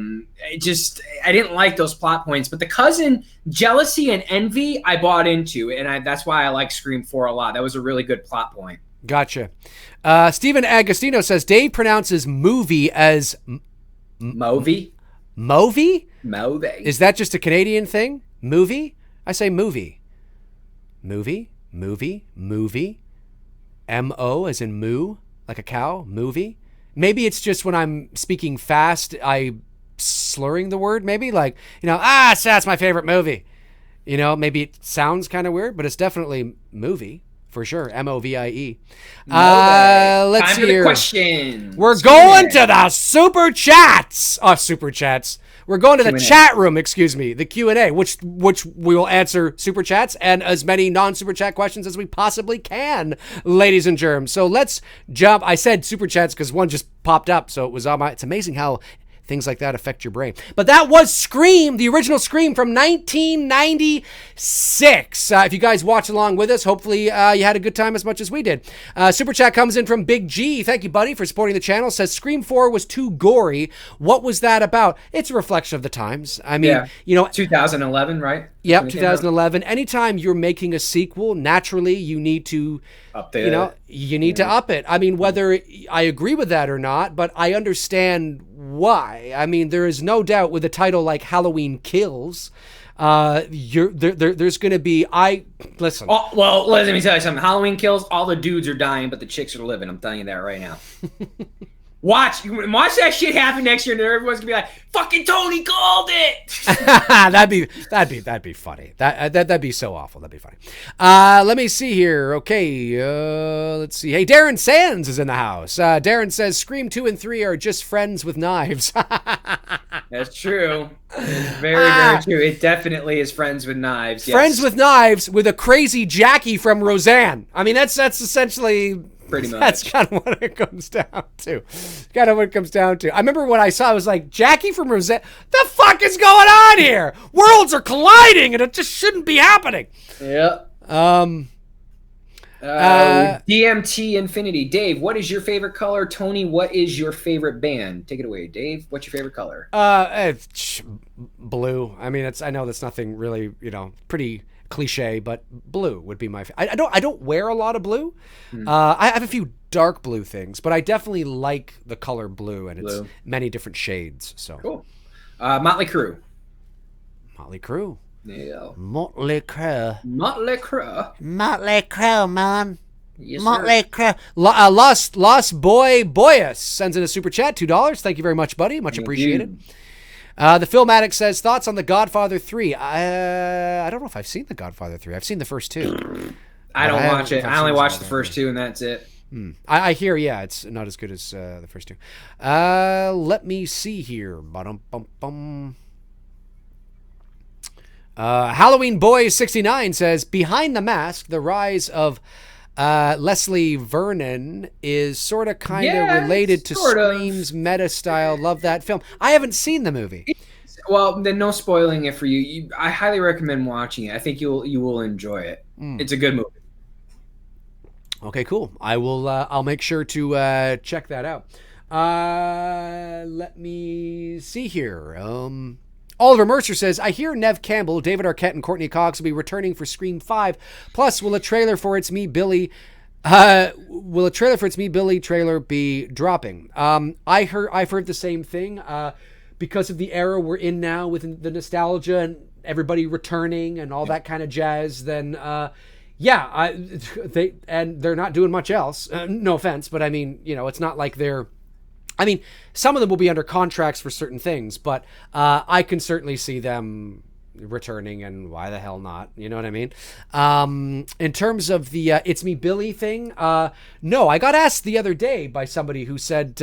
didn't like those plot points, but the cousin jealousy and envy I bought into, and that's why I like Scream 4 a lot. That was a really good plot point. Gotcha. Stephen Agostino says Dave pronounces movie as Movie. Movie? Movie. Is that just a Canadian thing? Movie? I say movie. Movie? Movie? M-O as in moo, like a cow? Movie? Maybe it's just when I'm speaking fast, I slurring the word, maybe like, you know, that's my favorite movie. You know, maybe it sounds kind of weird, but it's definitely movie for sure. M-O-V-I-E. Let's Time see for the here. question. We're going to the super chats. Super chats. We're going to the Q&A. chat room, the Q&A, which we will answer super chats and as many non-super chat questions as we possibly can, ladies and germs. So let's jump. I said super chats because one just popped up, so it was on my. It's amazing how things like that affect your brain. But that was Scream, the original Scream from 1996. If you guys watched along with us, hopefully you had a good time as much as we did. Super chat comes in from Big G. Thank you, buddy, for supporting the channel. Says Scream 4 was too gory. What was that about? It's a reflection of the times. I mean, you know, 2011, right? Yep, 2011. Anytime you're making a sequel, naturally you need to you need to up it. I mean, whether I agree with that or not, but I understand why. I mean, there is no doubt with a title like Halloween Kills, there's going to be listen. Oh, well, let me tell you something. Halloween Kills, all the dudes are dying, but the chicks are living. I'm telling you that right now. Watch that shit happen next year, and everyone's gonna be like, "Fucking Tony called it." that'd be funny. That'd be so awful. That'd be funny. Let me see here. Okay, let's see. Hey, Darren Sands is in the house. Darren says Scream 2 and 3 are just friends with knives. That's true. It's very, very true. It definitely is friends with knives. Yes. Friends with knives with a crazy Jackie from Roseanne. I mean, that's essentially. Pretty much. That's kind of what it comes down to. I remember when I saw it, I was like, Jackie from Roseanne, the fuck is going on here? Worlds are colliding and it just shouldn't be happening. Yeah. DMT Infinity. Dave, what is your favorite color? Tony, what is your favorite band? Take it away, Dave. What's your favorite color? Blue. I mean, I know that's nothing really, pretty cliche, but blue would be my I don't wear a lot of blue. I have a few dark blue things, but I definitely like the color blue, and it's many different shades. So cool. Motley Crue. Yeah. Motley Crue, man. Yes, Motley Crue. Lost Boy Boyus sends in a super chat, $2. Thank you very much, buddy. Much appreciated. The Film Addict says, thoughts on The Godfather 3? I don't know if I've seen The Godfather 3. I've seen the first two. I don't watch it. I only watched the first two, and that's it. I hear, it's not as good as the first two. Let me see here. Halloween Boy 69 says, Behind the Mask, The Rise of Leslie Vernon is sort of kind of related to Scream's meta style. Love that film. I haven't seen the movie. Well, then no spoiling it for you. I highly recommend watching it. I think you will enjoy it. It's a good movie. Okay, cool. I will. I'll make sure to check that out. Let me see here. Oliver Mercer says, I hear Nev Campbell, David Arquette, and Courtney Cox will be returning for Scream 5. Plus, will a trailer for It's Me, Billy trailer be dropping? I've heard the same thing. Because of the era we're in now with the nostalgia and everybody returning and all that kind of jazz, then they're not doing much else. No offense, but I mean, it's not like some of them will be under contracts for certain things, but I can certainly see them returning, and why the hell not? You know what I mean? In terms of the It's Me Billy thing, no, I got asked the other day by somebody who said,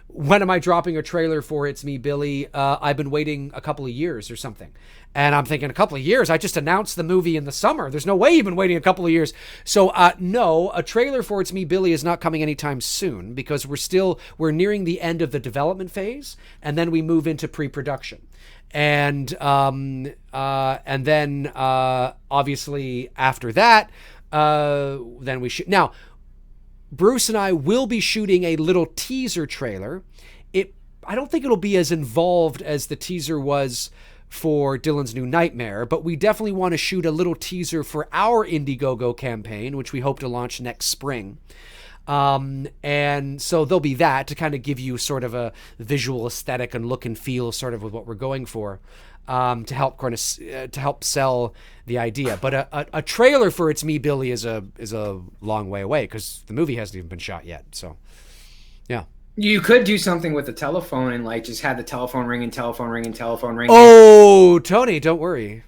when am I dropping a trailer for It's Me Billy? I've been waiting a couple of years or something. And I'm thinking, a couple of years? I just announced the movie in the summer. There's no way you've been waiting a couple of years. So no, a trailer for It's Me Billy is not coming anytime soon, because we're nearing the end of the development phase, and then we move into pre-production. And then obviously after that, then we shoot. Now, Bruce and I will be shooting a little teaser trailer. I don't think it'll be as involved as the teaser was for Dylan's New Nightmare, but we definitely want to shoot a little teaser for our Indiegogo campaign, which we hope to launch next spring. And so there'll be that to kind of give you sort of a visual aesthetic and look and feel sort of with what we're going for, to help sell the idea. But a trailer for It's Me Billy is a long way away, because the movie hasn't even been shot yet. So yeah. You could do something with the telephone and just have the telephone ringing. Oh, Tony, don't worry.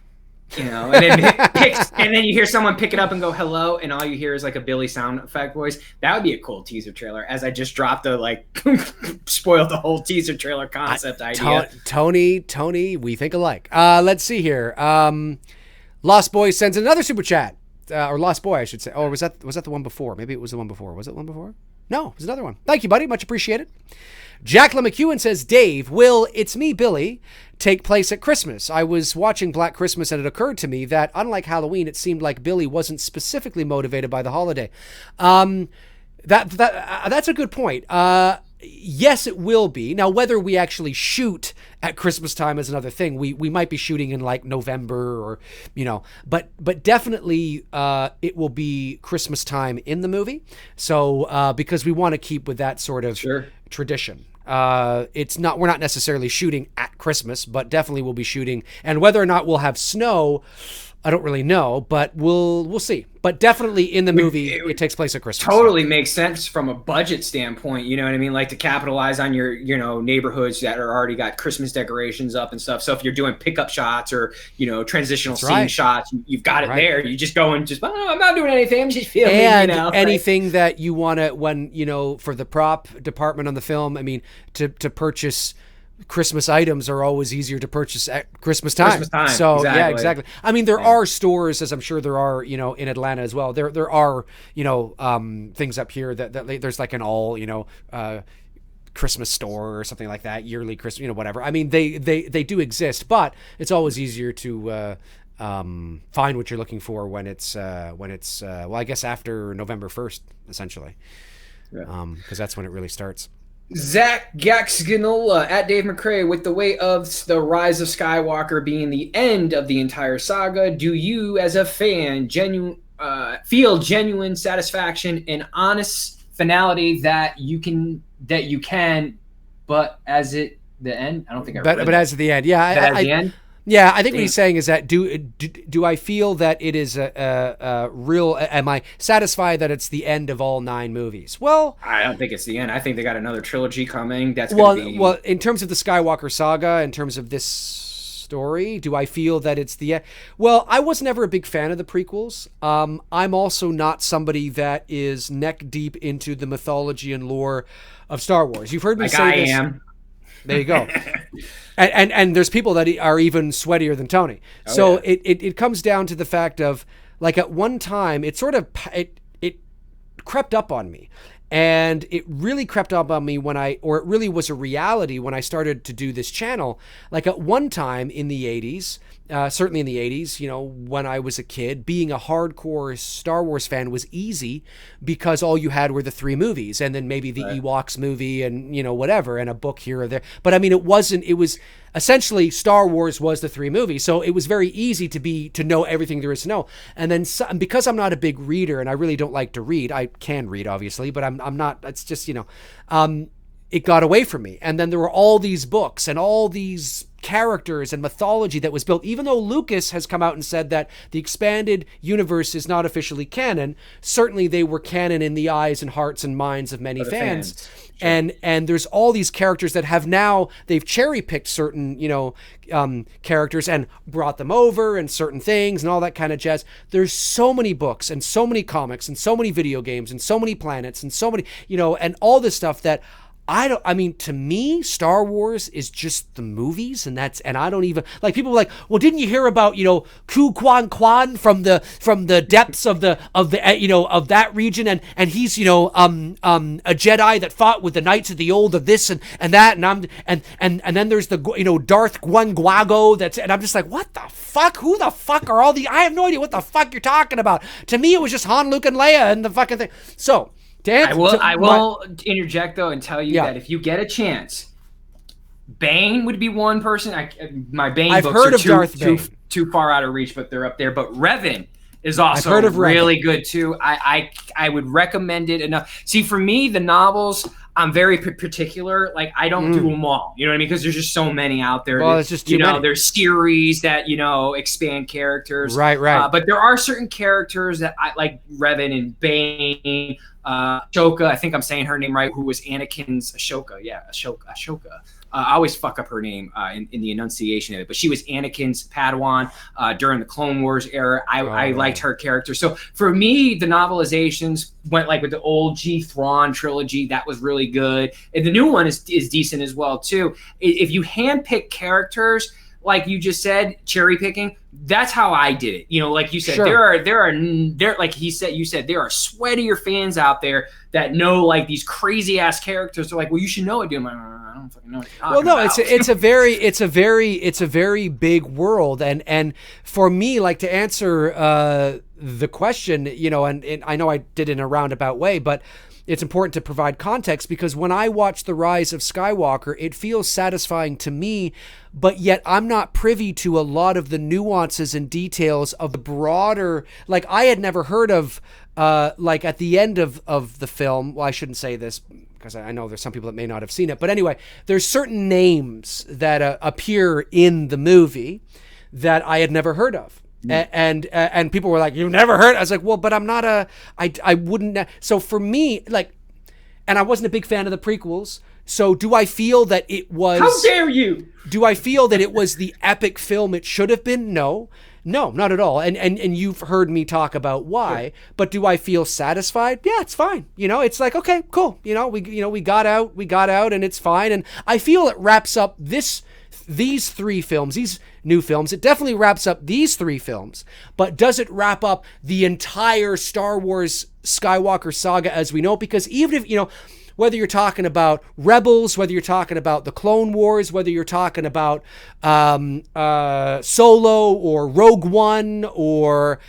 And then and then you hear someone pick it up and go hello, and all you hear is a Billy sound effect voice. That would be a cool teaser trailer. As I just dropped spoiled the whole teaser trailer concept idea. Tony, we think alike. Let's see here. Lost Boy sends another super chat, or Lost Boy, I should say. Oh, was that the one before? Maybe it was the one before. Was it one before? No, it was another one. Thank you, buddy. Much appreciated. Jacqueline McEwen says, Dave, will It's Me, Billy take place at Christmas? I was watching Black Christmas, and it occurred to me that, unlike Halloween, it seemed like Billy wasn't specifically motivated by the holiday. That's a good point. Yes, it will be. Now, whether we actually shoot at Christmas time is another thing. We might be shooting in November, or but definitely it will be Christmas time in the movie. So because we want to keep with that sort of tradition. We're not necessarily shooting at Christmas, but definitely we'll be shooting. And whether or not we'll have snow, I don't really know, but we'll see. But definitely in the movie, it takes place at Christmas. Totally makes sense from a budget standpoint. You know what I mean? To capitalize on your, neighborhoods that are already got Christmas decorations up and stuff. So if you're doing pickup shots or, transitional scene shots, you've got it there. You just go and I'm not doing anything. I'm just filming. And anything that you want to, for the prop department on the film, I mean, to purchase Christmas items are always easier to purchase at Christmas time. So exactly. Yeah, exactly. I mean, there are stores, as I'm sure there are, in Atlanta as well. There are, things up here that there's an all, Christmas store or something like that, yearly Christmas, whatever. I mean, they do exist, but it's always easier to find what you're looking for when it's I guess after November 1st, essentially, because that's when it really starts. Zach Gaxganola at Dave McRae, with the weight of the Rise of Skywalker being the end of the entire saga, do you, as a fan, feel genuine satisfaction and honest finality that you can, but as the end? I don't think I read but as the end, yeah. The end? Yeah, I think what he's saying is that do I feel that it is a real? Am I satisfied that it's the end of all 9 movies? Well, I don't think it's the end. I think they got another trilogy coming. Well, in terms of the Skywalker saga, in terms of this story, do I feel that it's the end? Well, I was never a big fan of the prequels. I'm also not somebody that is neck deep into the mythology and lore of Star Wars. You've heard me say this. I am. There you go. And there's people that are even sweatier than Tony. It comes down to the fact of, at one time, it sort of crept up on me. And it really crept up on me it really was a reality when I started to do this channel. Like at one time in the 80s, certainly in the 80s, when I was a kid, being a hardcore Star Wars fan was easy because all you had were the 3 movies and then maybe the Ewoks movie and, whatever, and a book here or there. But I mean, it was essentially Star Wars was the 3 movies. So it was very easy to know everything there is to know. And then because I'm not a big reader and I really don't like to read, I can read obviously, but I'm not, it's just, it got away from me. And then there were all these books and all these characters and mythology that was built. Even though Lucas has come out and said that the expanded universe is not officially canon, certainly they were canon in the eyes and hearts and minds of many fans. Sure. And there's all these characters that they've cherry picked certain, characters and brought them over and certain things and all that kind of jazz. There's so many books and so many comics and so many video games and so many planets and so many, and all this stuff that to me, Star Wars is just the movies, and I don't even, like, people are like, well, didn't you hear about, Ku Quan Kwan from the depths of that region, and he's, a Jedi that fought with the Knights of the Old of this and that, and then there's the, Darth Guanguago and I'm just like, what the fuck? Who the fuck are all I have no idea what the fuck you're talking about. To me, it was just Han, Luke, and Leia and the fucking thing. So, I will interject though and tell you that if you get a chance, Bane would be one person. My Bane I've books heard are of Darth Bane. Too far out of reach, but they're up there. But Revan is also really good too. I would recommend it enough. See, for me, the novels, I'm very particular. Like, I don't do them all. You know what I mean? Because there's just so many out there. Well, it's just too many. There's series that expand characters. Right. But there are certain characters that I like, Revan and Bane. Ashoka, I think I'm saying her name right, who was Anakin's Ashoka. Yeah, Ashoka. I always fuck up her name in the enunciation of it, but she was Anakin's Padawan during the Clone Wars era. I liked her character. So for me, the novelizations went like with the old G. Thrawn trilogy. That was really good. And the new one is decent as well, too. If you handpick characters, like you just said, cherry picking, that's how I did it. Like you said, sure. there like you said, there are sweatier fans out there that know like these crazy ass characters. They're like, well, you should know it, dude. I'm like, I don't fucking know what you're talking about. it's a very big world, and for me, like, to answer the question, and I know I did it in a roundabout way, but it's important to provide context, because when I watch The Rise of Skywalker, it feels satisfying to me, but yet I'm not privy to a lot of the nuances and details of the broader, like, I had never heard of, like, at the end of the film, well, I shouldn't say this because I know there's some people that may not have seen it, but anyway, there's certain names that appear in the movie that I had never heard of. And people were like, you've never heard? I was like, well, but I'm not I wouldn't. So for me, like, and I wasn't a big fan of the prequels. So do I feel that it was... How dare you? Do I feel that it was the epic film it should have been? No, not at all. And you've heard me talk about why, sure. But do I feel satisfied? Yeah, it's fine. It's like, okay, cool. We got out and it's fine. And I feel it wraps up these 3 films, these new films. It definitely wraps up these 3 films, but does it wrap up the entire Star Wars Skywalker saga as we know it? Because even if, whether you're talking about Rebels, whether you're talking about the Clone Wars, whether you're talking about Solo or Rogue One or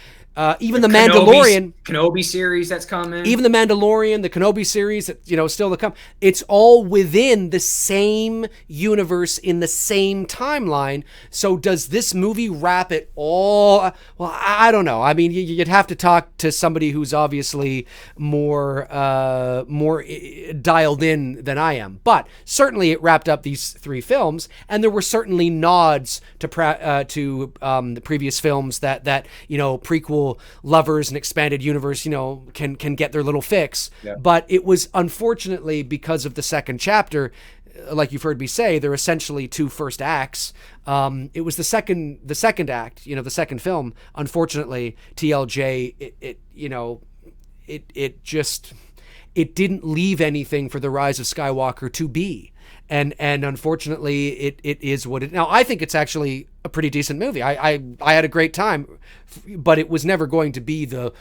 even the Mandalorian, Kenobi series that's coming, even the Mandalorian, the Kenobi series that still to come. It's all within the same universe in the same timeline. So does this movie wrap it all? Well, I don't know. I mean, you'd have to talk to somebody who's obviously more dialed in than I am. But certainly, it wrapped up these 3 films, and there were certainly nods to the previous films that prequel lovers and expanded universe, can get their little fix. Yeah. But it was, unfortunately, because of the second chapter, like you've heard me say, they're essentially 2 first acts. It was the second act, the second film. Unfortunately, TLJ, it didn't leave anything for The Rise of Skywalker to be. And unfortunately, it is what it. Now, I think it's actually a pretty decent movie. I had a great time, but it was never going to be the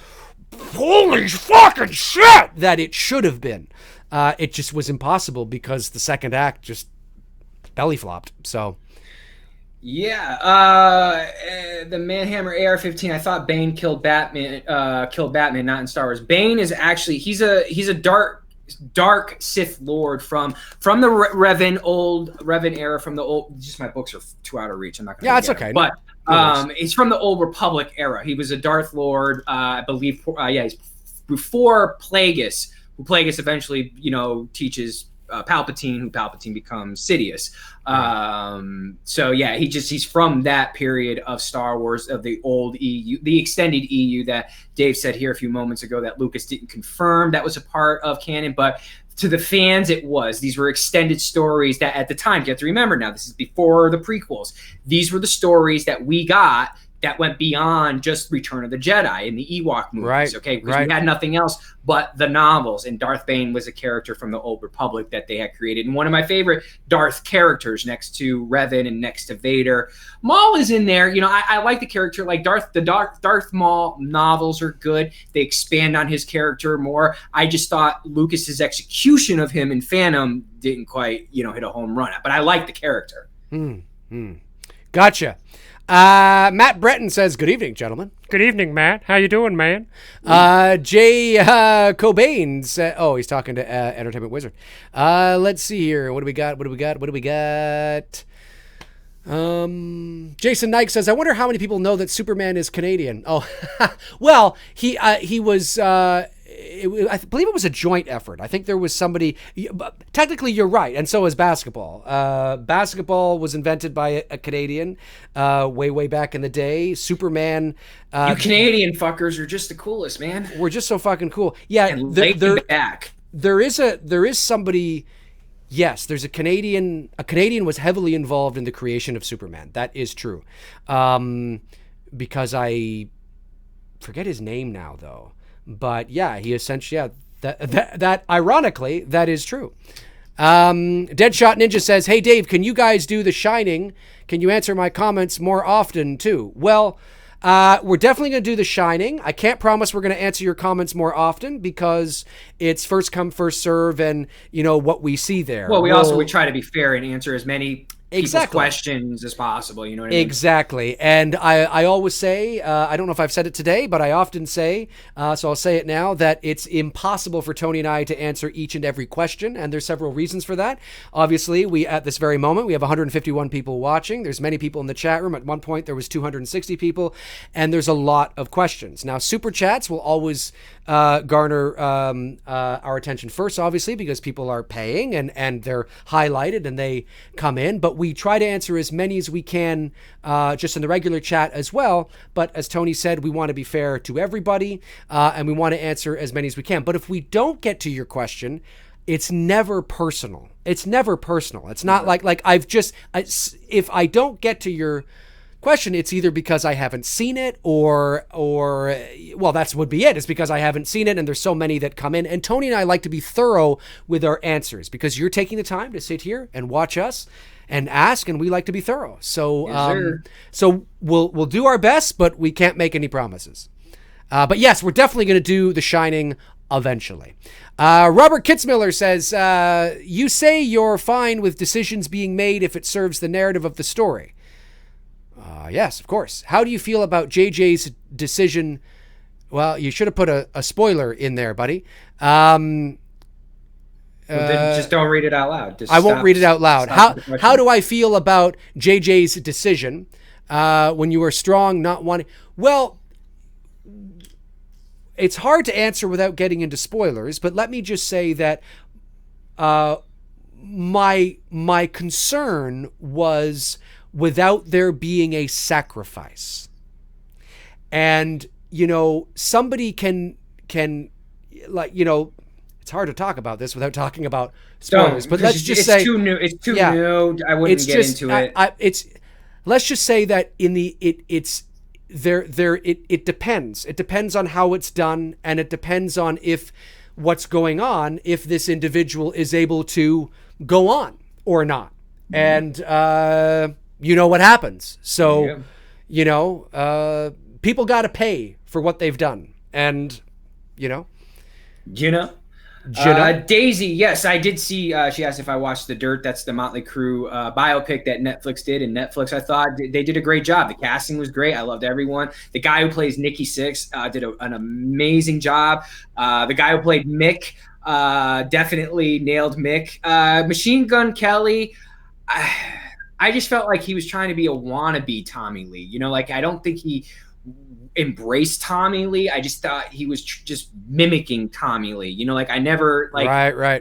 holy fucking shit that it should have been. It just was impossible because the second act just belly flopped. So yeah, the Manhammer AR-15. I thought Bane killed Batman. Not in Star Wars. Bane is actually he's a dark Sith Lord from the Revan era, from the old. Just my books are too out of reach. I'm not gonna. Yeah, it's okay. But he's from the old Republic era. He was a Darth Lord, I believe. He's before Plagueis, who Plagueis eventually, teaches Palpatine, who Palpatine becomes Sidious. So yeah, he's from that period of Star Wars, of the old EU, the extended EU that Dave said here a few moments ago that Lucas didn't confirm that was a part of canon, but to the fans it was. These were extended stories that at the time, you have to remember now, this is before the prequels. These were the stories that we got that went beyond just Return of the Jedi and the Ewok movies, okay? Because we had nothing else but the novels, and Darth Bane was a character from the Old Republic that they had created, and one of my favorite Darth characters next to Revan and next to Vader. Maul is in there. I like the character, like the Darth Maul novels are good. They expand on his character more. I just thought Lucas's execution of him in Phantom didn't quite, hit a home run. But I like the character. Gotcha. Matt Breton says, good evening, gentlemen. Good evening, Matt. How you doing, man? Jay Cobain said, he's talking to Entertainment Wizard. Let's see here. What do we got? Jason Nike says, I wonder how many people know that Superman is Canadian. Oh, well, he was... I believe it was a joint effort. I think there was somebody. Technically, you're right, and so is basketball. Basketball was invented by a Canadian way back in the day. Superman. You Canadian fuckers are just the coolest, man. We're just so fucking cool. Yeah, back. There is somebody. Yes, there's a Canadian. A Canadian was heavily involved in the creation of Superman. That is true. Because I forget his name now, though. But yeah, he essentially, that ironically, that is true. Deadshot Ninja says, hey Dave, can you guys do The Shining? Can you answer my comments more often too? Well, we're definitely going to do The Shining. I can't promise we're going to answer your comments more often because it's first come, first serve, and what we see there. Well, we try to be fair and answer as many people's questions as possible, you know what I mean? Exactly. And I always say, I don't know if I've said it today, but I often say, so I'll say it now, that it's impossible for Tony and I to answer each and every question, and there's several reasons for that. Obviously, at this very moment, we have 151 people watching. There's many people in the chat room. At one point, there was 260 people, and there's a lot of questions. Now, Super Chats will always garner our attention first, obviously, because people are paying, and they're highlighted, and they come in, but we try to answer as many as we can just in the regular chat as well. But as Tony said, we want to be fair to everybody, and we want to answer as many as we can. But if we don't get to your question, it's never personal. It's never personal. It's not like if I don't get to your question, it's either because I haven't seen it or well, that would be it. It's because I haven't seen it, and there's so many that come in. And Tony and I like to be thorough with our answers because you're taking the time to sit here and watch us and ask, and we like to be thorough. So, so we'll do our best, but we can't make any promises. But yes, we're definitely going to do The Shining eventually. Robert Kitzmiller says, you say you're fine with decisions being made if it serves the narrative of the story. Yes, of course. How do you feel about JJ's decision? Well, you should have put a spoiler in there, buddy. Then just don't read it out loud. I won't read it out loud. How do I feel about JJ's decision when you are strong, not wanting? Well, it's hard to answer without getting into spoilers, but let me just say that my concern was without there being a sacrifice. And, somebody can it's hard to talk about this without talking about spoilers, but let's just say it's too new. It's too new. I wouldn't get into it. Let's just say that it depends. It depends on how it's done, and it depends on if what's going on, if this individual is able to go on or not. And what happens. So, people got to pay for what they've done. And Jenna. Daisy, yes, I did see. She asked if I watched The Dirt. That's the Motley Crue biopic that Netflix did. And Netflix, I thought they did a great job. The casting was great. I loved everyone. The guy who plays Nikki Sixx did an amazing job. The guy who played Mick definitely nailed Mick. Machine Gun Kelly, I just felt like he was trying to be a wannabe Tommy Lee. Like I don't think he embraced Tommy Lee. I just thought he was just mimicking Tommy Lee. Like I never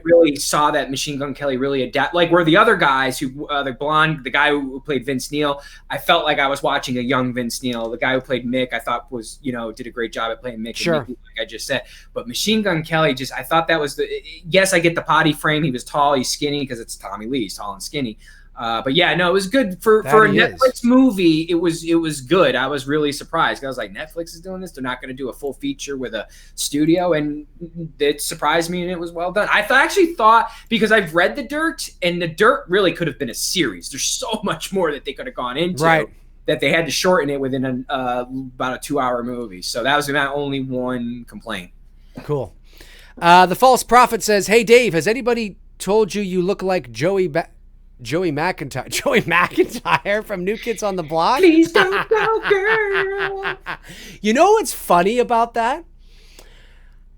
really saw that Machine Gun Kelly really adapt. Like where the other guys who the guy who played Vince Neil, I felt like I was watching a young Vince Neil. The guy who played Mick, I thought was did a great job at playing Mick. Sure. And Mickey, like I just said, but Machine Gun Kelly, I thought that was yes, I get the body frame. He was tall, he's skinny because it's Tommy Lee. He's tall and skinny. But yeah, no, it was good for a Netflix movie. It was good. I was really surprised. I was like, Netflix is doing this. They're not going to do a full feature with a studio, and it surprised me, and it was well done. I actually thought, because I've read The Dirt, and The Dirt really could have been a series. There's so much more that they could have gone into. Right. That they had to shorten it within about a 2-hour movie. So that was my only one complaint. Cool. The False Prophet says, "Hey Dave, has anybody told you look like Joey McIntyre. Joey McIntyre from New Kids on the Block? Please don't go, girl." You know what's funny about that?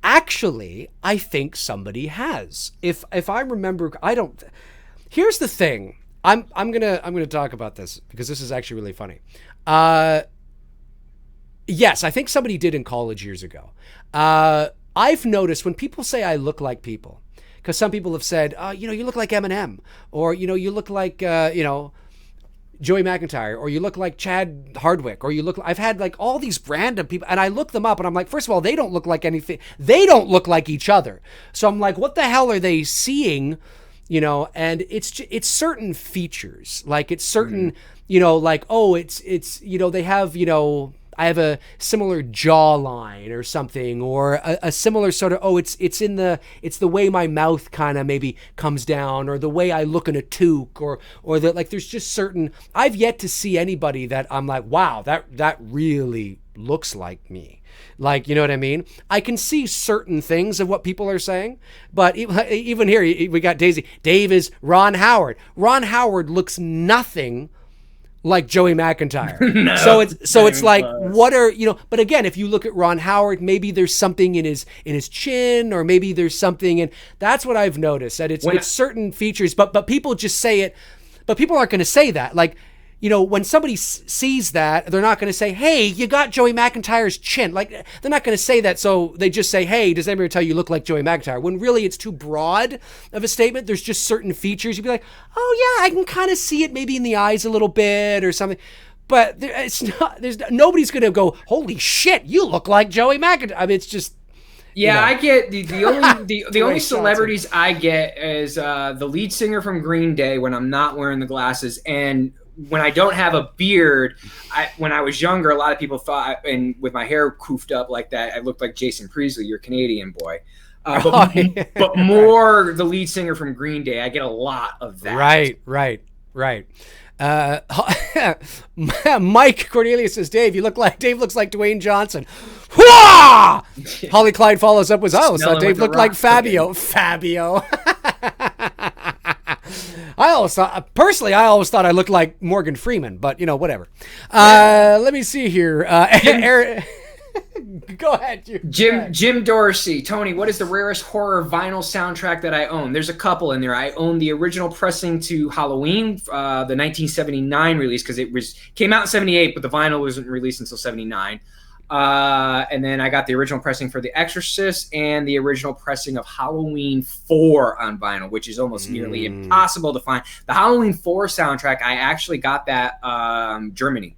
Actually, I think somebody has. If I remember, I don't. Here's the thing. I'm gonna talk about this because this is actually really funny. Yes, I think somebody did in college years ago. I've noticed when people say I look like people. Because some people have said, you look like Eminem, or, you look like, Joey McIntyre, or you look like Chad Hardwick, or I've had like all these random people, and I look them up and I'm like, first of all, they don't look like anything. They don't look like each other. So I'm like, what the hell are they seeing? And it's certain features, like it's certain, like, oh, it's, they have, I have a similar jawline or something, or a similar sort of, it's the way my mouth kind of maybe comes down, or the way I look in a toque, or that, like, there's just certain, I've yet to see anybody that I'm like, wow, that really looks like me. Like, you know what I mean? I can see certain things of what people are saying, but even here, we got Daisy. Dave is Ron Howard. Ron Howard looks nothing like Joey McIntyre. No, so it's like, close. what are, but again, if you look at Ron Howard, maybe there's something in his chin, or maybe there's something, and that's what I've noticed, that it's certain features, but people just say it, but people aren't going to say that. Like, when somebody sees that, they're not going to say, hey, you got Joey McIntyre's chin. Like, they're not going to say that. So they just say, hey, does anybody tell you look like Joey McIntyre? When really it's too broad of a statement. There's just certain features. You'd be like, oh yeah, I can kind of see it maybe in the eyes a little bit or something. But nobody's going to go, holy shit, you look like Joey McIntyre. I mean, it's just, yeah, I get the only celebrities I get is the lead singer from Green Day when I'm not wearing the glasses, and when I don't have a beard. When I was younger, a lot of people thought, and with my hair coofed up like that, I looked like Jason Priestley, your Canadian boy. But more the lead singer from Green Day. I get a lot of that. Right. Mike Cornelius says, Dave looks like Dwayne Johnson. Holly Clyde follows up with, so Dave looked like Fabio. I always thought I looked like Morgan Freeman, but whatever. Let me see here. Aaron, go ahead. Jim Dorsey. Tony, what is the rarest horror vinyl soundtrack that I own? There's a couple in there. I own the original pressing to Halloween, the 1979 release, because it came out in 78, but the vinyl wasn't released until 79. And then I got the original pressing for The Exorcist and the original pressing of Halloween 4 on vinyl, which is almost nearly impossible to find. The Halloween 4 soundtrack, I actually got that Germany.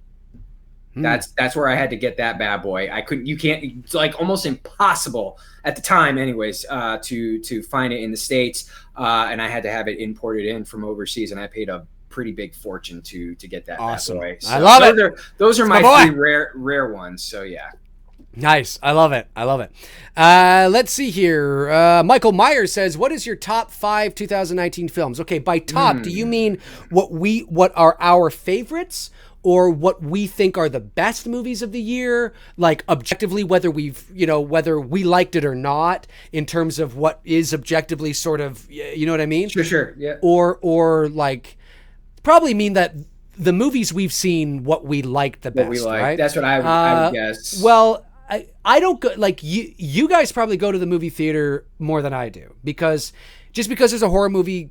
That's where I had to get that bad boy. It's like almost impossible at the time anyways, to find it in the States. And I had to have it imported in from overseas, and I paid a pretty big fortune to get that awesome. Bad boy. So I love it. Those are my 3 rare ones. So yeah. Nice. I love it. Let's see here. Michael Myers says, what is your top 5 2019 films? Okay, by top, do you mean what are our favorites, or what we think are the best movies of the year, like objectively, whether whether we liked it or not, in terms of what is objectively sort of, you know what I mean? Sure, yeah. Or like probably mean that the movies we've seen, what we liked the best, What we like. right? That's what I would guess. Well, I don't go, like you guys probably go to the movie theater more than I do, because there's a horror movie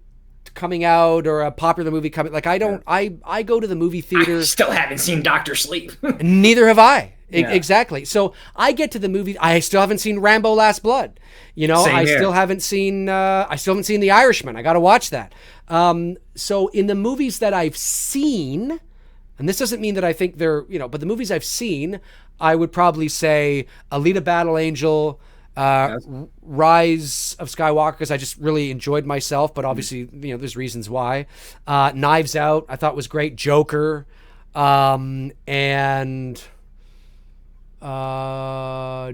coming out or a popular movie coming, like I don't, I go to the movie theater. I still haven't seen Dr. Sleep. Neither have I. Yeah. Exactly. So I get to the movie. I still haven't seen Rambo: Last Blood. Same I here. still haven't seen. The Irishman. I got to watch that. So in the movies that I've seen, and this doesn't mean that I think they're, but the movies I've seen, I would probably say Alita: Battle Angel, Rise of Skywalker, because I just really enjoyed myself, but obviously, there's reasons why. Knives Out, I thought was great. Joker, and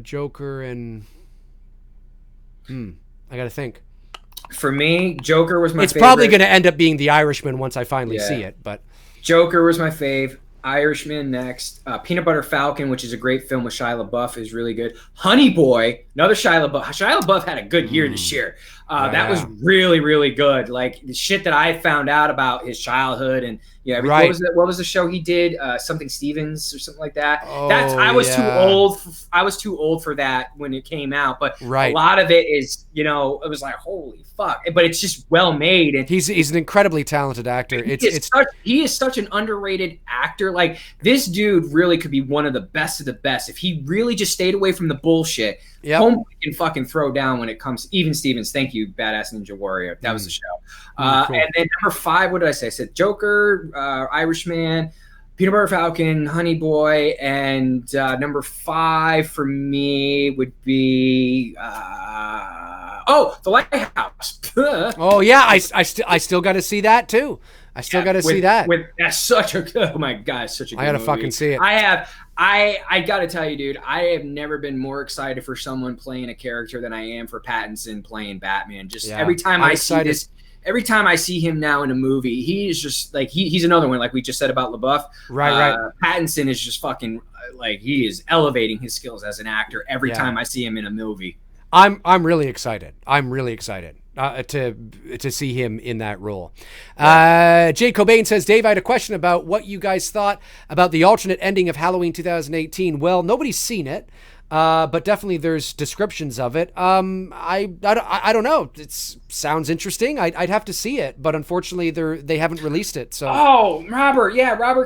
Joker and I gotta think. For me, Joker was my It's favorite. probably going to end up being The Irishman once I finally see it, but Joker was my fave. Irishman next. Peanut Butter Falcon, which is a great film with Shia LaBeouf, is really good. Honey Boy, another Shia LaBeouf. Shia LaBeouf had a good year this year. That was really, really good. Like the shit that I found out about his childhood and what was the show he did? Something Stevens or something like that. I was too old. I was too old for that when it came out. But a lot of it is, it was like holy fuck. But it's just well made. And he's an incredibly talented actor. He is such an underrated actor. Like this dude really could be one of the best of the best if he really just stayed away from the bullshit. Homeboy can fucking throw down when it comes. Even Stevens, thank you, Badass Ninja Warrior. That was the show. Cool. And then number 5, what did I say? I said Joker, Irishman, Peanut Butter Falcon, Honey Boy, and number 5 for me would be The Lighthouse. Oh yeah, I still got to see that too. I still got to see that. That's such a good. Oh my god, such a good. I gotta movie. fucking see it. I gotta tell you, dude. I have never been more excited for someone playing a character than I am for Pattinson playing Batman. Every time I see this, every time I see him now in a movie, he is just like he's another one. Like we just said about LaBeouf. Right. Pattinson is just fucking like he is elevating his skills as an actor every time I see him in a movie. I'm really excited. To see him in that role. Jay Cobain says, Dave, I had a question about what you guys thought about the alternate ending of Halloween 2018. Well, nobody's seen it, but definitely there's descriptions of it. I don't know. It sounds interesting. I'd have to see it, but unfortunately they haven't released it. So. Oh, Robert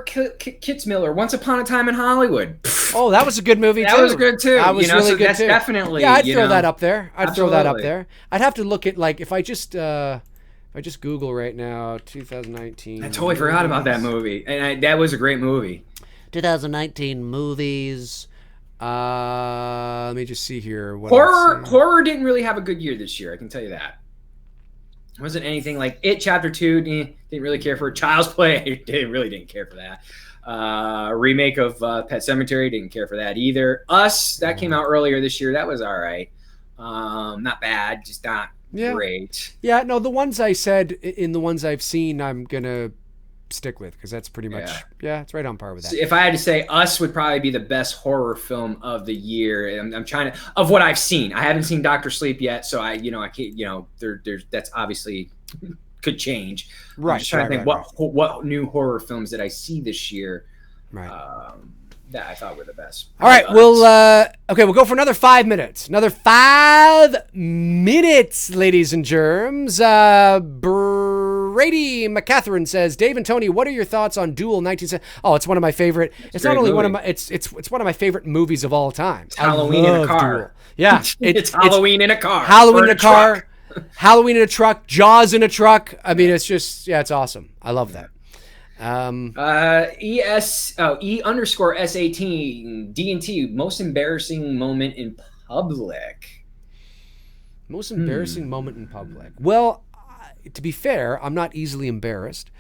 Kitzmiller, Once Upon a Time in Hollywood. Oh, that was a good movie too. That was good too. That was really good that's too. Definitely. Yeah, I'd throw that up there. Absolutely. I'd have to look at like if I just Google right now 2019. I totally forgot about that movie, and that was a great movie. 2019 movies. Let me just see here. Horror didn't really have a good year this year. I can tell you that. It wasn't anything like It Chapter 2. Didn't really care for it. Child's Play. Didn't care for that. Remake of Pet Sematary. Didn't care for that either. Us. That came out earlier this year. That was all right. Not bad. Just not great. Yeah. No, the ones I said in the ones I've seen, I'm gonna stick with because that's pretty much it's right on par with that. So if I had to say, Us would probably be the best horror film of the year. I'm trying to of what I've seen. I haven't seen Dr. Sleep yet, so I can't. There's that's obviously could change. Right. I'm just trying to think what new horror films did I see this year. Right. That I thought were the best. All right, we'll go for another 5 minutes. Another 5 minutes, ladies and germs. Brady McCatherine says, Dave and Tony, what are your thoughts on Duel 1970? Oh, it's one of my favorite. It's not only one of my. It's one of my favorite movies of all time. It's Halloween in a car. Duel. Yeah, it's Halloween in a car. Halloween in a car. Halloween in a truck. Jaws in a truck. I mean, it's just it's awesome. I love that. E_S18 D&T, most embarrassing moment in public. Most embarrassing moment in public. Well, to be fair, I'm not easily embarrassed.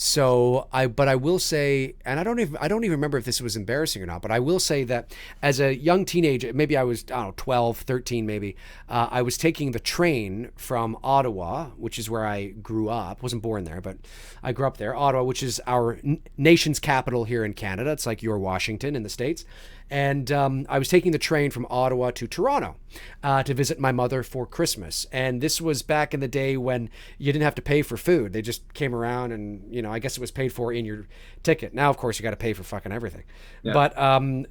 But I will say, and I don't even remember if this was embarrassing or not, but I will say that as a young teenager, maybe I was, I don't know, 12, 13 maybe, I was taking the train from Ottawa, which is where I grew up. Wasn't born there, but I grew up there. Ottawa, which is our nation's capital here in Canada. It's like your Washington in the States. And I was taking the train from Ottawa to Toronto to visit my mother for Christmas. And this was back in the day when you didn't have to pay for food. They just came around and, I guess it was paid for in your ticket. Now, of course, you got to pay for fucking everything. Yeah. But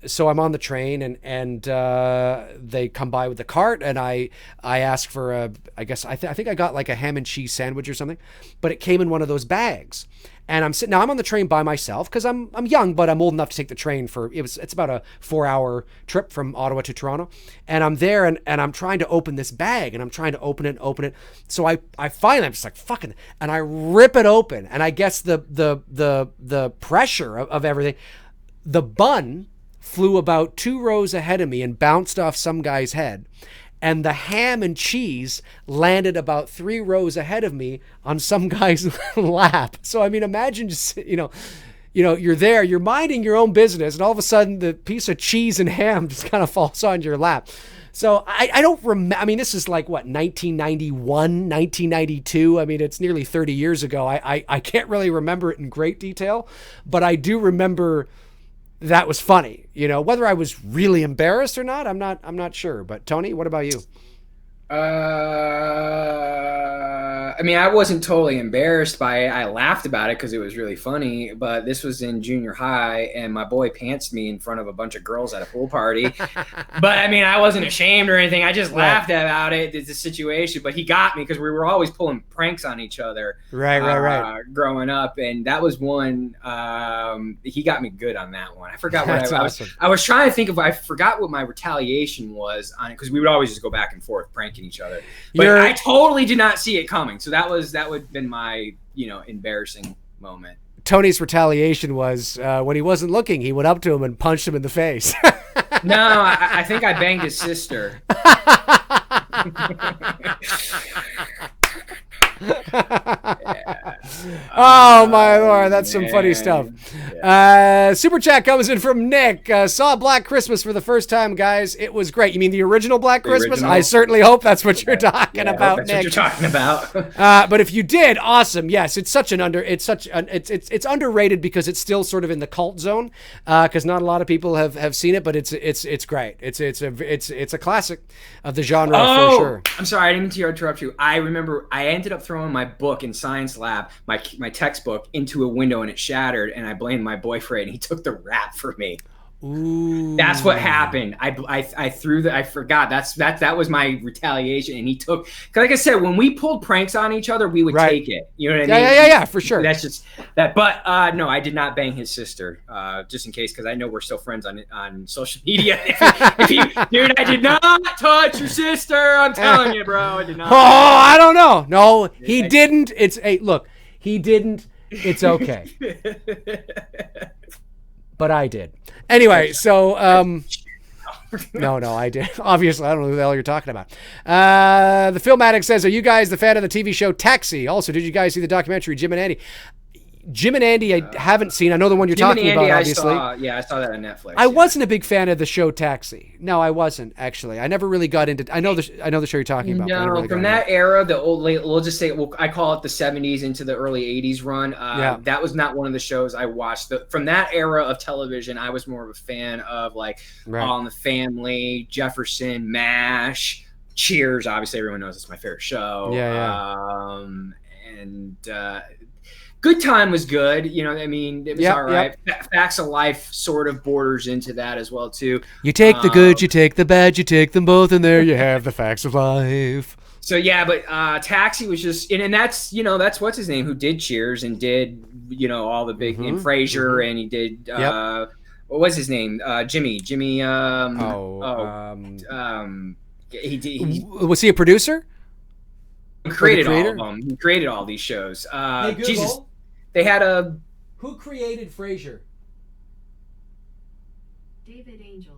so I'm on the train and they come by with the cart and I ask for I think I got like a ham and cheese sandwich or something, but it came in one of those bags. And I'm on the train by myself because I'm young, but I'm old enough to take the train it's about a 4-hour trip from Ottawa to Toronto. And I'm there and I'm trying to open this bag and I'm trying to open it. So I finally, I'm just like, fucking, and I rip it open. And I guess the pressure of everything, the bun flew about 2 rows ahead of me and bounced off some guy's head. And the ham and cheese landed about 3 rows ahead of me on some guy's lap. So, I mean, imagine just, you're there, you're minding your own business, and all of a sudden the piece of cheese and ham just kind of falls on your lap. So I don't remember. I mean, this is like, what, 1991, 1992? I mean, it's nearly 30 years ago. I can't really remember it in great detail, but I do remember that was funny. Whether I was really embarrassed or not, I'm not sure. But Tony, what about you? I mean, I wasn't totally embarrassed by it. I laughed about it because it was really funny, but this was in junior high and my boy pantsed me in front of a bunch of girls at a pool party. But I mean, I wasn't ashamed or anything. I just laughed about it. It's a situation, but he got me because we were always pulling pranks on each other. Right. Growing up. And that was one, he got me good on that one. I forgot what awesome. I was trying to think of, I forgot what my retaliation was on it because we would always just go back and forth pranking each other. But I totally did not see it coming. So that would have been my, embarrassing moment. Tony's retaliation was when he wasn't looking, he went up to him and punched him in the face. No, I think I banged his sister. Oh my Lord, that's some funny stuff. Super chat comes in from Nick. Saw Black Christmas for the first time, guys. It was great. You mean the original Black Christmas? I certainly hope that's what you're talking about, Nick. What you're talking about. But if you did, awesome. Yes, it's underrated because it's still sort of in the cult zone. Because not a lot of people have seen it, but it's great. It's a classic of the genre for sure. I'm sorry, I didn't mean to interrupt you. I remember I ended up throwing my book in science lab, my textbook, into a window and it shattered, and I blamed my boyfriend. He took the rap for me. Ooh. That's what happened. I threw I forgot. That was my retaliation, and he took. Cause like I said, when we pulled pranks on each other, we would take it. You know what I mean? Yeah, for sure. That's just that. But no, I did not bang his sister. Just in case, because I know we're still friends on social media. Dude, I did not touch your sister. I'm telling you, bro, I did not. Oh, I don't know. No, he didn't. Look, he didn't. It's okay. But I did. Anyway, so no, I did. Obviously, I don't know who the hell you're talking about. The Film Addict says, "Are you guys the fan of the TV show Taxi? Also, did you guys see the documentary Jim and Andy?" Jim and Andy, I haven't seen. I know the one you're talking about, obviously. I saw that on Netflix. I wasn't a big fan of the show Taxi. No, I wasn't, actually. I never really got into. I know the show you're talking about. No, really from that era, the old, we'll just say, I call it the 70s into the early 80s run. That was not one of the shows I watched. From that era of television, I was more of a fan of like All in the Family, Jefferson, MASH, Cheers. Obviously, everyone knows it's my favorite show. Good Time was good. You know what I mean? It was all right. Facts of Life sort of borders into that as well, too. You take the good, you take the bad, you take them both, and there you have the facts of life. So, yeah, but Taxi was just – and that's, that's what's his name, who did Cheers and did, all the big – and Frasier, and he did what was his name? Jimmy. Was he a producer? He created all of them. He created all these shows. Hey, Google, Jesus, they had a. Who created Frasier? David Angel.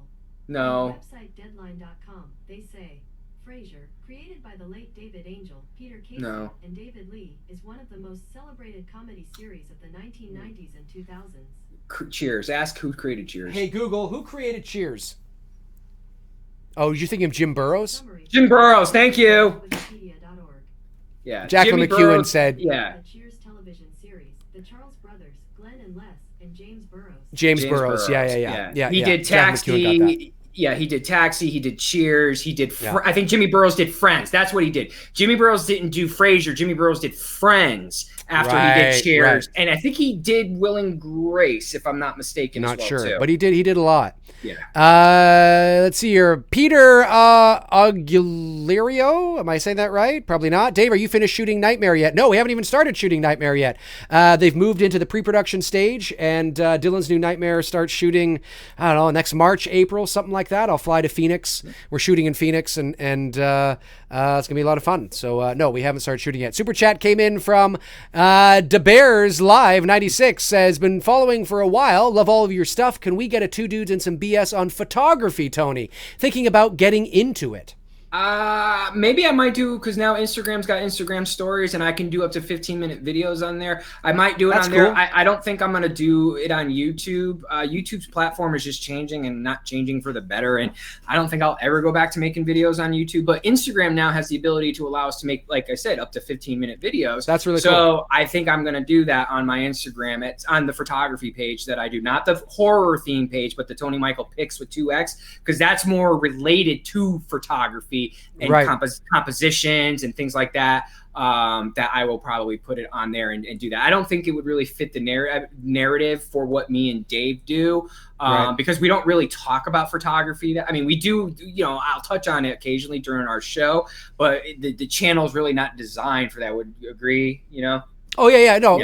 No. Website deadline.com. They say Frasier Created by the late David Angel, Peter Casey, No. and David Lee, is one of the most celebrated comedy series of the 1990s and 2000s. Cheers. Ask who created Cheers. Hey Google, who created Cheers? Oh, you're thinking of Jim Burrows? Summary. Jim Burrows, thank you. Wikipedia.org. Yeah. Jacqueline Jimmy McEwen Burrows, said. Yeah. The Cheers television series, the Charles brothers, Glenn and Les, and James Burrows. James Burrows. Yeah. He did Jacqueline McEwen got that. Taxi. Yeah, he did Taxi. He did Cheers. He did. Yeah. I think Jimmy Burrows did Friends. That's what he did. Jimmy Burrows didn't do Frasier. Jimmy Burrows did Friends after he did Cheers, and I think he did Will and Grace, if I'm not mistaken. Not as well, sure, too. but he did a lot. Yeah. Let's see here. Peter Aguilera. Am I saying that right? Probably not. Dave, are you finished shooting Nightmare yet? No, we haven't even started shooting Nightmare yet. They've moved into the pre-production stage, and Dylan's new Nightmare starts shooting, I don't know, next March, April, something like that. I'll fly to Phoenix. We're shooting in Phoenix, and it's going to be a lot of fun. So, no, we haven't started shooting yet. Super Chat came in from DeBears Live 96, says, been following for a while. Love all of your stuff. Can we get a Two Dudes and Some BS on photography, Tony? Thinking about getting into it. Maybe I might do, because now Instagram's got Instagram stories and I can do up to 15-minute videos on there. I might do it That's on there. cool. I don't think I'm going to do it on YouTube. YouTube's platform is just changing and not changing for the better. And I don't think I'll ever go back to making videos on YouTube. But Instagram now has the ability to allow us to make, like I said, up to 15-minute videos. That's really cool. So I think I'm going to do that on my Instagram. It's on the photography page that I do, not the horror theme page, but the Tony Michael Pics with 2X, because that's more related to photography and Right. compositions and things like that. That I will probably put it on there and do that. I don't think it would really fit the narrative for what me and Dave do, Right. because we don't really talk about photography. I mean, we do, I'll touch on it occasionally during our show, but the channel is really not designed for that. Would you agree? Oh yeah. No.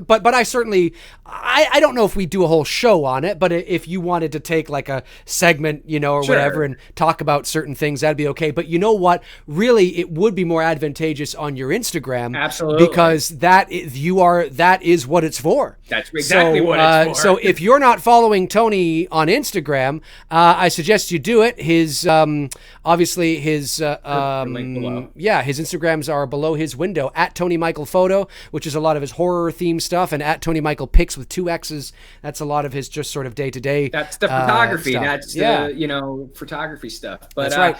But I certainly, I don't know if we do a whole show on it, but if you wanted to take like a segment, or Sure. whatever, and talk about certain things, that'd be okay. But you know what? Really, it would be more advantageous on your Instagram. Absolutely. Because that is what it's for. That's exactly what it's for. So if you're not following Tony on Instagram, I suggest you do it. His obviously his link below. his Instagrams are below his window at Tony Michael Photo, which is a lot of his horror themed stuff, and at Tony Michael Pics with 2 X's. That's a lot of his just sort of day to day. That's the photography. Stuff. That's the photography stuff. But That's right.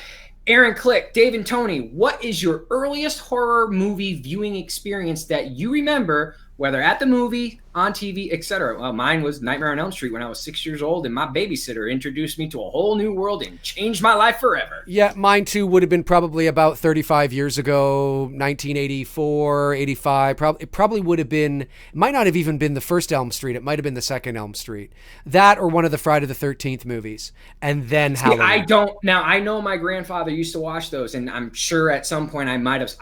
Aaron Click, Dave and Tony, what is your earliest horror movie viewing experience that you remember, whether at the movie, on TV, etc.? Well, mine was Nightmare on Elm Street when I was 6 years old, and my babysitter introduced me to a whole new world and changed my life forever. Yeah, mine too would have been probably about 35 years ago, 1984, 85. It probably would have been, it might not have even been the first Elm Street. It might have been the second Elm Street. That or one of the Friday the 13th movies. And then Halloween. I know my grandfather used to watch those, and I'm sure at some point I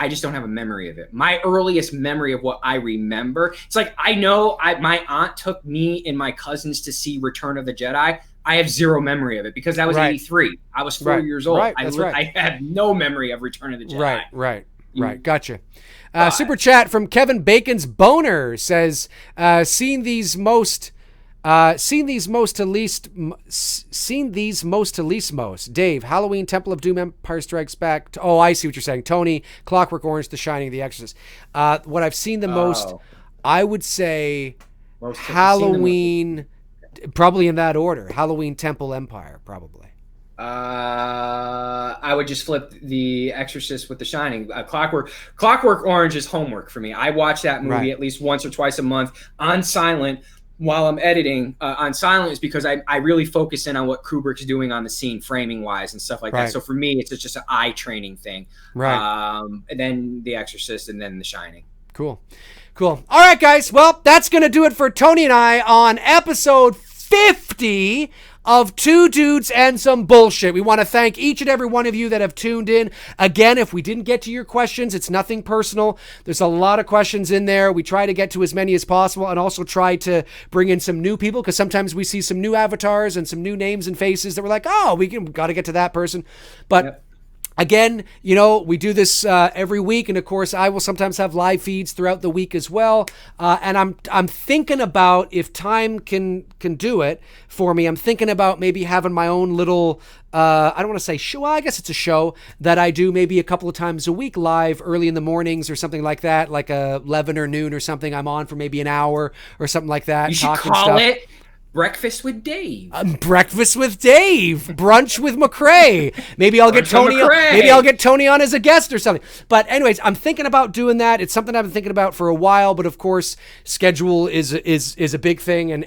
just don't have a memory of it. My earliest memory of what I remember, it's like, I know my aunt took me and my cousins to see Return of the Jedi. I have zero memory of it because that was 83. I was 4 years old. Right. That's right. I have no memory of Return of the Jedi. Right. Gotcha. Super chat from Kevin Bacon's Boner says, seen these most to least most. Dave, Halloween, Temple of Doom, Empire Strikes Back. Oh, I see what you're saying. Tony, Clockwork Orange, The Shining, The Exorcist. What I've seen the most, I would say Halloween, probably in that order. Halloween, Temple, Empire, probably. I would just flip The Exorcist with The Shining. Clockwork Orange is homework for me. I watch that movie at least once or twice a month on silent while I'm editing. On silent is because I really focus in on what Kubrick's doing on the scene, framing wise and stuff like that. So for me, it's just an eye training thing. And then The Exorcist, and then The Shining. Cool. All right, guys. Well, that's going to do it for Tony and I on episode 50 of Two Dudes and Some Bullshit. We want to thank each and every one of you that have tuned in. Again, if we didn't get to your questions, it's nothing personal. There's a lot of questions in there. We try to get to as many as possible, and also try to bring in some new people, because sometimes we see some new avatars and some new names and faces that we're like, oh, we got to get to that person. But Again, you know, we do this every week, and of course, I will sometimes have live feeds throughout the week as well. And I'm thinking about, if time can do it for me, I'm thinking about maybe having my own little, I don't want to say show. Well, I guess it's a show that I do maybe a couple of times a week live early in the mornings or something like that, like 11 or noon or something. I'm on for maybe an hour or something like that. You should call it Breakfast with Dave. Breakfast with Dave. Brunch with McRae. Maybe I'll get Tony. Maybe I'll get Tony on as a guest or something. But anyways, I'm thinking about doing that. It's something I've been thinking about for a while. But of course, schedule is a big thing,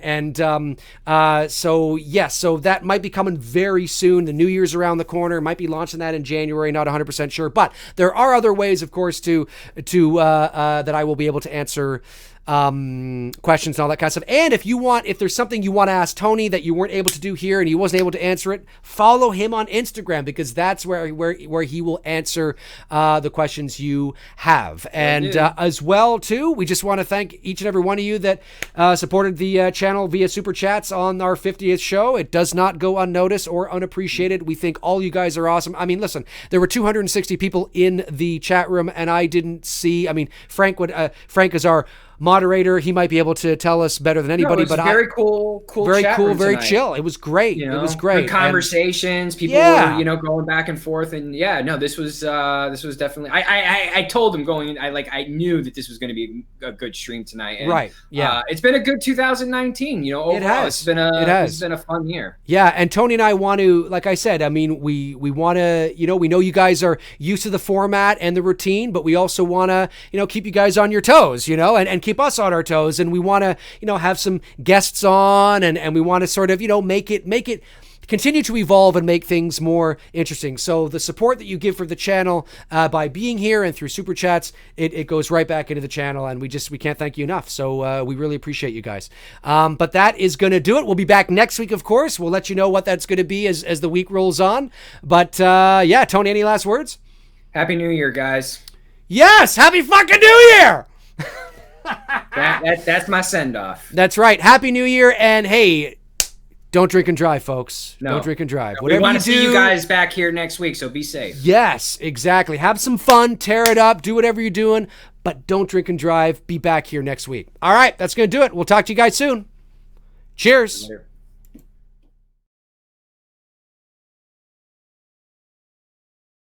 so yes, so that might be coming very soon. The New Year's around the corner. Might be launching that in January. Not 100% sure, but there are other ways, of course, to that I will be able to answer questions and all that kind of stuff. And if there's something you want to ask Tony that you weren't able to do here and he wasn't able to answer it, follow him on Instagram, because that's where he will answer the questions you have. And as well too, we just want to thank each and every one of you that supported the channel via super chats on our 50th show. It does not go unnoticed or unappreciated. We think all you guys are awesome. I mean, listen, there were 260 people in the chat room, and I didn't see. I mean, Frank is our moderator. He might be able to tell us better than anybody. It was very cool, very chat cool, room very tonight. Chill. It was great. You know, it was great. Good conversations. People were, going back and forth, and this was definitely. I told him going in. I knew that this was going to be a good stream tonight. And, right. Yeah. It's been a good 2019. Overall, it has. It's been a fun year. Yeah, and Tony and I want to, like I said, I mean, we want to, we know you guys are used to the format and the routine, but we also want to, keep you guys on your toes, and keep us on our toes. And we want to, have some guests on, and we want to sort of, make it continue to evolve and make things more interesting. So the support that you give for the channel by being here and through super chats, it goes right back into the channel, and we can't thank you enough. So we really appreciate you guys. But that is going to do it. We'll be back next week, of course. We'll let you know what that's going to be as the week rolls on. But Tony, any last words? Happy New Year, guys. Yes, happy fucking New Year. That's my send-off. That's right. Happy New Year, and hey, don't drink and drive, folks. No. Don't drink and drive. We want to see you guys back here next week, so be safe. Yes, exactly. Have some fun, tear it up, do whatever you're doing, but don't drink and drive. Be back here next week. All right, that's going to do it. We'll talk to you guys soon. Cheers. Later.